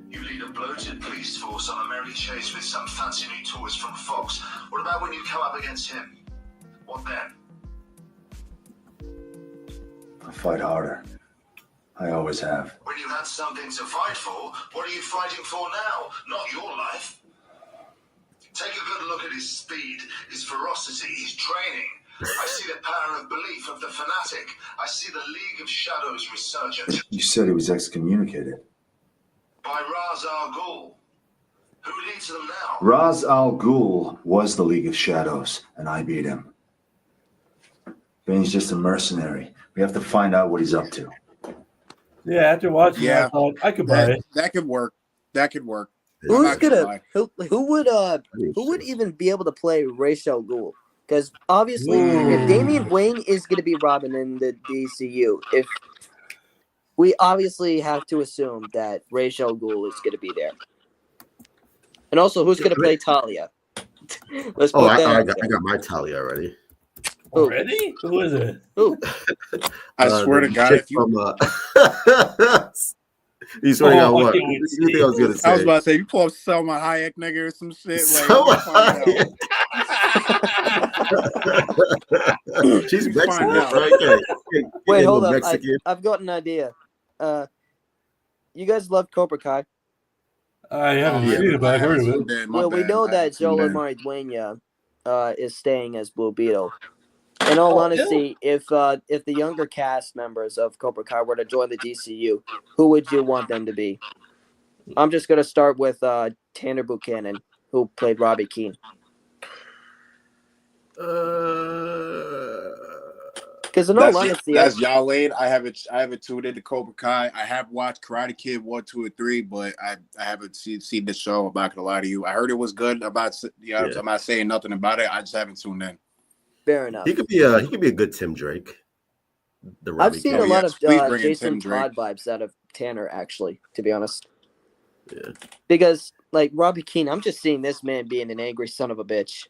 You lead a bloated police force on a merry chase with some fancy new toys from Fox. What about when you come up against him? What then? I'll fight harder. I always have. When you had something to fight for, what are you fighting for now? Not your life. Take a good look at his speed, his ferocity, his training. I see the power of belief of the fanatic. I see the League of Shadows resurgent. You said he was excommunicated. By Ra's al Ghul. Who leads them now? Ra's al Ghul was the League of Shadows, and I beat him. Bane's just a mercenary. We have to find out what he's up to. Yeah, after watching it, I thought I could buy it. That could work. Who would even be able to play Ra's al Ghul? Because obviously, if Damian Wayne is going to be Robin in the DCU, if we obviously have to assume that Ra's al Ghul is going to be there, and also who's going to play Talia? I got my Talia already. Already? Who is it? Who? I swear to God, if you you swear to God, what? You think I was gonna say? I was about to say you pull up Selma Hayek, nigga, or some shit. Like, she's Mexican, right? Wait, hold up. I've got an idea. You guys love Cobra Kai? I haven't seen it, but I've heard of it. Well, we know that Joel Maridueña is staying as Blue Beetle. In all honesty, if the younger cast members of Cobra Kai were to join the DCU, who would you want them to be? I'm just going to start with Tanner Buchanan, who played Robbie Keane. Because in all honesty, that's y'all laid. I haven't tuned into Cobra Kai. I have watched Karate Kid 1, 2, and 3, but I haven't seen the show. I'm not gonna lie to you. I heard it was good. I'm not saying nothing about it. I just haven't tuned in. Fair enough. He could be a good Tim Drake. I've seen a lot of Jason Todd vibes out of Tanner, actually, to be honest. Yeah. Because like Robbie Keane, I'm just seeing this man being an angry son of a bitch.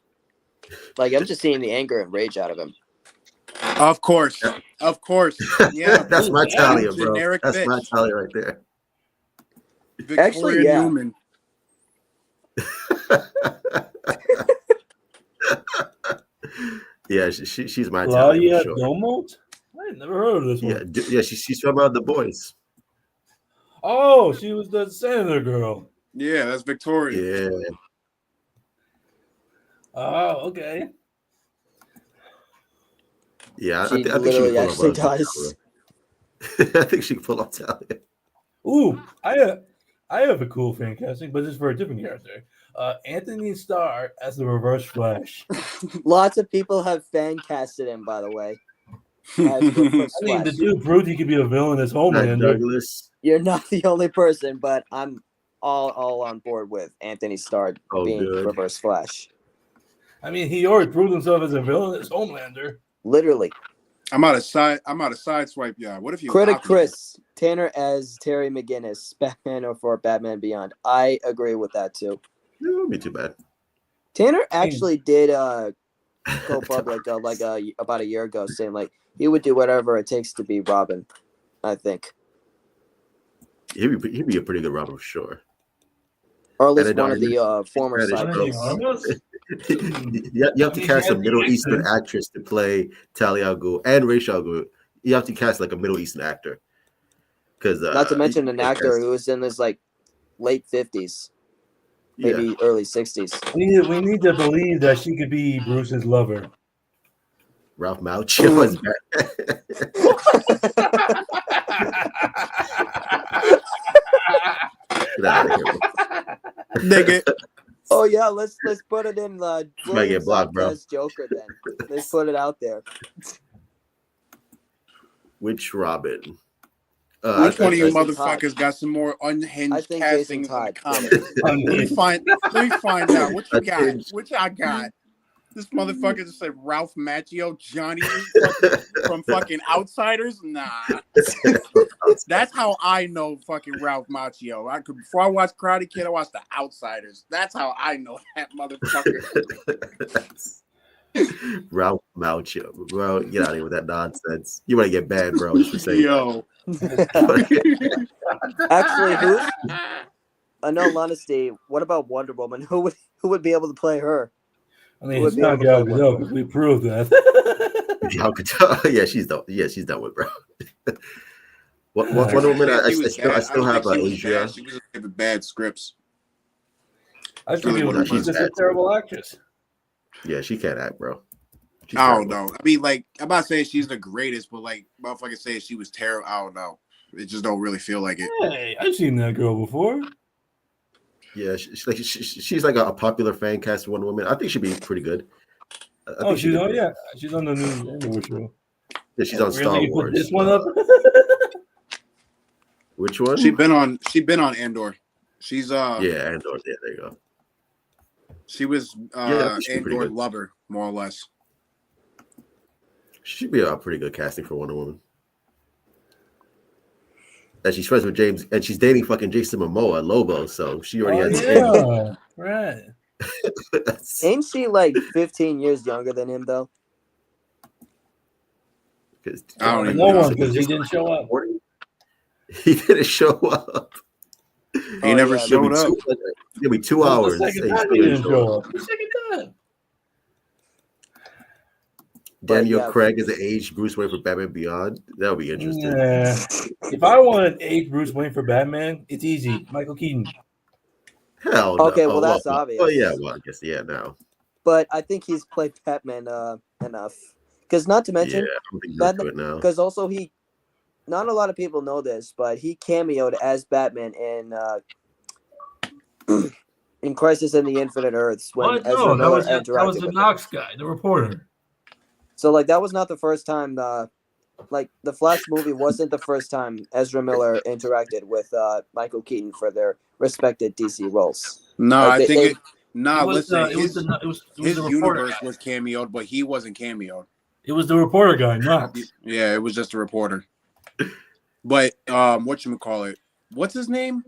Like I'm just seeing the anger and rage out of him. Of course. Yeah, that's my Talia, bro. Generic That's bitch. my Talia right there. Victoria Actually, yeah. Newman. Yeah, she's my Claudia Talia. Domont? I never heard of this one. Yeah, she's from The Boys. Oh, she was the senator girl. Yeah, that's Victoria. Yeah. Oh, okay. Yeah, She I think literally she actually does. I think she can pull off Talia. Ooh, I have a cool fan casting, but it's for a different character. Anthony Starr as the Reverse Flash. Lots of people have fan casted him, by the way. I mean, the dude proved he could be a villain as Homelander. Douglas. You're not the only person, but I'm all on board with Anthony Starr being Reverse Flash. I mean, he already proved himself as a villain as Homelander. Literally. I'm out of sideswipe, yeah. What if you Critic Chris, Tanner as Terry McGinnis, Batman or for Batman Beyond. I agree with that too. It wouldn't be too bad. Tanner actually did go public about a year ago, saying like he would do whatever it takes to be Robin. I think he'd be a pretty good Robin for sure, or at least one of the former sidekicks. You have to cast a Middle Eastern actress to play Talia al Ghul and Ra's al Ghul. You have to cast like a Middle Eastern actor, because not to mention an actor who was in his like late 50s. Maybe early 60s. We need to believe that she could be Bruce's lover. Ralph Macchio was back. Get out of here, nigga. Oh yeah, let's put it in might get blocked, bro. Joker then. Let's put it out there. Which Robin? Which one of you motherfuckers got some more unhinged castings in the comments? Let me find out. What you got? What I got? This motherfucker just said Ralph Macchio, Johnny from fucking Outsiders. Nah, that's how I know fucking Ralph Macchio. Before I watched Karate Kid, I watched The Outsiders. That's how I know that motherfucker. Ralph Macchio, bro, get out of here with that nonsense. You want to get banned, bro? Just for saying yo. Actually, in all honesty, what about Wonder Woman? Who would be able to play her? I mean, it's not Gal Gadot. We proved that. Yeah, she's done. Yeah, she's done with, bro. Wonder Woman? I still have Asia. She was giving bad scripts. I think she's just a terrible actress. Yeah, she can't act, bro. I don't know. I mean, like, I'm not saying she's the greatest, but like, motherfuckers say she was terrible. I don't know. It just don't really feel like it. Hey, I've seen that girl before. Yeah, she's like a popular fan cast of Wonder Woman. I think she'd be pretty good. She's on the new Andor show. Yeah, she's on Star Wars. Put this one up. Which one? She's been on Andor. She's Andor. Yeah, there you go. She was Andor lover, more or less. She'd be a pretty good casting for Wonder Woman. And she's friends with James, and she's dating fucking Jason Momoa, Lobo, so she already has. Yeah, right. Ain't she like 15 years younger than him, though? I don't even know because he didn't show up. He didn't show up. He never showed up. It'll be 2 hours. The second time he didn't show up. The second time. Daniel Craig is an aged Bruce Wayne for Batman Beyond. That would be interesting. Yeah. If I want an aged Bruce Wayne for Batman, it's easy. Michael Keaton. Hell no. Okay, well, that's obvious. Oh, yeah, well, I guess, no. But I think he's played Batman enough. Because not to mention, because also not a lot of people know this, but he cameoed as Batman in Crisis in the Infinite Earths. When Ezra Miller that was the Knox guy, the reporter. So, like, that was not the first time, like, the Flash movie wasn't the first time Ezra Miller interacted with Michael Keaton for their respected DC roles. No, like, I think Nah, listen, his the universe was cameoed, but he wasn't cameoed. It was the reporter guy, not. Yeah, it was just a reporter. But whatchamacallit? What's his name?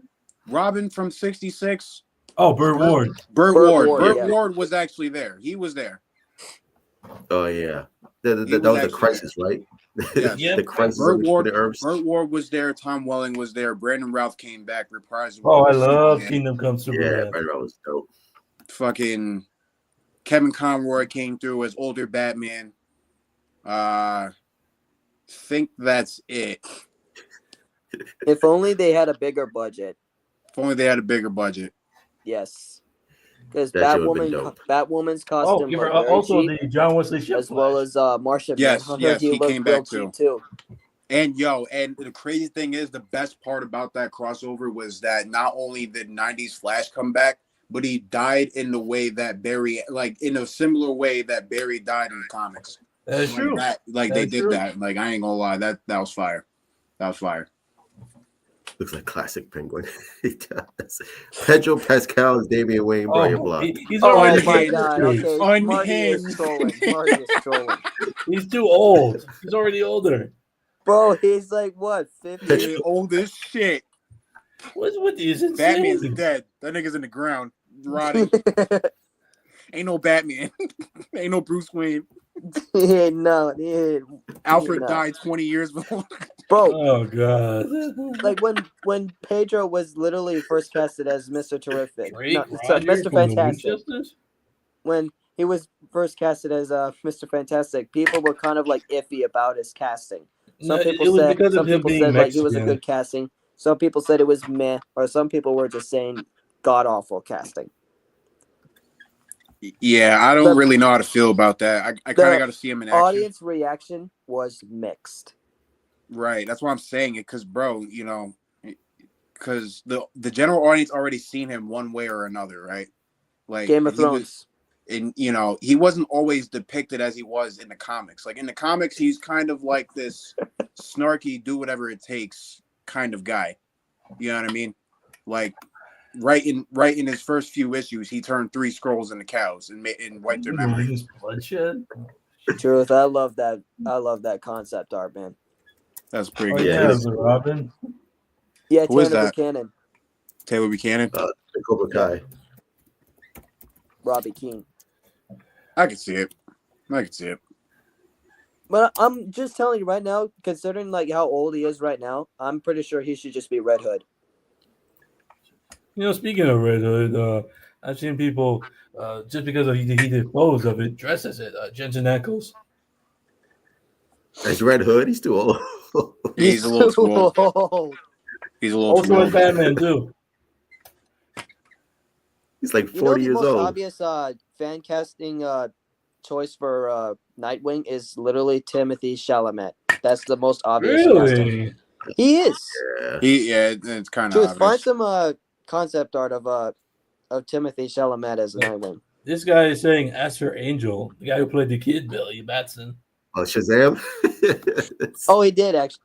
Robin from 66. Oh, Burt Ward. Burt Ward was actually there. He was there. Oh yeah, that was the crisis, right? Yeah, the crisis. Burt Ward was there. Tom Welling was there. Brandon Routh came back, reprising. Oh, I love Kingdom Come Superman. Yeah, Brandon Routh was dope. Fucking Kevin Conroy came through as older Batman. Think that's it. If only they had a bigger budget. If only they had a bigger budget. Yes. Because Batwoman's costume was also cheap, the John Wesley Shipp as well as Martian Manhunter. Yes, he came back too. And the crazy thing is, the best part about that crossover was that not only did 90s Flash come back, but he died in the way that Barry, like in a similar way that Barry died in the comics. That's true. They did that. Like, I ain't gonna lie, that was fire. That was fire. Looks like classic Penguin. He does. Pedro Pascal is Damian Wayne, Brian Block. He's already my God. Okay. Marty is trolling. He's too old. He's already older. Bro, he's like, what, 50? He's old as shit. What's with these? Batman's dead. That nigga's in the ground, rotting. Ain't no Batman. Ain't no Bruce Wayne. Alfred died 20 years before. Bro. Oh God. Like when Pedro was literally first casted as Mr. Terrific. Mr. Fantastic. When he was first casted as Mr. Fantastic, people were kind of like iffy about his casting. Some people said like he was a good casting. Some people said it was meh, or some people were just saying god awful casting. Yeah, I don't really know how to feel about that. I kind of got to see him in action. Audience reaction was mixed. Right, that's why I'm saying it, because because the general audience already seen him one way or another, right? Like Game of Thrones. He wasn't always depicted as he was in the comics. Like in the comics, he's kind of like this snarky, do whatever it takes kind of guy. You know what I mean? Like right in his first few issues, he turned 3 Skrulls into cows and wiped their memory. Bloodshed. Truth, I love that. I love that concept art, man. That's pretty good. Yeah, Robin. Yeah, Who is Taylor that? Buchanan. Taylor Buchanan. Cobra Kai. Robbie Keane. I can see it. But I'm just telling you right now, considering like how old he is right now, I'm pretty sure he should just be Red Hood. Speaking of Red Hood, I've seen people just because he did clothes of it, dress as it. Jensen Ackles. As Red Hood, he's too old. He's a little too old. He's a little too old. Also as Batman too. He's like 40 years old. The most obvious fan casting choice for Nightwing is literally Timothy Chalamet. That's the most obvious. Really? He is. Yeah. It's kind of obvious. Find some concept art of Timothy Chalamet as Nightwing. This guy is saying Asher Angel, the guy who played the kid, Billy Batson. Oh, Shazam? Oh, he did actually.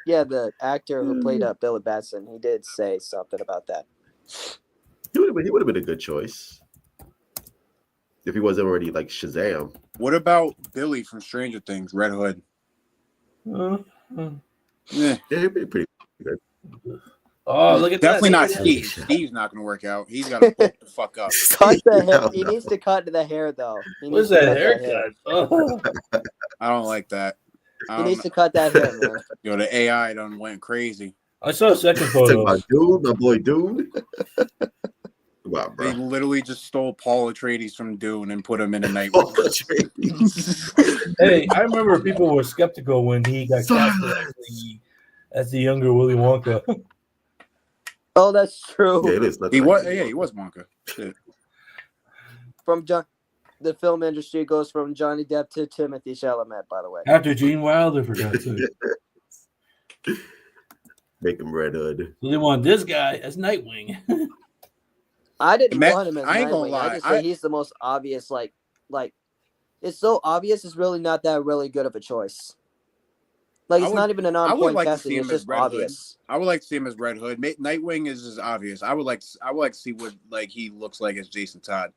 Yeah, the actor who played Billy Batson, he did say something about that. He would have been a good choice if he wasn't already like Shazam. What about Billy from Stranger Things, Red Hood? Yeah, he'd be pretty good. Oh, look at Definitely that. Not Steve. Steve's not going to work out. He's got to bulk the fuck up. Cut the hair. He needs to cut the hair, though. What's that haircut? Oh. I don't like that. He needs to cut that hair, man. The AI done went crazy. I saw a second photo. My boy Dune. Wow, bro. They literally just stole Paul Atreides from Dune and put him in a Nightwing. Hey, I remember people were skeptical when he got casted as the younger Willy Wonka. Oh, that's true. Yeah, it is. He was Wonka. Shit. From the film industry goes from Johnny Depp to Timothy Chalamet, by the way. After Gene Wilder, for God's sake. Make him Red Hood. So they want this guy as Nightwing. I didn't want him as I ain't gonna Nightwing. lie. I just say he's the most obvious. Like it's so obvious. It's really not that really good of a choice. Like, it's not even a non-point like casting. It's just obvious. I would like to see him as Red Hood. Nightwing is just obvious. I would like to see what like he looks like as Jason Todd.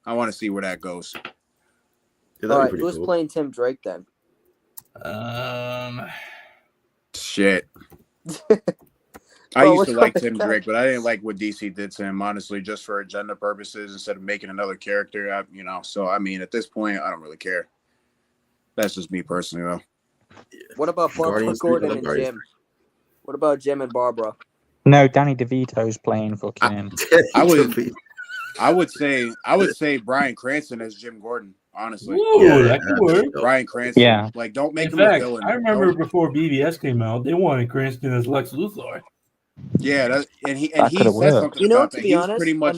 I want to see where that goes. Yeah, all right, who's playing Tim Drake then? Shit. I used to like Tim Drake, but I didn't like what DC did to him, honestly, just for agenda purposes instead of making another character. So I mean, at this point, I don't really care. That's just me personally, though. What about Barbara Gordon and Jim? What about Jim and Barbara? No, Danny DeVito's playing fucking him. I would say Bryan Cranston as Jim Gordon, honestly. Ooh, that could work. Bryan Cranston. Yeah. Like, don't make him a villain. I remember before BVS came out, they wanted Cranston as Lex Luthor. Yeah, he said something about that. To be honest, pretty much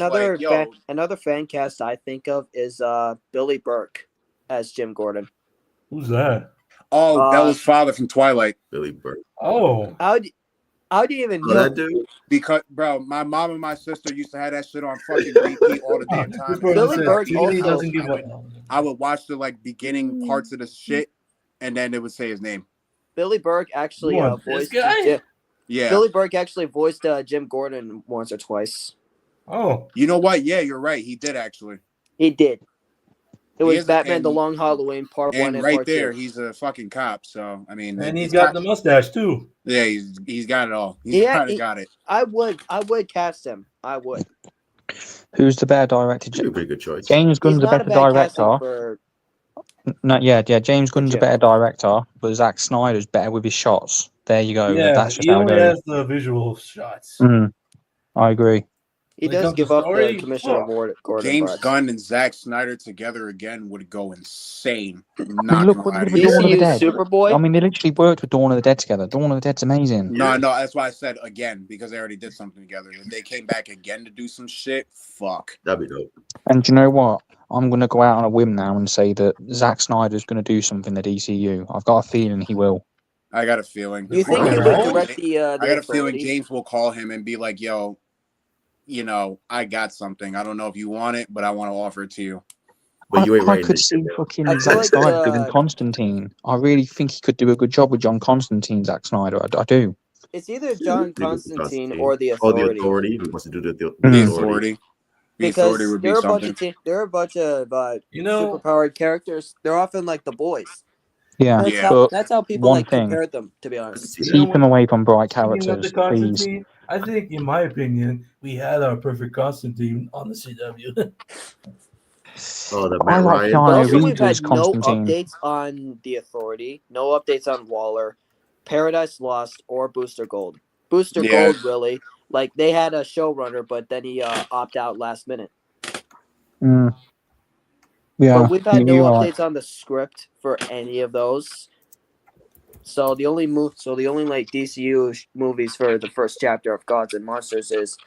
another fan cast I think of is Billy Burke as Jim Gordon. Who's that? Oh, Bella's father from Twilight. Billy Burke. Oh. How do you even know that dude? Because, bro, my mom and my sister used to have that shit on fucking repeat all the damn time. Billy Burke doesn't give up. I would watch the beginning parts of the shit, and then it would say his name. Billy Burke actually voiced. Yeah. Billy Burke actually voiced Jim Gordon once or twice. Oh. You know what? Yeah, you're right. He did actually. He did. It was Batman: The Long Halloween Part 1 and right Part there, 2. he's a fucking cop. So I mean, and he's got the mustache too. Yeah, he's got it all. He's got it. I would cast him. I would. Who's the better director? Pretty good choice. James Gunn's a better director. James Gunn's a better director, but Zack Snyder's better with his shots. There you go. Yeah, that's just he how only it goes. has the visual shots. I agree. He does give up the commissioner award. James Gunn and Zack Snyder together again would go insane. Look what they did with Dawn of the Dead. Superboy? I mean, they literally worked with Dawn of the Dead together. Dawn of the Dead's amazing. No, that's why I said again, because they already did something together. If they came back again to do some shit, fuck. That'd be dope. And do you know what? I'm going to go out on a whim now and say that Zack Snyder's going to do something in the DCU. I've got a feeling he will. I got a feeling. You think he would direct the I got a feeling James will call him and be like, yo, I got something. I don't know if you want it, but I want to offer it to you. But you ain't I could see fucking Zack Snyder doing Constantine. I really think he could do a good job with John Constantine, Zack Snyder. I do. It's either John Constantine or the Authority. Oh, the Authority. He wants to do the Authority. Because the Authority would be something. There are a bunch of superpowered characters. They're often like the boys. Yeah, that's how people compare them, to be honest. Keep them away from bright characters, please. I think, in my opinion, we had our perfect Constantine on the CW. I like Keanu Reeves as Constantine. No updates on the Authority. No updates on Waller, Paradise Lost, or Booster Gold. Gold, really. Like, they had a showrunner, but then he opted out last minute. Yeah, but we've had no updates on the script for any of those. So the only DCU movies for the first chapter of Gods and Monsters is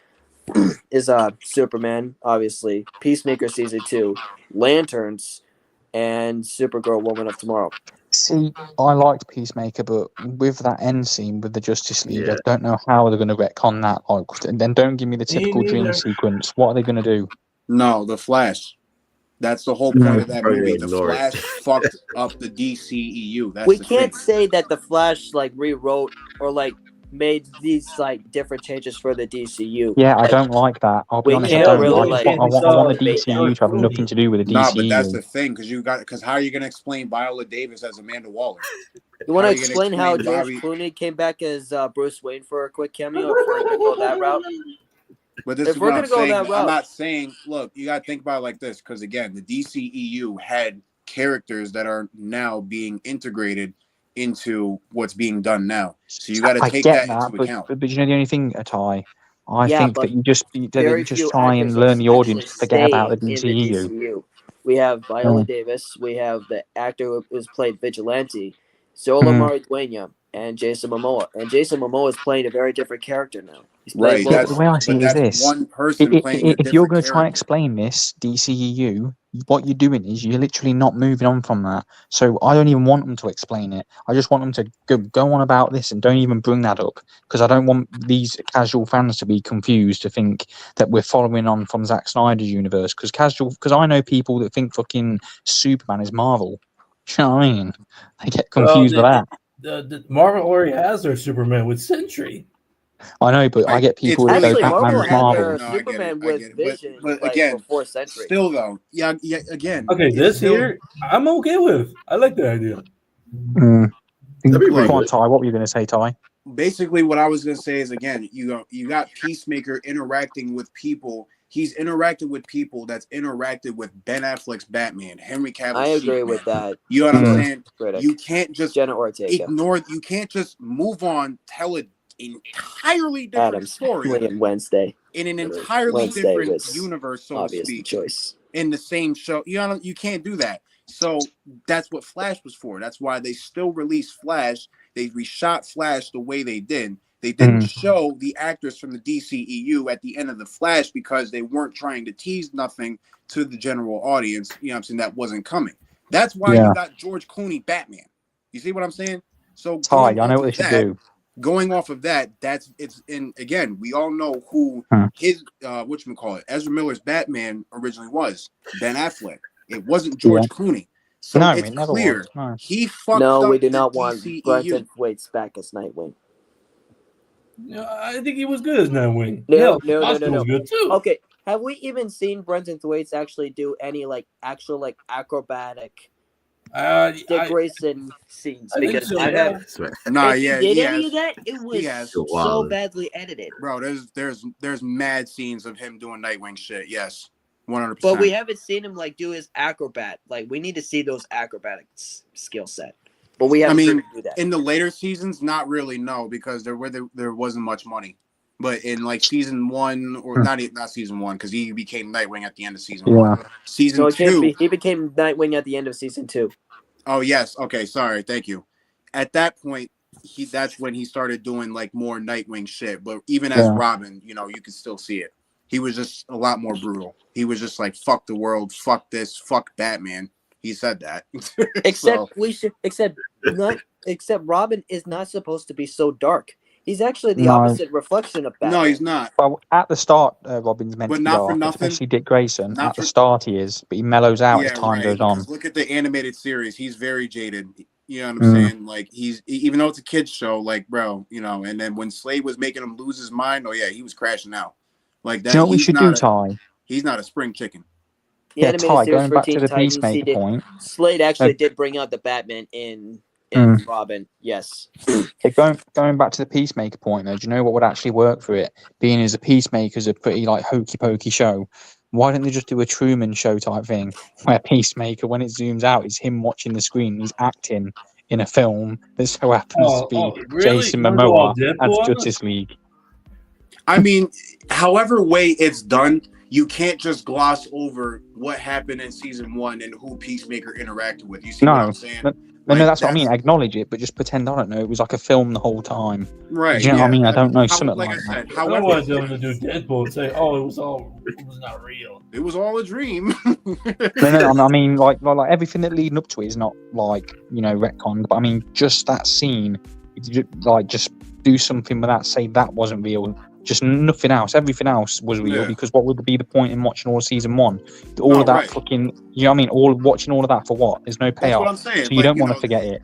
Superman, obviously, Peacemaker season 2, Lanterns, and Supergirl, Woman of Tomorrow. See, I liked Peacemaker, but with that end scene with the Justice League, I don't know how they're going to retcon that. And then don't give me the typical dream sequence. What are they going to do? No, the Flash. That's the whole point of that movie. The Flash fucked up the DCEU. We can't say that the Flash rewrote or made these different changes for the DCU. Yeah, I don't like that. I'll be honest. I don't like. I want the DCU to have nothing to do with the DCU. No, but that's the thing, because how are you going to explain Viola Davis as Amanda Waller? You want to explain how George Clooney came back as Bruce Wayne for a quick cameo? If we're going to go that route. But this is what I'm saying. I'm not saying, look, you got to think about it like this, because again, the DCEU had characters that are now being integrated into what's being done now. So you got to take that into account. But you know the only thing, Atai, I think that you just try and learn the audience to forget about the DCEU. We have Viola Davis. We have the actor who's played Vigilante, Zola Maridueña, and Jason Momoa. And Jason Momoa is playing a very different character now. Right. The way I see it is this. One person if you're going to try and explain this, DCEU, what you're doing is you're literally not moving on from that. So I don't even want them to explain it. I just want them to go on about this and don't even bring that up, because I don't want these casual fans to be confused to think that we're following on from Zack Snyder's universe. Because I know people that think fucking Superman is Marvel. Do you know what I mean? They get confused with that. the Marvel already has their Superman with Sentry. I know, but I get people that go Marvel Batman's had Marvel. their Superman with Vision, but like again, before Sentry. Still though, yeah, again. Okay, this here I'm okay with. I like the idea. Come on, Ty. What were you going to say, Ty? Basically, what I was going to say is, again, you got Peacemaker interacting with people. He's interacted with people that's interacted with Ben Affleck's Batman, Henry Cavill. I agree with that. You know what I'm saying? You can't just ignore. You can't just move on. Tell an entirely different story Wednesday in an entirely different universe, so to speak. Choice in the same show. You can't do that. So that's what Flash was for. That's why they still released Flash. They reshot Flash the way they did. They didn't show the actors from the DCEU at the end of the Flash because they weren't trying to tease nothing to the general audience. You know what I'm saying? That wasn't coming. That's why you got George Clooney Batman. You see what I'm saying? So Ty, I know what they should do. Going off of that, and again, we all know who his whatchamacallit, Ezra Miller's Batman originally was. Ben Affleck. It wasn't George Clooney. So it's clear he fucked up. No, we do not want Brenton Thwaites back as Nightwing. No, I think he was good as Nightwing. No. Was good too. Okay, have we even seen Brenton Thwaites actually do any actual acrobatic Dick Grayson scenes? Because I have. Did any of that? It was so badly edited, bro. There's mad scenes of him doing Nightwing shit. Yes. 100%. But we haven't seen him do his acrobat. We need to see those acrobatic skill set. But we haven't seen him do that. In the later seasons, not really, no, because there wasn't much money. But in season 1, or not season 1, because he became Nightwing at the end of season 1. Season 2, he became Nightwing at the end of season 2. Oh yes, okay, sorry, thank you. At that point, that's when he started doing more Nightwing shit. But even as Robin, you could still see it. He was just a lot more brutal. He was just fuck the world, fuck this, fuck Batman. He said that. Except Robin is not supposed to be so dark. He's actually the opposite reflection of Batman. No, he's not. Well, at the start, Robin's meant to be dark, especially Dick Grayson. At the start, he is, but he mellows out as time goes on. Look at the animated series; he's very jaded. You know what I'm saying? He's, even though it's a kids show, bro, and then when Slade was making him lose his mind, he was crashing out. That. Do you know what we should do, Ty? He's not a spring chicken. Yeah, Ty, going back to the Peacemaker point. Slade actually did bring out the Batman in Robin, yes. Going back to the Peacemaker point, though, do you know what would actually work for it? Being as a Peacemaker is a pretty hokey pokey show. Why don't they just do a Truman Show type thing where Peacemaker, when it zooms out, is him watching the screen, he's acting in a film that so happens to be Jason Momoa as Justice League. I mean, however way it's done, you can't just gloss over what happened in season 1 and who Peacemaker interacted with. You see what I'm saying? No, that's what I mean. Acknowledge it, but just pretend I don't know. It was like a film the whole time. Right. Do you know what I mean? I don't know. Something like that. Otherwise, they're going to do Deadpool and say, it was not real. It was all a dream. No, I mean, like everything that leading up to it is not retconned. But I mean, just that scene, just do something with that. Say that wasn't real. Just nothing else. Everything else was real because what would be the point in watching all season 1? All of that fucking, you know what I mean? Watching all of that for what? There's no payoff. That's what I'm saying. So you don't want to forget it.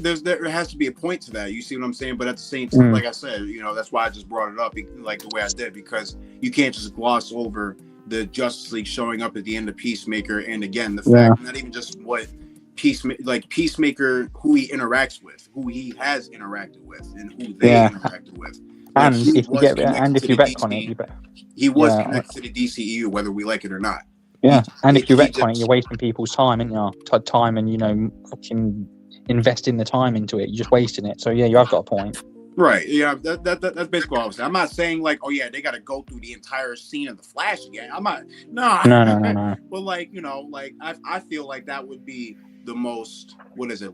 There has to be a point to that. You see what I'm saying? But at the same time, like I said, that's why I just brought it up the way I did, because you can't just gloss over the Justice League showing up at the end of Peacemaker, and again, the fact not even just what Peacemaker, who he interacts with, who he has interacted with, and who they interacted with. And if you retcon it, he was connected to the DCEU, whether we like it or not. Yeah, and if you retcon it, you're wasting people's time, aren't you? Time and fucking investing the time into it. You're just wasting it. So you have got a point. Right. Yeah. That's basically what I was saying. I'm not saying they got to go through the entire scene of the Flash again. I'm not. No. But I feel like that would be the most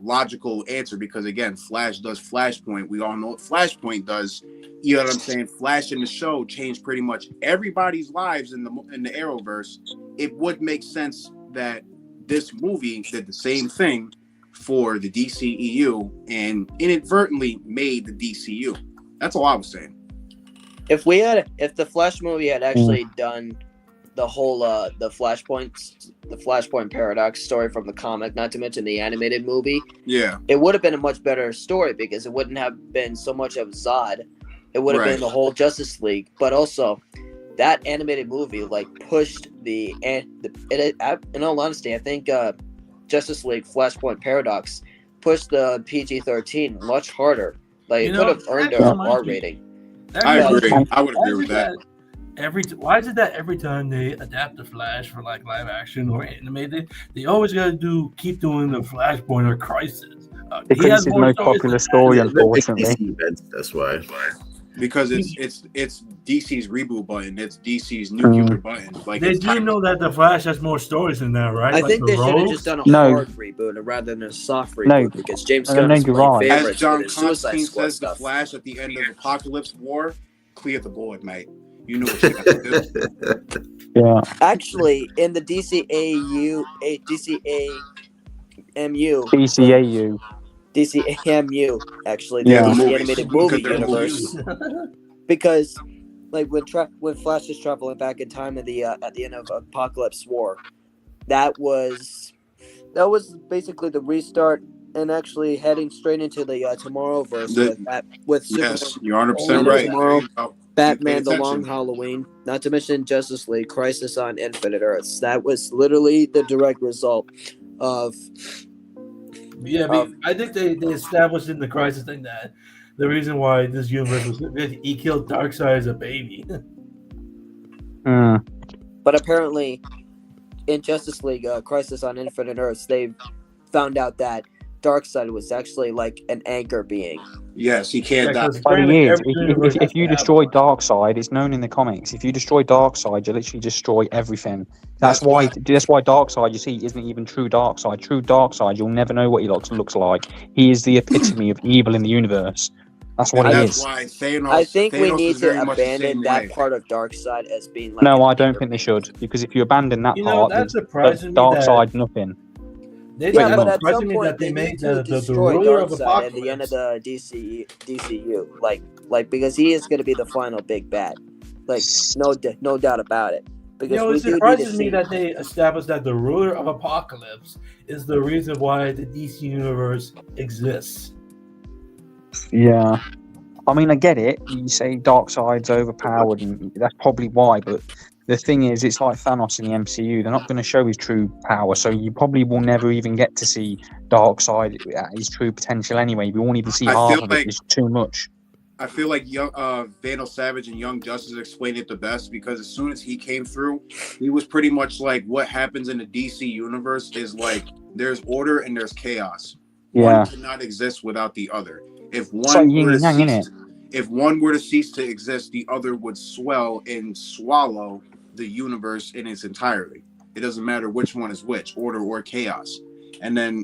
logical answer, because again, Flash does Flashpoint. We all know what Flashpoint does. You know what I'm saying? Flash in the show changed pretty much everybody's lives in the Arrowverse. It would make sense that this movie did the same thing for the DCEU and inadvertently made the DCU. That's all I was saying. If the Flash movie had actually done the whole the Flashpoint paradox story from the comic, not to mention the animated movie, it would have been a much better story because it wouldn't have been so much of Zod. It would have been the whole Justice League, but also that animated movie like pushed in all honesty, I think Justice League Flashpoint Paradox pushed the PG-13 much harder. Like, it could have earned an R rating. I agree. I would agree with that. Why is it that every time they adapt the Flash for like live action or animated, they always gotta keep doing the Flashpoint or Crisis? Because it's the most popular story, unfortunately. That's why. Because it's DC's reboot button. It's DC's nuclear button. Like, they do know that the Flash has more stories than that, right? I think they should have just done a hard reboot rather than a soft reboot because James Gunn is my favorite. As John Constantine says, the Flash at the end of Apocalypse War, clear the board, mate. You know what you got to do. Yeah. Actually, in the DCAMU, actually, the DC animated movie universe, because like when Flash is traveling back in time at the end of Apocalypse War, that was basically the restart and actually heading straight into the Tomorrowverse with Superman. Yes, you're 100% right. Tomorrow, Batman: The Long Halloween, not to mention Justice League: Crisis on Infinite Earths. That was literally the direct result of. Yeah, I think they established in the Crisis thing that the reason why this universe was he killed Darkseid as a baby. But apparently, in Justice League: Crisis on Infinite Earths, they found out that Darkseid was actually like an anchor being. Yes, he can't die. If you destroy Darkseid, it's known in the comics. If you destroy Darkseid, you literally destroy everything. That's why Darkseid, you see, isn't even true Darkseid. True Darkseid, you'll never know what he looks like. He is the epitome of evil in the universe. That's what he is. Why Thanos, I think we need to abandon that part of Darkseid as being like. No, I don't think they should, because if you abandon that part, Darkseid, nothing. But at some point they need to destroy Darkseid at the end of the DCU, like because he is going to be the final big bad, like no doubt about it. Because it surprises me that they established that the ruler of Apocalypse is the reason why the DC universe exists. Yeah, I mean, I get it. You say Darkseid's overpowered, and that's probably why. But the thing is, it's like Thanos in the MCU. They're not going to show his true power, so you probably will never even get to see Darkseid at his true potential anyway. We won't even see half of it. It's too much. I feel like Vandal Savage and Young Justice explained it the best, because as soon as he came through, he was pretty much like, what happens in the DC universe is like there's order and there's chaos. Yeah. One cannot exist without the other. If one were to cease to exist, the other would swell and swallow the universe in its entirety. It doesn't matter which one is which, order or chaos. And then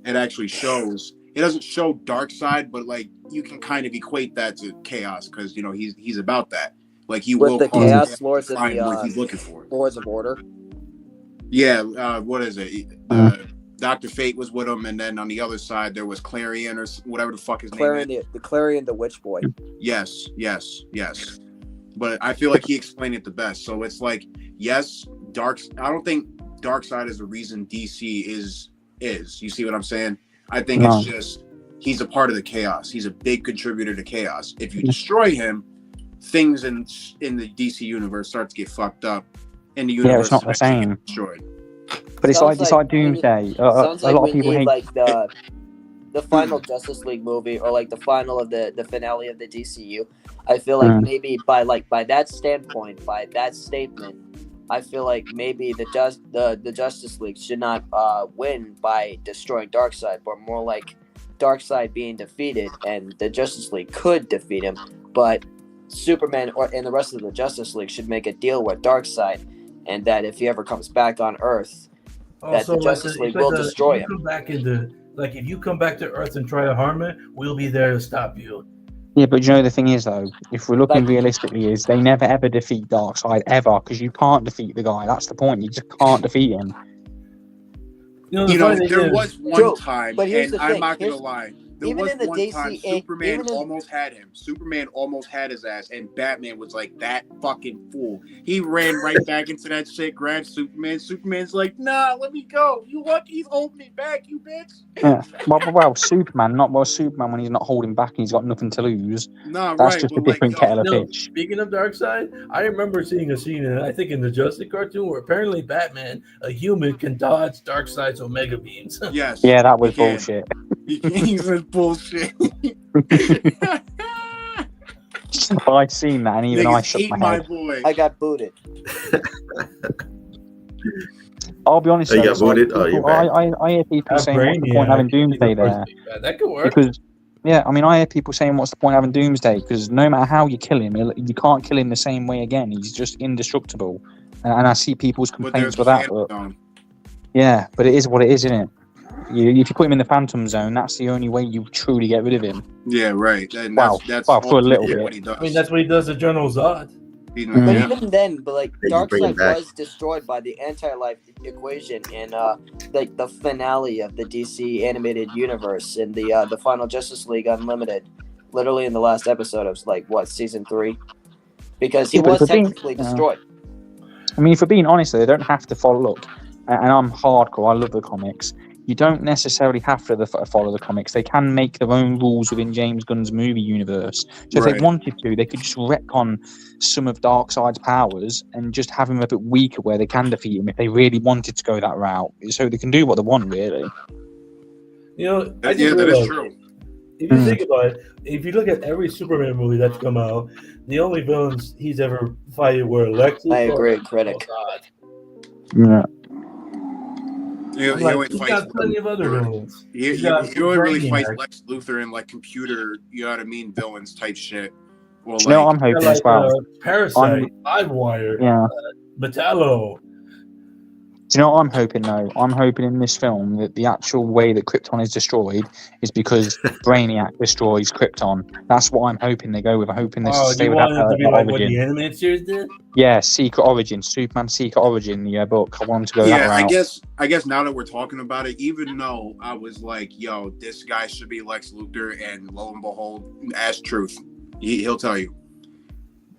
it actually shows. It doesn't show Darkseid, but like you can kind of equate that to chaos, because you know he's about that. Like he will the chaos lords and what he's looking for. Lords of Order. Yeah, what is it? Dr. Fate was with him, and then on the other side there was Clarion or whatever the fuck his name is. The Clarion, the Witch Boy. Yes. But I feel like he explained it the best. So it's like, yes, I don't think Darkseid is the reason DC is. You see what I'm saying? I think it's just he's a part of the chaos. He's a big contributor to chaos. If you destroy him, things in the DC universe start to get fucked up. And the universe it's not the same. Destroyed. But it's like Doomsday. A lot of people hate like the final Justice League movie, or like the final of the finale of the DCU. I feel like maybe by that standpoint, by that statement, I feel like maybe the Justice League should not win by destroying Darkseid, but more like Darkseid being defeated, and the Justice League could defeat him, but Superman and the rest of the Justice League should make a deal with Darkseid, and that if he ever comes back on Earth, that the Justice League will destroy him. If you come back to Earth and try to harm it, we'll be there to stop you. Yeah, but you know the thing is though, if we're looking realistically, is they never ever defeat Darkseid ever, because you can't defeat the guy. That's the point. You just can't defeat him. There was one time, and I'm not gonna lie. was in the one DC, time Superman almost had him. Superman almost had his ass, and Batman was like, that fucking fool. He ran right back into that shit, grabbed Superman. Superman's like, nah, let me go. You lucky he's holding me back, you bitch. Yeah. Well, Superman, Superman when he's not holding back and he's got nothing to lose. Nah, that's right. just a different kettle of fish. Speaking of Darkseid, I remember seeing a scene, I think in the Justice cartoon, where apparently Batman, a human, can dodge Darkseid's Omega beams. Yes. Yeah, that was bullshit. He was bullshit. I've seen that, and even Niggas I shook my head. Boy. I got booted. I'll be honest. You got booted? I hear people saying, "What's the point of having Doomsday there?" That could work. Because, yeah, I mean, I hear people saying, "What's the point of having Doomsday?" Because no matter how you kill him, you can't kill him the same way again. He's just indestructible. And I see people's complaints with that. Yeah, but it is what it is, isn't it? If you put him in the Phantom Zone, that's the only way you truly get rid of him. Yeah, right. And that's for a little bit. what he does. I mean, that's what he does to General Zod. But even then, Darkseid was destroyed by the anti-life equation in the finale of the DC animated universe in the final Justice League Unlimited, literally in the last episode of season 3, because he was technically destroyed. I mean, if we're being honest, though, they don't have to follow. Look, and I'm hardcore. I love the comics. You don't necessarily have to follow the comics. They can make their own rules within James Gunn's movie universe. So if they wanted to, they could just retcon some of Darkseid's powers and just have him a bit weaker where they can defeat him if they really wanted to go that route. So they can do what they want, really. That is true. If you think about it, if you look at every Superman movie that's come out, the only villains he's ever fighted were Lex Luthor. I agree, critic. Yeah. He got plenty of other villains. He only really fights Lex Luthor and computer, you know what I mean, villains type shit. Well, I'm hoping as well. Parasite, Livewire, Metallo. Do you know what I'm hoping, though? I'm hoping in this film that the actual way that Krypton is destroyed is because Brainiac destroys Krypton. That's what I'm hoping they go with. I'm hoping they stay with that. You want it to be like what the animated series did? Yeah, Secret Origin, Superman Secret Origin, the book. I want to go that route. I guess now that we're talking about it, even though I was like, yo, this guy should be Lex Luthor, and lo and behold, as truth, he'll tell you.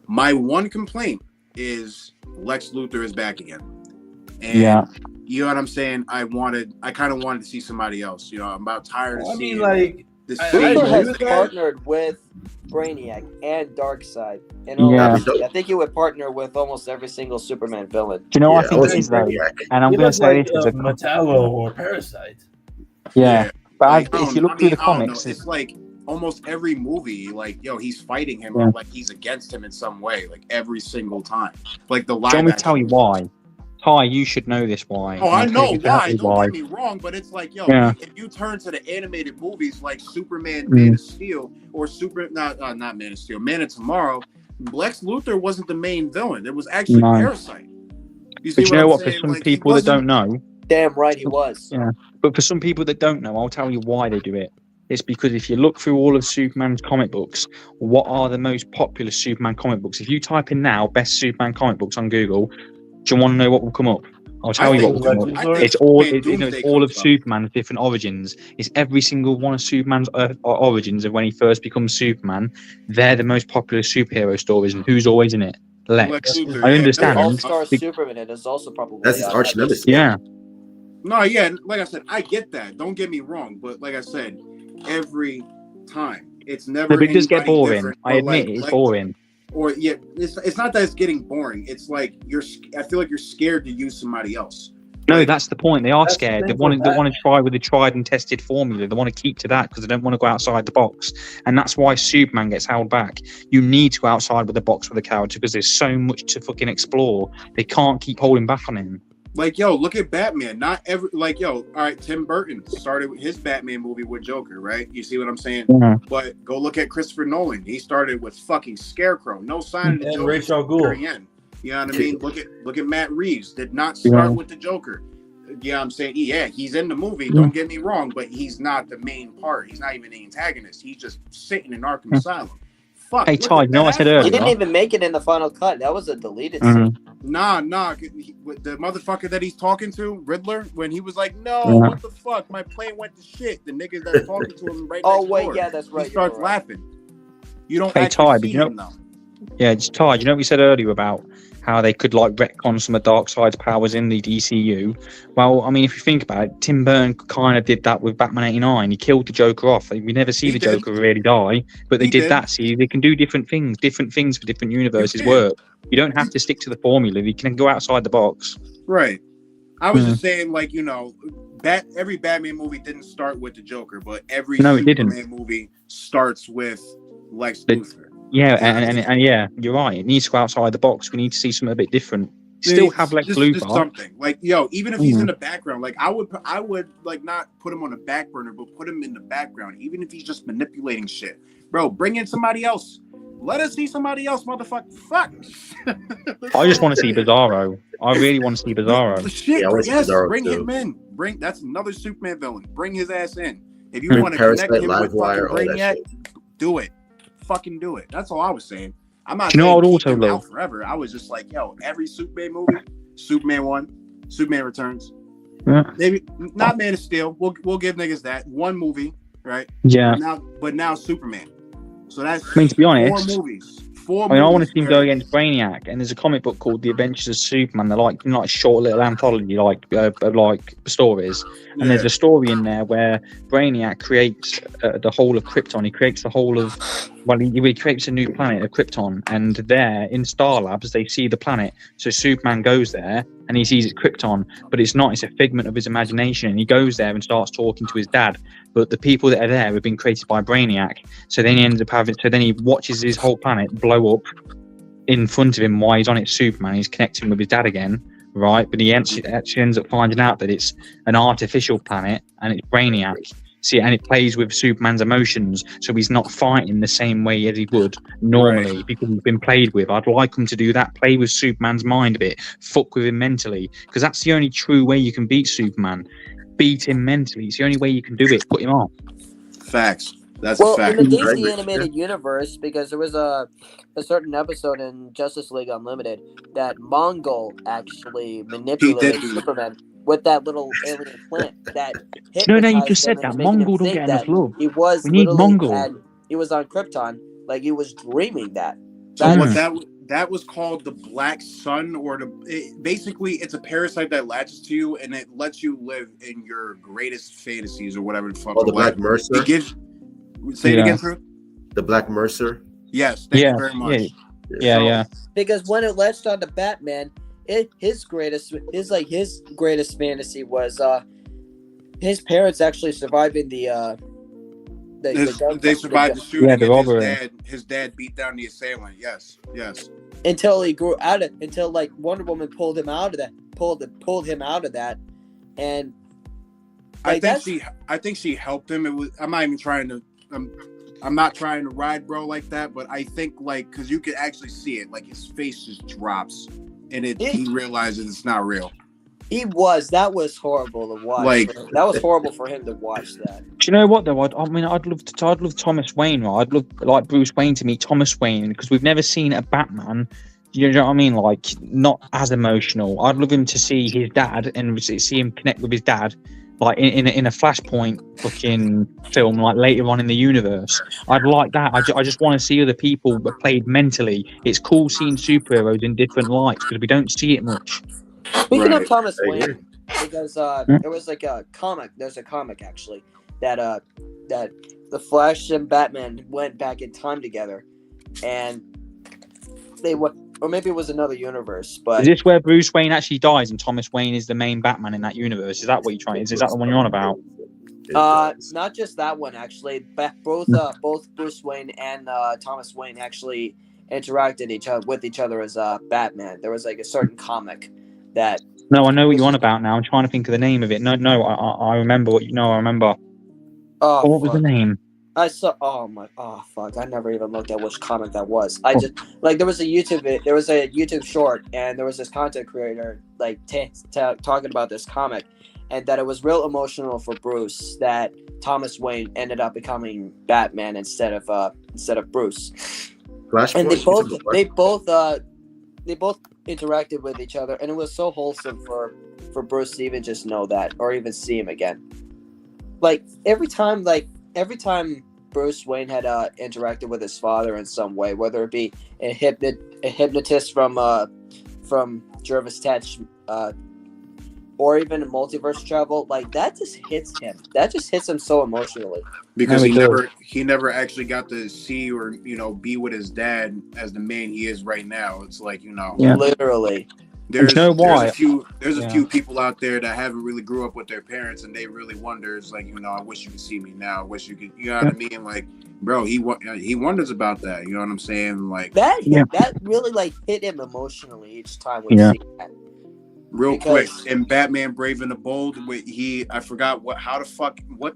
My one complaint is Lex Luthor is back again. And you know what I'm saying? I kind of wanted to see somebody else. I'm about tired of seeing this. Luthor has partnered with Brainiac and Darkseid. And I think he would partner with almost every single Superman villain. Do you know what I think it is, though? And I'm going to say this as a Metallo or Parasite. Yeah. But if you look through the comics, it's like almost every movie, he's fighting him or he's against him in some way, every single time. The live. Let me tell you why. Ty, you should know this why. Oh, I know why. Don't get me wrong, but it's if you turn to the animated movies like Superman, Man of Steel, or not Man of Steel, Man of Tomorrow, Lex Luthor wasn't the main villain. It was actually Parasite. You know what? For some people that don't know, damn right he was. Yeah, but for some people that don't know, I'll tell you why they do it. It's because if you look through all of Superman's comic books, what are the most popular Superman comic books? If you type in now best Superman comic books on Google, do you want to know what will come up? I'll tell you what will come up. It's all of Superman's different origins. It's every single one of Superman's origins of when he first becomes Superman. They're the most popular superhero stories, and who's always in it? Lex. I understand. All-Star Superman is also probably that's his arch nemesis. Yeah. No, yeah, like I said, I get that. Don't get me wrong, but like I said, every time it's never. But it does get boring. I admit it's boring. Or it's not that it's getting boring. It's I feel like you're scared to use somebody else. No, that's the point. They are scared. They want to try with a tried and tested formula. They want to keep to that because they don't want to go outside the box. And that's why Superman gets held back. You need to go outside with the box with the character because there's so much to fucking explore. They can't keep holding back on him. Look at Batman. Not every all right, Tim Burton started his Batman movie with Joker, right? You see what I'm saying? Mm-hmm. But go look at Christopher Nolan. He started with fucking Scarecrow. No sign of the Joker. Rachel Gould. You know what I mean? Look at Matt Reeves. Did not start with the Joker. Yeah, I'm saying, he's in the movie. Don't get me wrong, but he's not the main part. He's not even the antagonist. He's just sitting in Arkham Asylum. Fuck. Hey, Todd, I said earlier. He didn't even make it in the final cut. That was a deleted scene. Nah. The motherfucker that he's talking to, Riddler, when he was like, "No, what the fuck? My plane went to shit." The niggas that's talking to him right next door. Yeah, that's right. He starts laughing. You don't Hey, actually Ty, see him though. Yeah, it's Ty. You know what we said earlier about how they could like retcon some of Darkseid's powers in the DCU? Well, I mean, if you think about it, Tim Burton kind of did that with Batman '89. He killed the Joker off. We never see the Joker really die, but they did that. See, they can do different things for different universes work. You don't have to stick to the formula. You can go outside the box. Right. I was just saying, like, you know, every Batman movie didn't start with the Joker, but every Superman movie starts with Lex Luthor. Yeah, and yeah, you're right. It needs to go outside the box. We need to see something a bit different. Still have Lex Luthor. Just something like, even if he's in the background, like I would like not put him on the back burner, but put him in the background. Even if he's just manipulating shit, bro. Bring in somebody else. Let us see somebody else, motherfucker. Fuck. I just want to see Bizarro. I really want to see Bizarro. Bring him in. That's another Superman villain. Bring his ass in. If you want to connect him with fucking Brainiac, do it. Fucking do it. That's all I was saying. I'm not saying keep him out forever. I was just like, every Superman movie, Superman 1, Superman Returns. Yeah. Maybe not Man of Steel. We'll give niggas that one movie, right? Yeah. But now Superman. So that's to be honest, 4 movies. I want to see him go against Brainiac, and there's a comic book called The Adventures of Superman. They're like short little anthology, like stories. And there's a story in there where Brainiac creates the whole of Krypton. He creates the whole of, he creates a new planet of Krypton. And there in Star Labs, they see the planet. So Superman goes there and he sees it's Krypton, but it's not. It's a figment of his imagination. And he goes there and starts talking to his dad. But the people that are there have been created by Brainiac. So then he ends up then he watches his whole planet blow up in front of him while he's on it. Superman. He's connecting with his dad again. Right, but he actually ends up finding out that it's an artificial planet and it's Brainiac. See, and it plays with Superman's emotions, so he's not fighting the same way as he would normally because he's been played with. I'd like him to do that, play with Superman's mind a bit, fuck with him mentally, because that's the only true way you can beat Superman. Beat him mentally. It's the only way you can do it. Put him off. Facts. That's a fact. In the DC animated universe, because there was a certain episode in Justice League Unlimited that Mongol actually manipulated Superman with that little alien plant. That no, you just said that Mongol don't get enough love. He was we need Mongol. He was on Krypton, like he was dreaming that. That was called the Black Sun, or basically it's a parasite that latches to you and it lets you live in your greatest fantasies or whatever the fuck. Oh, the Black Mercer. Say it again, Drew. The Black Mercer. Yes, thank you very much. Yeah. Because when it latched on to Batman, his greatest fantasy was his parents actually surviving they survived the shooting. The robbery. His dad beat down the assailant. Yes. Until he grew out of until like Wonder Woman pulled him out of that, pulled him out of that, and like, I think she helped him. It was. I'm not trying to ride bro like that, but I think like because you could actually see it, like his face just drops, and he realizes it's not real. That was horrible to watch. Like that was horrible for him to watch that. Do you know what though? I'd love Thomas Wayne, right? I'd love like Bruce Wayne to meet Thomas Wayne because we've never seen a Batman. You know what I mean? Like not as emotional. I'd love him to see his dad and see him connect with his dad. Like in a Flashpoint fucking film, like later on in the universe, I'd like that. I just want to see other people but played mentally. It's cool seeing superheroes in different lights because we don't see it much. Speaking of Thomas Wayne, because there was like a comic. There's a comic actually that the Flash and Batman went back in time together, and they went. Or maybe it was another universe, but... Is this where Bruce Wayne actually dies and Thomas Wayne is the main Batman in that universe? Is that what you're trying? Is that the one you're on about? Not just that one, actually. Both Bruce Wayne and Thomas Wayne actually interacted with each other as Batman. There was like a certain comic that... No, I know what you're on about now. I'm trying to think of the name of it. No, I remember what you know. I remember. Oh, what was the name? I saw. Fuck! I never even looked at which comic that was. I just like there was a YouTube short, and there was this content creator like talking about this comic, and that it was real emotional for Bruce that Thomas Wayne ended up becoming Batman instead of Bruce. Flashpoint. And interacted with each other, and it was so wholesome for Bruce to even just know that, or even see him again. Like every time Bruce Wayne had interacted with his father in some way, whether it be a hypnotist from Jervis Tetch, or even a multiverse travel, like that just hits him. That just hits him so emotionally. Because he never actually got to see or, you know, be with his dad as the man he is right now. It's like, you know, literally. There's a few people out there that haven't really grew up with their parents, and they really wonder. It's like, you know, I wish you could see me now. I wish you could, you know what I mean? Like, bro, he wonders about that. You know what I'm saying? Like that really like hit him emotionally each time we see that. Real quick, in Batman Brave and the Bold, I forgot what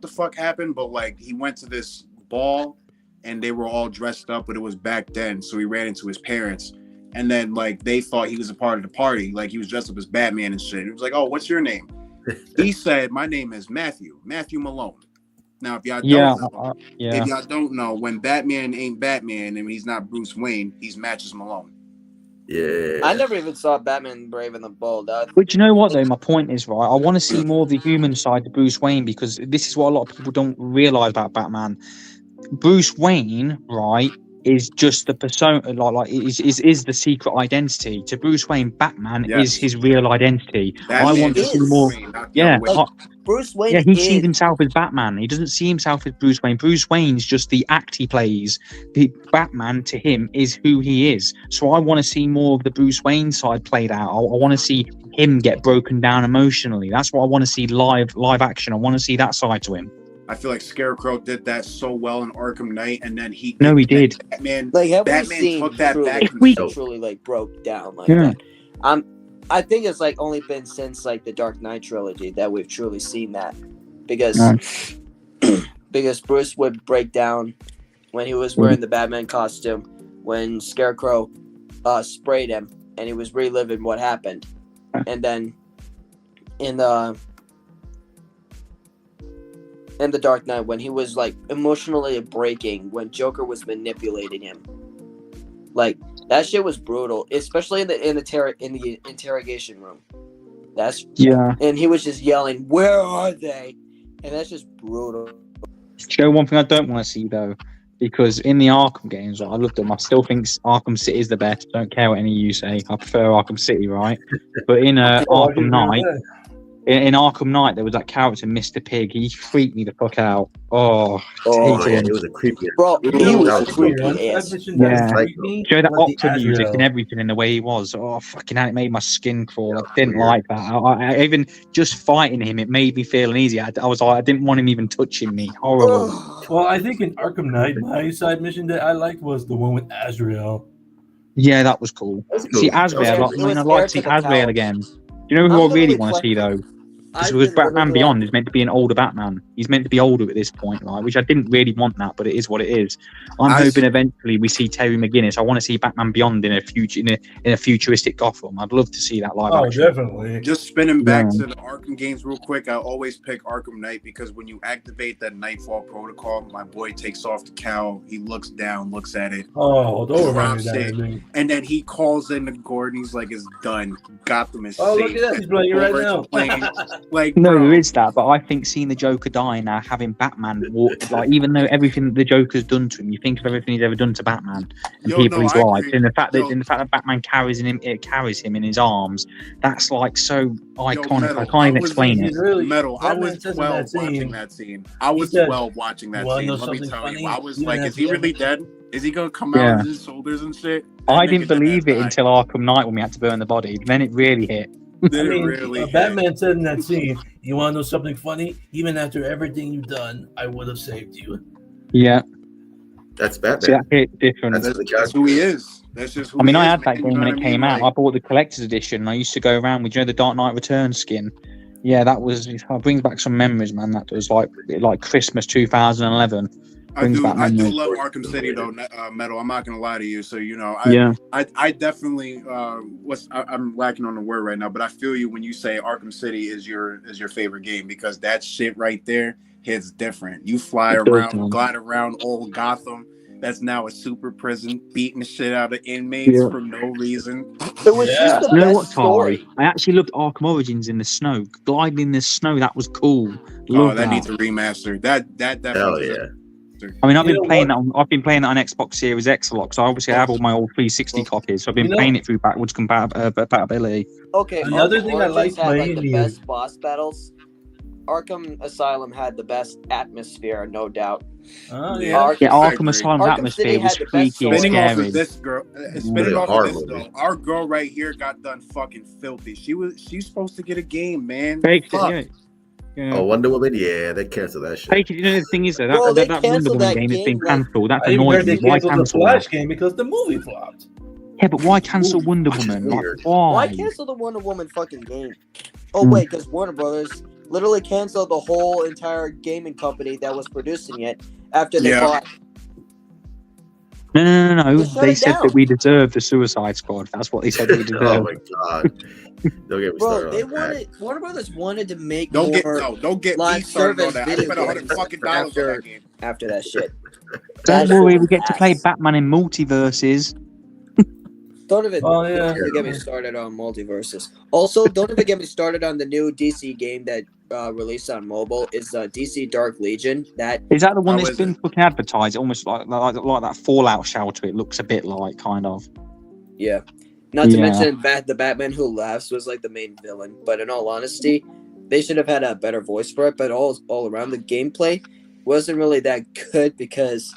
the fuck happened, but like he went to this ball and they were all dressed up, but it was back then, so he ran into his parents. And then, like, they thought he was a part of the party. Like, he was dressed up as Batman and shit. He was like, oh, what's your name? He said, my name is Matthew Malone. Now, if y'all don't know, when Batman ain't Batman and he's not Bruce Wayne, he's Matches Malone. Yeah. I never even saw Batman Brave and the Bold. But you know what, though? My point is, right, I want to see more of the human side to Bruce Wayne, because this is what a lot of people don't realise about Batman. Bruce Wayne, right, is just the persona, is the secret identity. To Bruce Wayne, Batman is his real identity. I want to see more. Bruce Wayne. Yeah, he sees himself as Batman. He doesn't see himself as Bruce Wayne. Bruce Wayne's just the act he plays. The Batman to him is who he is. So I want to see more of the Bruce Wayne side played out. I want to see him get broken down emotionally. That's what I want to see live action. I want to see that side to him. I feel like Scarecrow did that so well in Arkham Knight, and then he did. Batman took that back and truly like broke down like that. I think it's like only been since like the Dark Knight trilogy that we've truly seen that, because Bruce would break down when he was wearing the Batman costume, when Scarecrow sprayed him and he was reliving what happened, and then in the Dark Knight, when he was like emotionally breaking, when Joker was manipulating him, like that shit was brutal, especially in the interrogation room. And he was just yelling, "Where are they?" And that's just brutal. You know, one thing I don't want to see though, because in the Arkham games, I loved them. I still think Arkham City is the best. Don't care what any of you say. I prefer Arkham City, right? But in Arkham Knight. In Arkham Knight, there was that character, Mr. Pig. He freaked me the fuck out. It was a creepy. Bro, he was creepy. Show that Octa music and everything in the way he was. Oh, fucking hell, it made my skin crawl. I didn't like that. I even just fighting him, it made me feel uneasy. I was like, I didn't want him even touching me. Horrible. Well, I think in Arkham Knight, my side mission that I liked was the one with Azrael. Yeah, that was cool. See, Azrael, I'd like to see Azrael again. You know who I really want to see though? Because Batman Beyond is meant to be an older Batman. He's meant to be older at this point, like, which I didn't really want that, but it is what it is. I'm hoping eventually we see Terry McGinnis. I want to see Batman Beyond in a futuristic Gotham. I'd love to see that live action. Definitely. Just spinning back to the Arkham games real quick. I always pick Arkham Knight because when you activate that Nightfall protocol, my boy takes off the cowl. He looks down, looks at it. Oh, don't remind me that. And then he calls in the Gordon. He's like, "It's done. Gotham is safe." Look at that. He's playing right now. Like, no, there is that, but I think seeing the Joker die now, having Batman walk, like, even though everything the Joker's done to him, you think of everything he's ever done to Batman and people's lives, and the fact that Batman carries him in his arms, that's like so iconic. I can't even explain it. Metal. I was 12 watching that scene. I was 12 watching that scene. Let me tell you, I was like, "Is he really dead? Is he gonna come out with his shoulders and shit?" I didn't believe it until Arkham Knight when we had to burn the body. Then it really hit. Batman said in that scene, "You want to know something funny? Even after everything you've done, I would have saved you." Yeah, that's Batman. See, that hit different. That's who he is. That's just who I mean, I had that game when it came out. I bought the collector's edition. And I used to go around with, the Dark Knight Returns skin. Yeah, that brings back some memories, man. That was like Christmas 2011. I do love Arkham City though, Metal. I'm not gonna lie to you. So I definitely I'm lacking on the word right now, but I feel you when you say Arkham City is your favorite game, because that shit right there hits different. You fly around, glide around old Gotham. that's now a super prison, beating the shit out of inmates for no reason. It was just the best story. I actually loved Arkham Origins in the snow. Gliding in the snow, that was cool. Love that needs a remaster. That definitely. Hell yeah. I mean, I've been playing that on Xbox Series X a lot, because I obviously have all my old 360 copies, so I've been playing it through backwards compatibility. Okay, another thing I like playing the best boss battles. Arkham Asylum had the best atmosphere, no doubt. Oh yeah, Arkham Asylum's atmosphere was freaky and scary. Spinning off of this though, our girl right here got done fucking filthy. She's supposed to get a game, man. Yeah. Oh, Wonder Woman, yeah, they canceled that shit. You know, the thing is, though, that Wonder Woman game has been cancelled. That's annoying. Why cancel the Flash game? Because the movie flopped. Yeah, but why cancel Wonder Woman? Why cancel the Wonder Woman fucking game? Oh wait, because Warner Brothers literally canceled the whole entire gaming company that was producing it after they bought. No. They said that we deserve the Suicide Squad. That's what they said we deserve. Oh my god. Don't get me started on that. Warner Brothers wanted to make don't get live service video games after that shit. Don't worry, we get to play Batman in multiverses. Don't even get me started on multiverses. Also, don't even get me started on the new DC game that released on mobile. It's DC Dark Legion. Is that the one that's been fucking advertised? Almost like that Fallout shelter. It looks a bit like, kind of. Yeah. Not to mention the Batman Who Laughs was like the main villain. But in all honesty, they should have had a better voice for it. But all around, the gameplay wasn't really that good because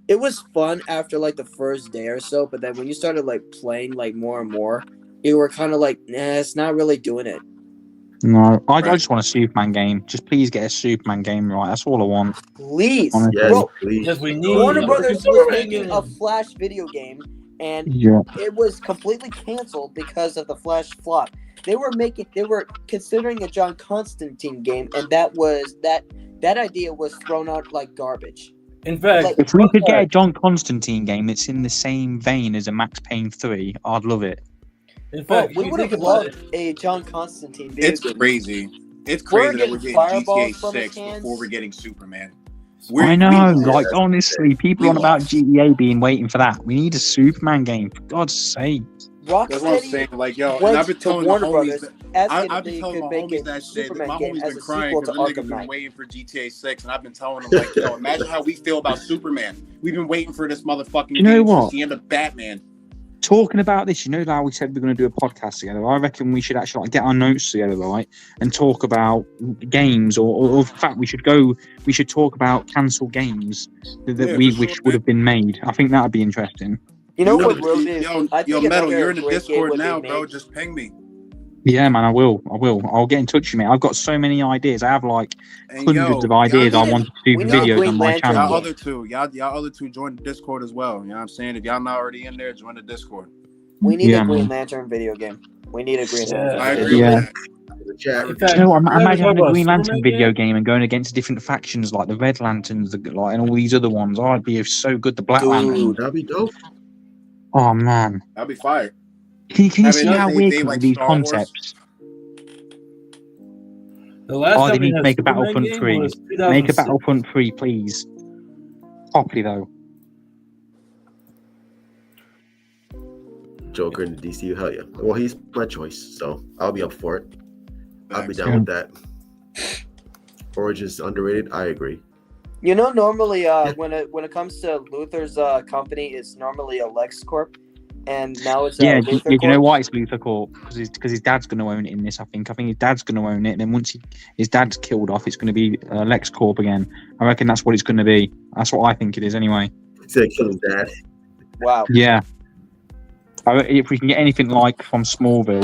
it was fun after like the first day or so. But then when you started like playing like more and more, you were kind of like, it's not really doing it. No, I just want a Superman game. Just please get a Superman game right. That's all I want. Please. Yes, we need Warner Brothers was making a Flash video game. And it was completely canceled because of the Flash flop. They were considering a John Constantine game, and that idea was thrown out like garbage. In fact, if we could get a John Constantine game that's in the same vein as a Max Payne 3, I'd love it. In fact, we would have loved a John Constantine video game. Crazy. It's crazy that we're getting GTA 6 before we're getting Superman. I know, honestly, people on about GTA being waiting for that. We need a Superman game, for God's sake. That's what I'm saying. Like, yo, and I've been telling my homies that shit. My homies been crying because them niggas been waiting for GTA 6, and I've been telling them, like, yo, imagine how we feel about Superman. We've been waiting for this motherfucking game since the end of Batman. Talking about this, how we said we're going to do a podcast together. I reckon we should actually get our notes together, right, and talk about games, or in fact, we should talk about cancelled games that we wish would have been made. I think that would be interesting. You know what will be? Yo, Metal, you're in the Discord now, bro. Just ping me. Yeah, man, I will. I'll get in touch with you, mate. I've got so many ideas. I have like hundreds of ideas I want to do videos on my channel. Y'all other two join the Discord as well. You know what I'm saying? If y'all not already in there, join the Discord. We need a Green Lantern video game. We need a Green Lantern. I agree with that. Imagine having a Green Lantern video game and going against different factions like the Red Lanterns, and all these other ones. I'd be so good. The Black Lantern. That'd be dope. Oh man, that'd be fire. Can you see how weird like these concepts? They need to make a Battlefront 3. Make a Battlefront 3, please. Properly though. Joker in the DCU, hell yeah. Well, he's my choice, so I'll be up for it. I'll be down with that. Origin's underrated. I agree. Normally, when it comes to Luthor's company, it's normally a LexCorp, and now it's Luthor Corp. You know why it's Luthor Corp? Because his dad's going to own it in this. I think his dad's going to own it, and then once his dad's killed off, it's going to be LexCorp again. I reckon that's what it's going to be. That's what I think it is, anyway. So they kill his dad. Wow. Yeah. If we can get anything like from Smallville,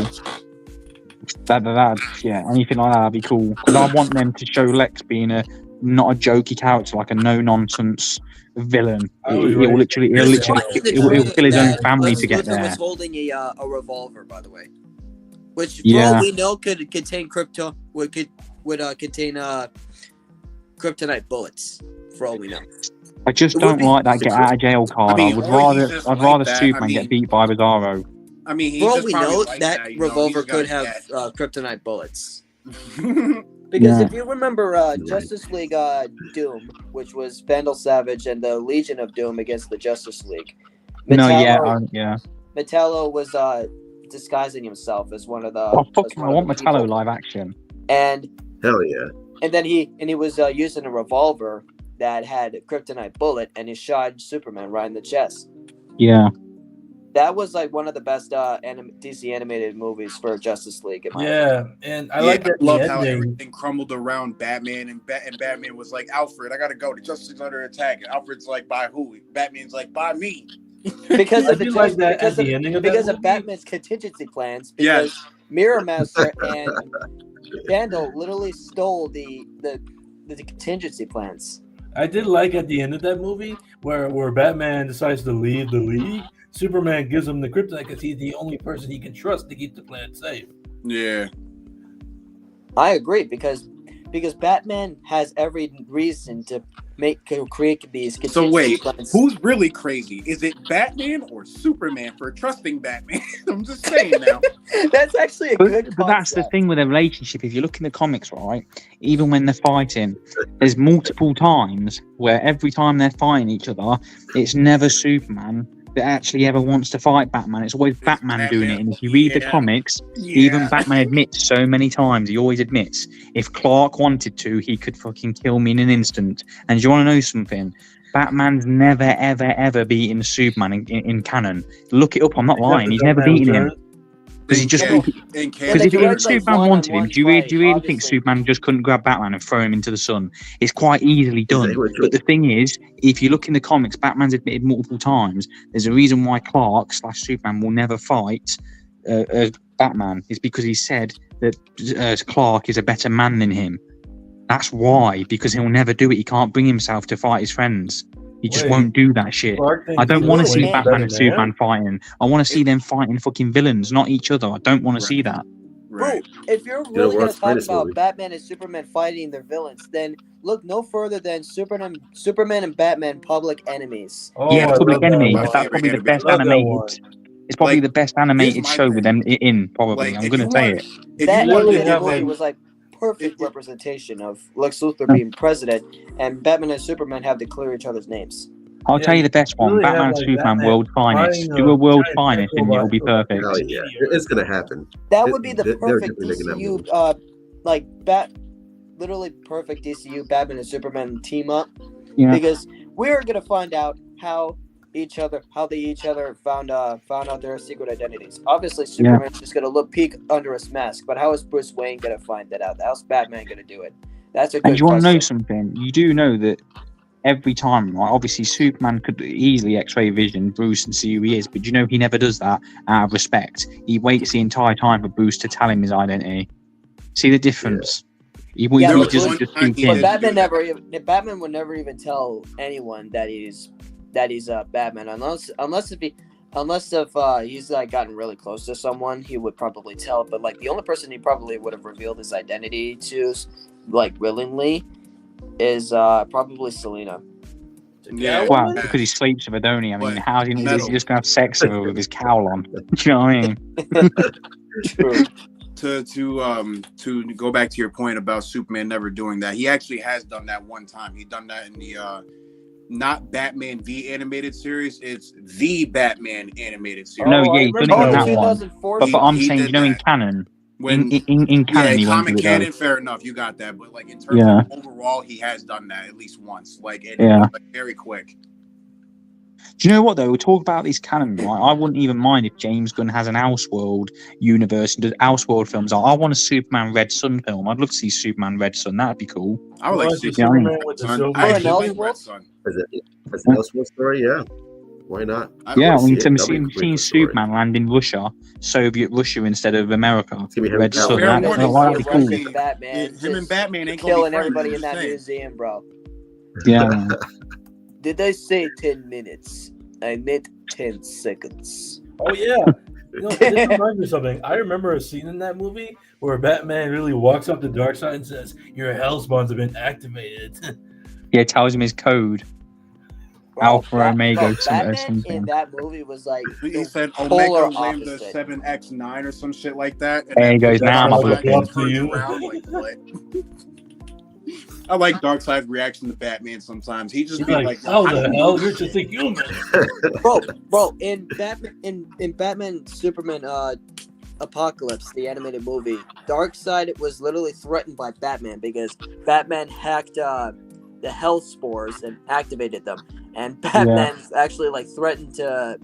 anything like that, that'd be cool. Because I want them to show Lex being not a jokey character, like a no-nonsense villain. He'll kill his own family to get there. Was holding a revolver, by the way, which for all we know could contain contain kryptonite bullets. For all we know. I just don't like that get out of jail card. I'd rather Superman get beat by Bizarro. I mean, for all we know, that revolver could have kryptonite bullets. Because if you remember Justice League Doom, which was Vandal Savage and the Legion of Doom against the Justice League. Metallo was disguising himself as one of the. Oh fuck! I want Metallo live action. And hell yeah! And then he was using a revolver that had a kryptonite bullet, and he shot Superman right in the chest. Yeah. That was like one of the best DC animated movies for Justice League. And I like that. I love how everything crumbled around Batman, and Batman was like, "Alfred, I gotta go. The Justice League's under attack." And Alfred's like, "By who?" Batman's like, "By me." Because of Batman's contingency plans. Because Mirror Master and Vandal literally stole the contingency plans. I did like at the end of that movie where Batman decides to leave the League. Superman gives him the kryptonite because he's the only person he can trust to keep the planet safe. Yeah, I agree because Batman has every reason to create these. So wait, who's really crazy? Is it Batman or Superman for trusting Batman? I'm just saying now. That's actually a good concept. But that's the thing with a relationship. If you look in the comics, right, even when they're fighting, there's multiple times where every time they're fighting each other, it's never Superman that actually ever wants to fight Batman. It's always Batman doing it. And if you read the comics, even Batman admits so many times, he always admits, if Clark wanted to, he could fucking kill me in an instant. And do you want to know something? Batman's never, ever, ever beaten Superman in canon. Look it up, I'm not lying. He's never beaten him. Because he just because if Superman wanted him, do you really think Superman just couldn't grab Batman and throw him into the sun? It's quite easily done. But the thing is, if you look in the comics, Batman's admitted multiple times there's a reason why Clark/Superman will never fight Batman. It's because he said that Clark is a better man than him. That's why, because he'll never do it. He can't bring himself to fight his friends. He just won't do that shit. I don't want to see Batman and Superman fighting. I want to see them fighting fucking villains, not each other. I don't want to see that. Bro, if you're really going to talk about Batman and Superman fighting their villains, then look no further than Superman and Batman Public Enemies. Public Enemy. That's probably the best animated. It's probably the best animated show with them in. Probably, I'm going to say it. That movie was like perfect representation of Lex Luthor being president, and Batman and Superman have to clear each other's names. I'll tell you the best one: Batman and Superman World Finest. Do a World Finest, and it'll be perfect. Oh, yeah, it's gonna happen. That would be the perfect DCU, literally perfect DCU Batman and Superman team up. Yeah. Because we're gonna find out how they each other found out their secret identities. Obviously, Superman's just gonna peek under his mask, but how is Bruce Wayne gonna find that out? How's Batman gonna do it? That's a good. And you want to know something? You do know that every time, right? Obviously, Superman could easily X-ray vision Bruce and see who he is, but you know he never does that out of respect. He waits the entire time for Bruce to tell him his identity. See the difference? But Batman would never even tell anyone that he's Batman unless he's like gotten really close to someone, he would probably tell. But like the only person he probably would have revealed his identity to, like willingly, is probably Selena. Yeah, well, because he sleeps with her, don't he? I mean, how is he just gonna have sex with her with his cowl on? Do you know what I mean? True. To go back to your point about Superman never doing that, he actually has done that one time. He done that in the not Batman the animated series, it's the Batman animated series. No, yeah, he's done it in that one. But I'm saying, you know, in canon. In canon, yeah, comic canon, fair enough, you got that. But like in terms of overall, he has done that at least once. Like, very quick. Do you know what though? We'll talk about these canon, right? I wouldn't even mind if James Gunn has an Elseworld universe and does Elseworld films. I want a Superman Red Sun film. I'd love to see Superman Red Sun. That'd be cool. I would like to see Superman Red Sun. Red Sun. Is it an Elseworld story? Yeah. Why not? Yeah, I mean, seeing Superman land in Russia, Soviet Russia instead of America. Red Sun. That'd be cool. Him and Batman ain't killing everybody in that museum, bro. Yeah. Did I say 10 minutes? I meant 10 seconds. Oh, yeah. You know, this reminds me of something. I remember a scene in that movie where Batman really walks up to Darkseid and says, "Your hell spawns have been activated." Yeah, tells him his code. Alpha Omega or Batman something. in that movie was like He said polar Omega Lambda opposite. 7X9 or some shit like that. And there he goes. Now I'm Darkseid to you. around like what? I like Darkseid's reaction to Batman sometimes. He just He's be like, like, "How I the don't hell? know You're shit." just a human." bro. In Batman Superman Apocalypse, the animated movie, Darkseid was literally threatened by Batman because Batman hacked the health spores and activated them, and Batman actually like threatened to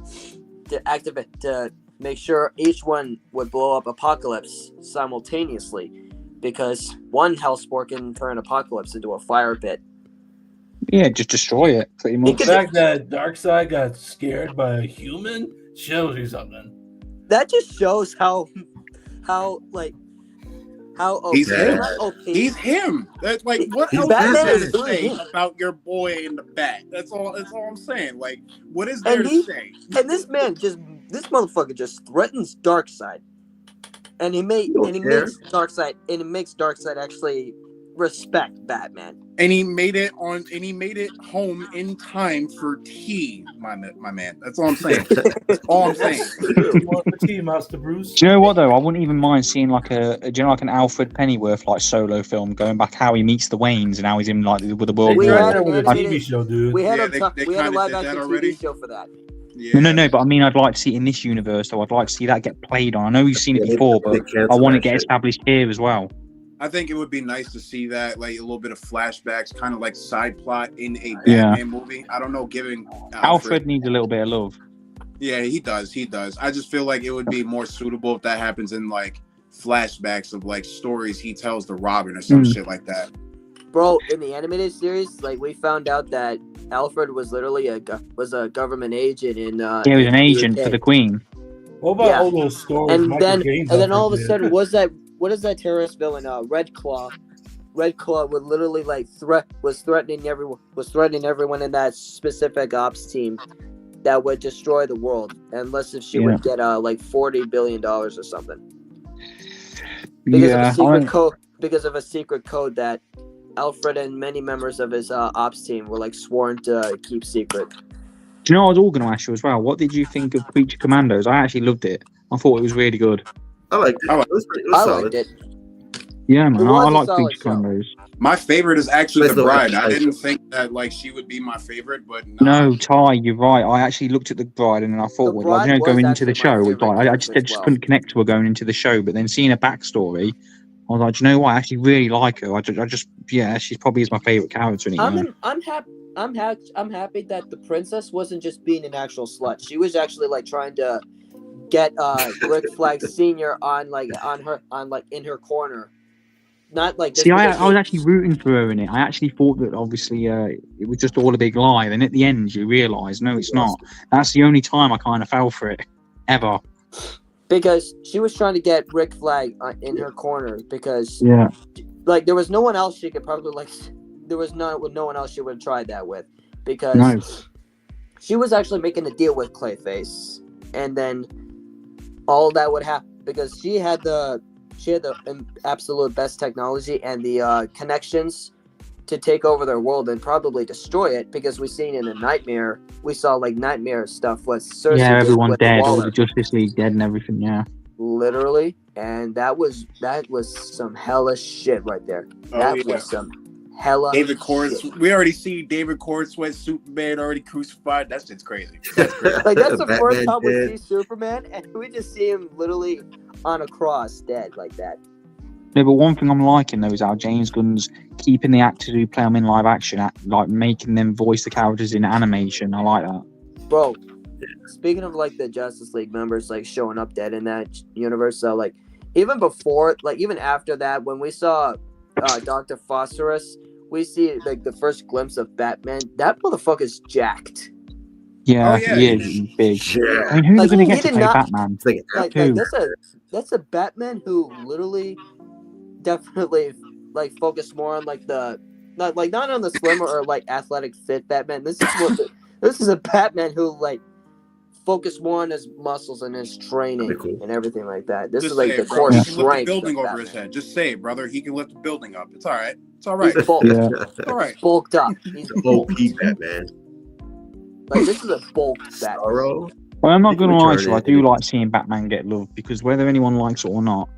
activate to make sure each one would blow up Apocalypse simultaneously, because one health spore can turn Apocalypse into a fire pit. Yeah, just destroy it pretty much. The fact that Darkseid got scared by a human shows you something. That just shows how He's him. okay. He's him. That's like, what else Batman is is there to say him. about your boy in the Bat? That's all I'm saying. Like, what is there to say? And this motherfucker just threatens Darkseid, and he makes Darkseid actually respect Batman. And he made it home in time for tea, my man. That's all I'm saying. That's all I'm saying. You want the tea, Master Bruce? Do you know what though? I wouldn't even mind seeing like an Alfred Pennyworth like solo film going back how he meets the Waynes and how he's in like with the world. We war. had it with a TV show, dude. We had Yeah, a live action TV show for that. Yeah. No, but I mean, I'd like to see it in this universe, though. I'd like to see that get played on. I know we've seen it before, but I want to get established here as well. I think it would be nice to see that, like a little bit of flashbacks, kind of like side plot in a Batman movie. I don't know, giving Alfred needs a little bit of love. Yeah, he does. I just feel like it would be more suitable if that happens in like flashbacks of like stories he tells to Robin or some shit like that. Bro, in the animated series, like we found out that Alfred was literally a government agent in. He was an agent for the Queen. What about all those stories? And then all of a sudden, what is that terrorist villain? Red Claw. Red Claw would literally like was threatening everyone in that specific ops team that would destroy the world unless if she would get like $40 billion or something. Because of a secret code that Alfred and many members of his ops team were like sworn to keep secret. Do you know what I was all going to ask you as well? What did you think of Creature Commandos? I actually loved it. I thought it was really good. I liked it. I liked it. Yeah, man. I like Creature Commandos. My favorite is actually the Bride. I didn't think that like she would be my favorite, but no, Ty, you're right. I actually looked at the Bride and I thought, going into the show, I just couldn't connect to her going into the show. But then seeing her backstory, I was like, do you know what? I actually really like her. She's probably my favorite character in it. I'm happy that the princess wasn't just being an actual slut. She was actually like trying to get Rick Flag Sr. in her corner. Not like see, I was actually rooting for her in it. I actually thought that obviously it was just all a big lie. Then at the end, you realise no, it's not. That's the only time I kind of fell for it ever. Because she was trying to get Rick Flag in her corner because like there was no one else she could probably like. There was no one else she would have tried that with because she was actually making a deal with Clayface, and then all that would happen because she had the absolute best technology and the connections to take over their world and probably destroy it because we seen in a Nightmare, we saw like Nightmare stuff was Cersei everyone dead, all the Justice League dead and everything, literally, and that was some hella shit right there. That was some hella David Cornsweet. We already see David Cornsweet, Superman already crucified. That's just crazy. Like that's the first time we see Superman, and we just see him literally on a cross, dead like that. No, but one thing I'm liking though is how James Gunn's keeping the actors who play them in live action, like making them voice the characters in animation. I like that. Bro, speaking of like the Justice League members like showing up dead in that universe, so like even after that, when we saw Dr. Phosphorus, we see like the first glimpse of Batman. That motherfucker's jacked. Yeah, he is big. Yeah. I mean, who's going to get to play Batman? That's a Batman who literally definitely like focused more on like the not on the slimmer or like athletic fit Batman. This is a Batman who like focused more on his muscles and his training and everything like that. This is like the core strength. He can lift the building over Batman. his head. Just say it, brother. He can lift the building up. It's all right. It's all right. He's bulked. It's all right. Bulked up. He's OP Batman. Like this is a bulk Batman. Sorrow. Well, I'm not going to lie to you. I do like seeing Batman get love because whether anyone likes it or not,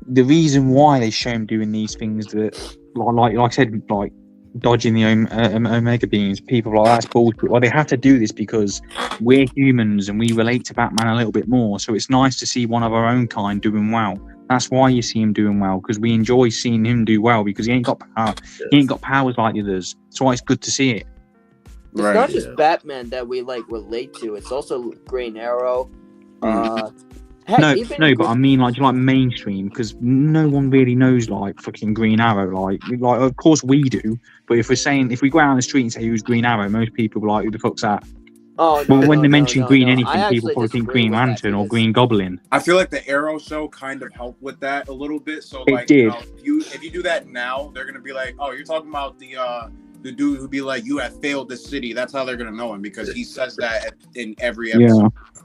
the reason why they show him doing these things that, like I said, like dodging the Omega beams, people are like, that's bullshit. Well, they have to do this because we're humans and we relate to Batman a little bit more. So it's nice to see one of our own kind doing well. That's why you see him doing well, because we enjoy seeing him do well because he ain't got power. He ain't got powers like the others. That's why it's good to see it. It's not just Batman that we like relate to. It's also Green Arrow. Heck, no, but I mean like mainstream, because no one really knows like fucking Green Arrow. Like of course we do, but if we go out on the street and say who's Green Arrow, most people are like, who the fuck's that? Oh, no, well, when they mention Green anything, I people probably think Green Lantern or Green Goblin. I feel like the Arrow show kind of helped with that a little bit. So it like, did. You know, if you do that now, they're gonna be like, oh, you're talking about the dude who'd be like, you have failed the city. That's how they're gonna know him, because he says that in every episode. Yeah.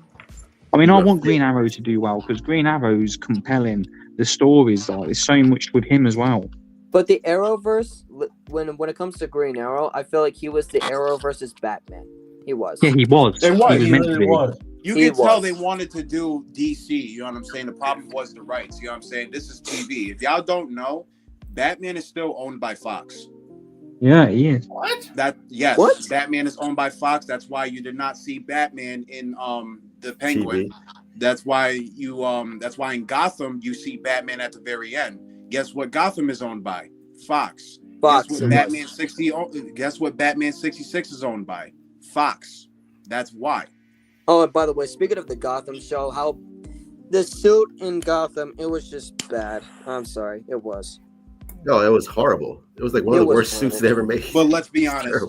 I mean, I want Green Arrow to do well because Green Arrow's compelling. The stories, like, there's so much with him as well. But the Arrowverse, when it comes to Green Arrow, I feel like he was the Arrow versus Batman. He was. Yeah, he was. It was. He was meant to be. You can tell they wanted to do DC. You know what I'm saying? The problem was the rights. You know what I'm saying? This is TV. If y'all don't know, Batman is still owned by Fox. Yeah, he is. What? What? Batman is owned by Fox. That's why you did not see Batman in the Penguin. TV. That's why in Gotham you see Batman at the very end. Guess what Gotham is owned by? Fox. Guess what Batman 66 is owned by? Fox. That's why. Oh, and by the way, speaking of the Gotham show, how the suit in Gotham, it was just bad. I'm sorry, it was. No, it was horrible. It was like one of the worst suits they ever made. But let's be honest.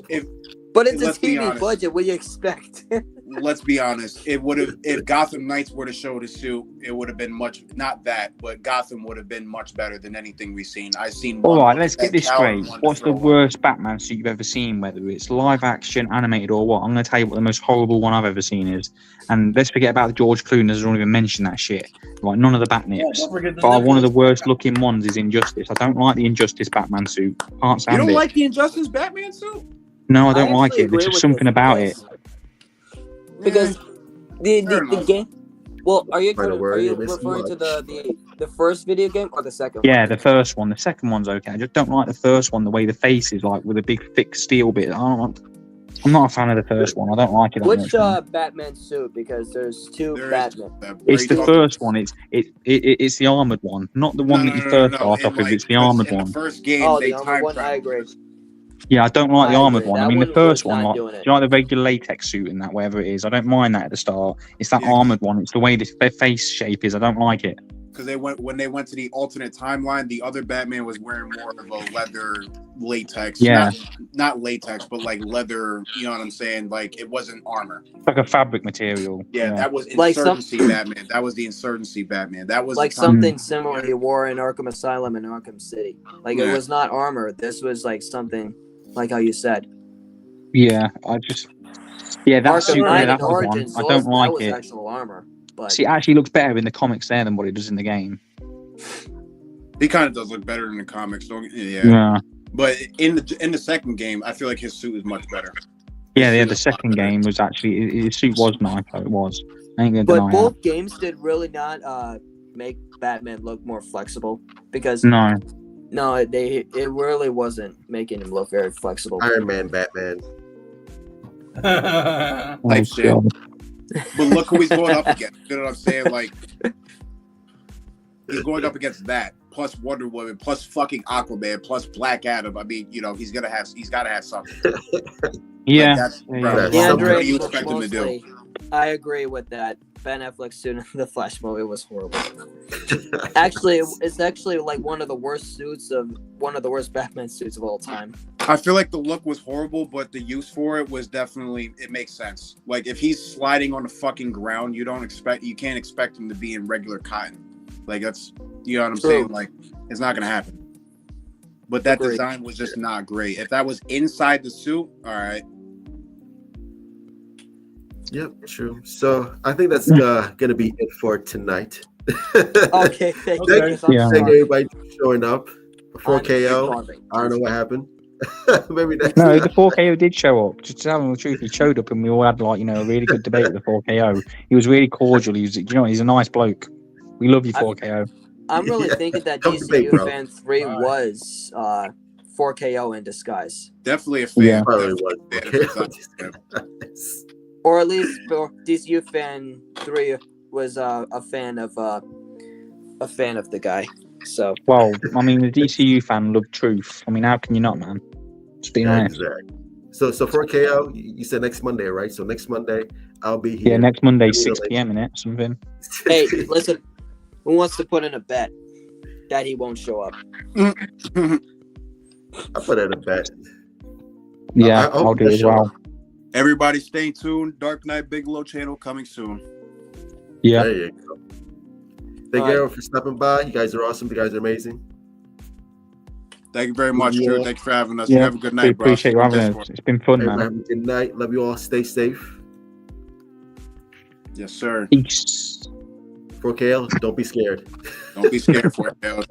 But it's a TV budget. What do you expect? Let's be honest. It would have, if Gotham Knights were to show the suit, it would have been much, not that, but Gotham would have been much better than anything we've seen. I've seen. All right, let's get this straight. What's the worst Batman suit you've ever seen, whether it's live action, animated, or what? I'm going to tell you what the most horrible one I've ever seen is. And let's forget about George Clooney. I don't even mention that shit. Like, none of the Batnips. But one of the worst looking ones is Injustice. I don't like the Injustice Batman suit. Can't stand it. You don't like the Injustice Batman suit? No, I don't like it. There's just something about it. Because the game. Well, are you referring to the first video game or the second one? Yeah, the first one. The second one's okay. I just don't like the first one, the way the face is like with a big thick steel bit. I'm not a fan of the first one. I don't like it. Which Batman suit? Because there's two Batman. It's the first one. It's the armored one, not the one that you first start off with. It's the armored one. The first game, the armored one. I agree. Yeah, I don't like the armored one. I mean, the first one, like, do you like the regular latex suit and that, whatever it is? I don't mind that at the start. It's that armored one. It's the way their face shape is. I don't like it. Because when they went to the alternate timeline, the other Batman was wearing more of a leather latex. Yeah. Not latex, but like leather, you know what I'm saying? Like, it wasn't armor. It's like a fabric material. Yeah, that was Insurgency Batman. That was the Insurgency Batman. That was like something similar he wore in Arkham Asylum and Arkham City. Like, it was not armor. This was like something like how you said. Yeah, that's that one. I don't like it. Actual armor. But see, it actually looks better in the comics there than what it does in the game. He kind of does look better in the comics, yeah. But in the second game, I feel like his suit is much better. Yeah, the second game was actually his suit was nice. It was. I ain't gonna but deny both that. games did really not make Batman look more flexible because No, it really wasn't making him look very flexible. Iron Man, Batman. Type shit. But look who he's going up against. You know what I'm saying? Like, he's going up against that, plus Wonder Woman, plus fucking Aquaman, plus Black Adam. I mean, you know, he's got to have something. Yeah. What do you expect him to do? I agree with that. Ben Affleck's suit in the Flash movie was horrible. Actually, it's actually like one of the worst Batman suits of all time. I feel like the look was horrible, but the use for it was definitely, it makes sense. Like, if he's sliding on the fucking ground, you can't expect him to be in regular cotton. Like, that's, you know what I'm saying? Like, it's not gonna happen. But that design was just not great. If that was inside the suit, all right. Yep, true. So I think that's gonna be it for tonight. Okay, thank you. Thank everybody for showing up. 4KO. I don't know what happened. Maybe that's No, the 4KO did show up. Just to tell him the truth, he showed up, and we all had like a really good debate with the 4KO. He was really cordial. He's a nice bloke. We love you, 4KO. I'm really thinking that DCU Fan 3 was 4KO in disguise. Definitely a fan. Yeah. probably was. Or at least DCU Fan 3 was a fan of the guy. So well, I mean, the DCU fan loved truth. I mean, how can you not, man? Just being honest. Exactly. So for KO, you said next Monday, right? So next Monday, I'll be here. Yeah, next Monday, 6 p.m. innit? Something. Hey, listen. Who wants to put in a bet that he won't show up? I put in a bet. Yeah, I'll do it as well. Everybody stay tuned. Dark Knight Bigelow channel coming soon. Yeah. There you go. Thank you everyone for stopping by. You guys are awesome. You guys are amazing. Thank you very much, Drew. Thank you for having us. Yeah. Have a good night, bro. Appreciate you having us. It's been fun, man. Have a good night. Love you all. Stay safe. Yes, sir. Peace. 4KL, don't be scared. Don't be scared, 4KL.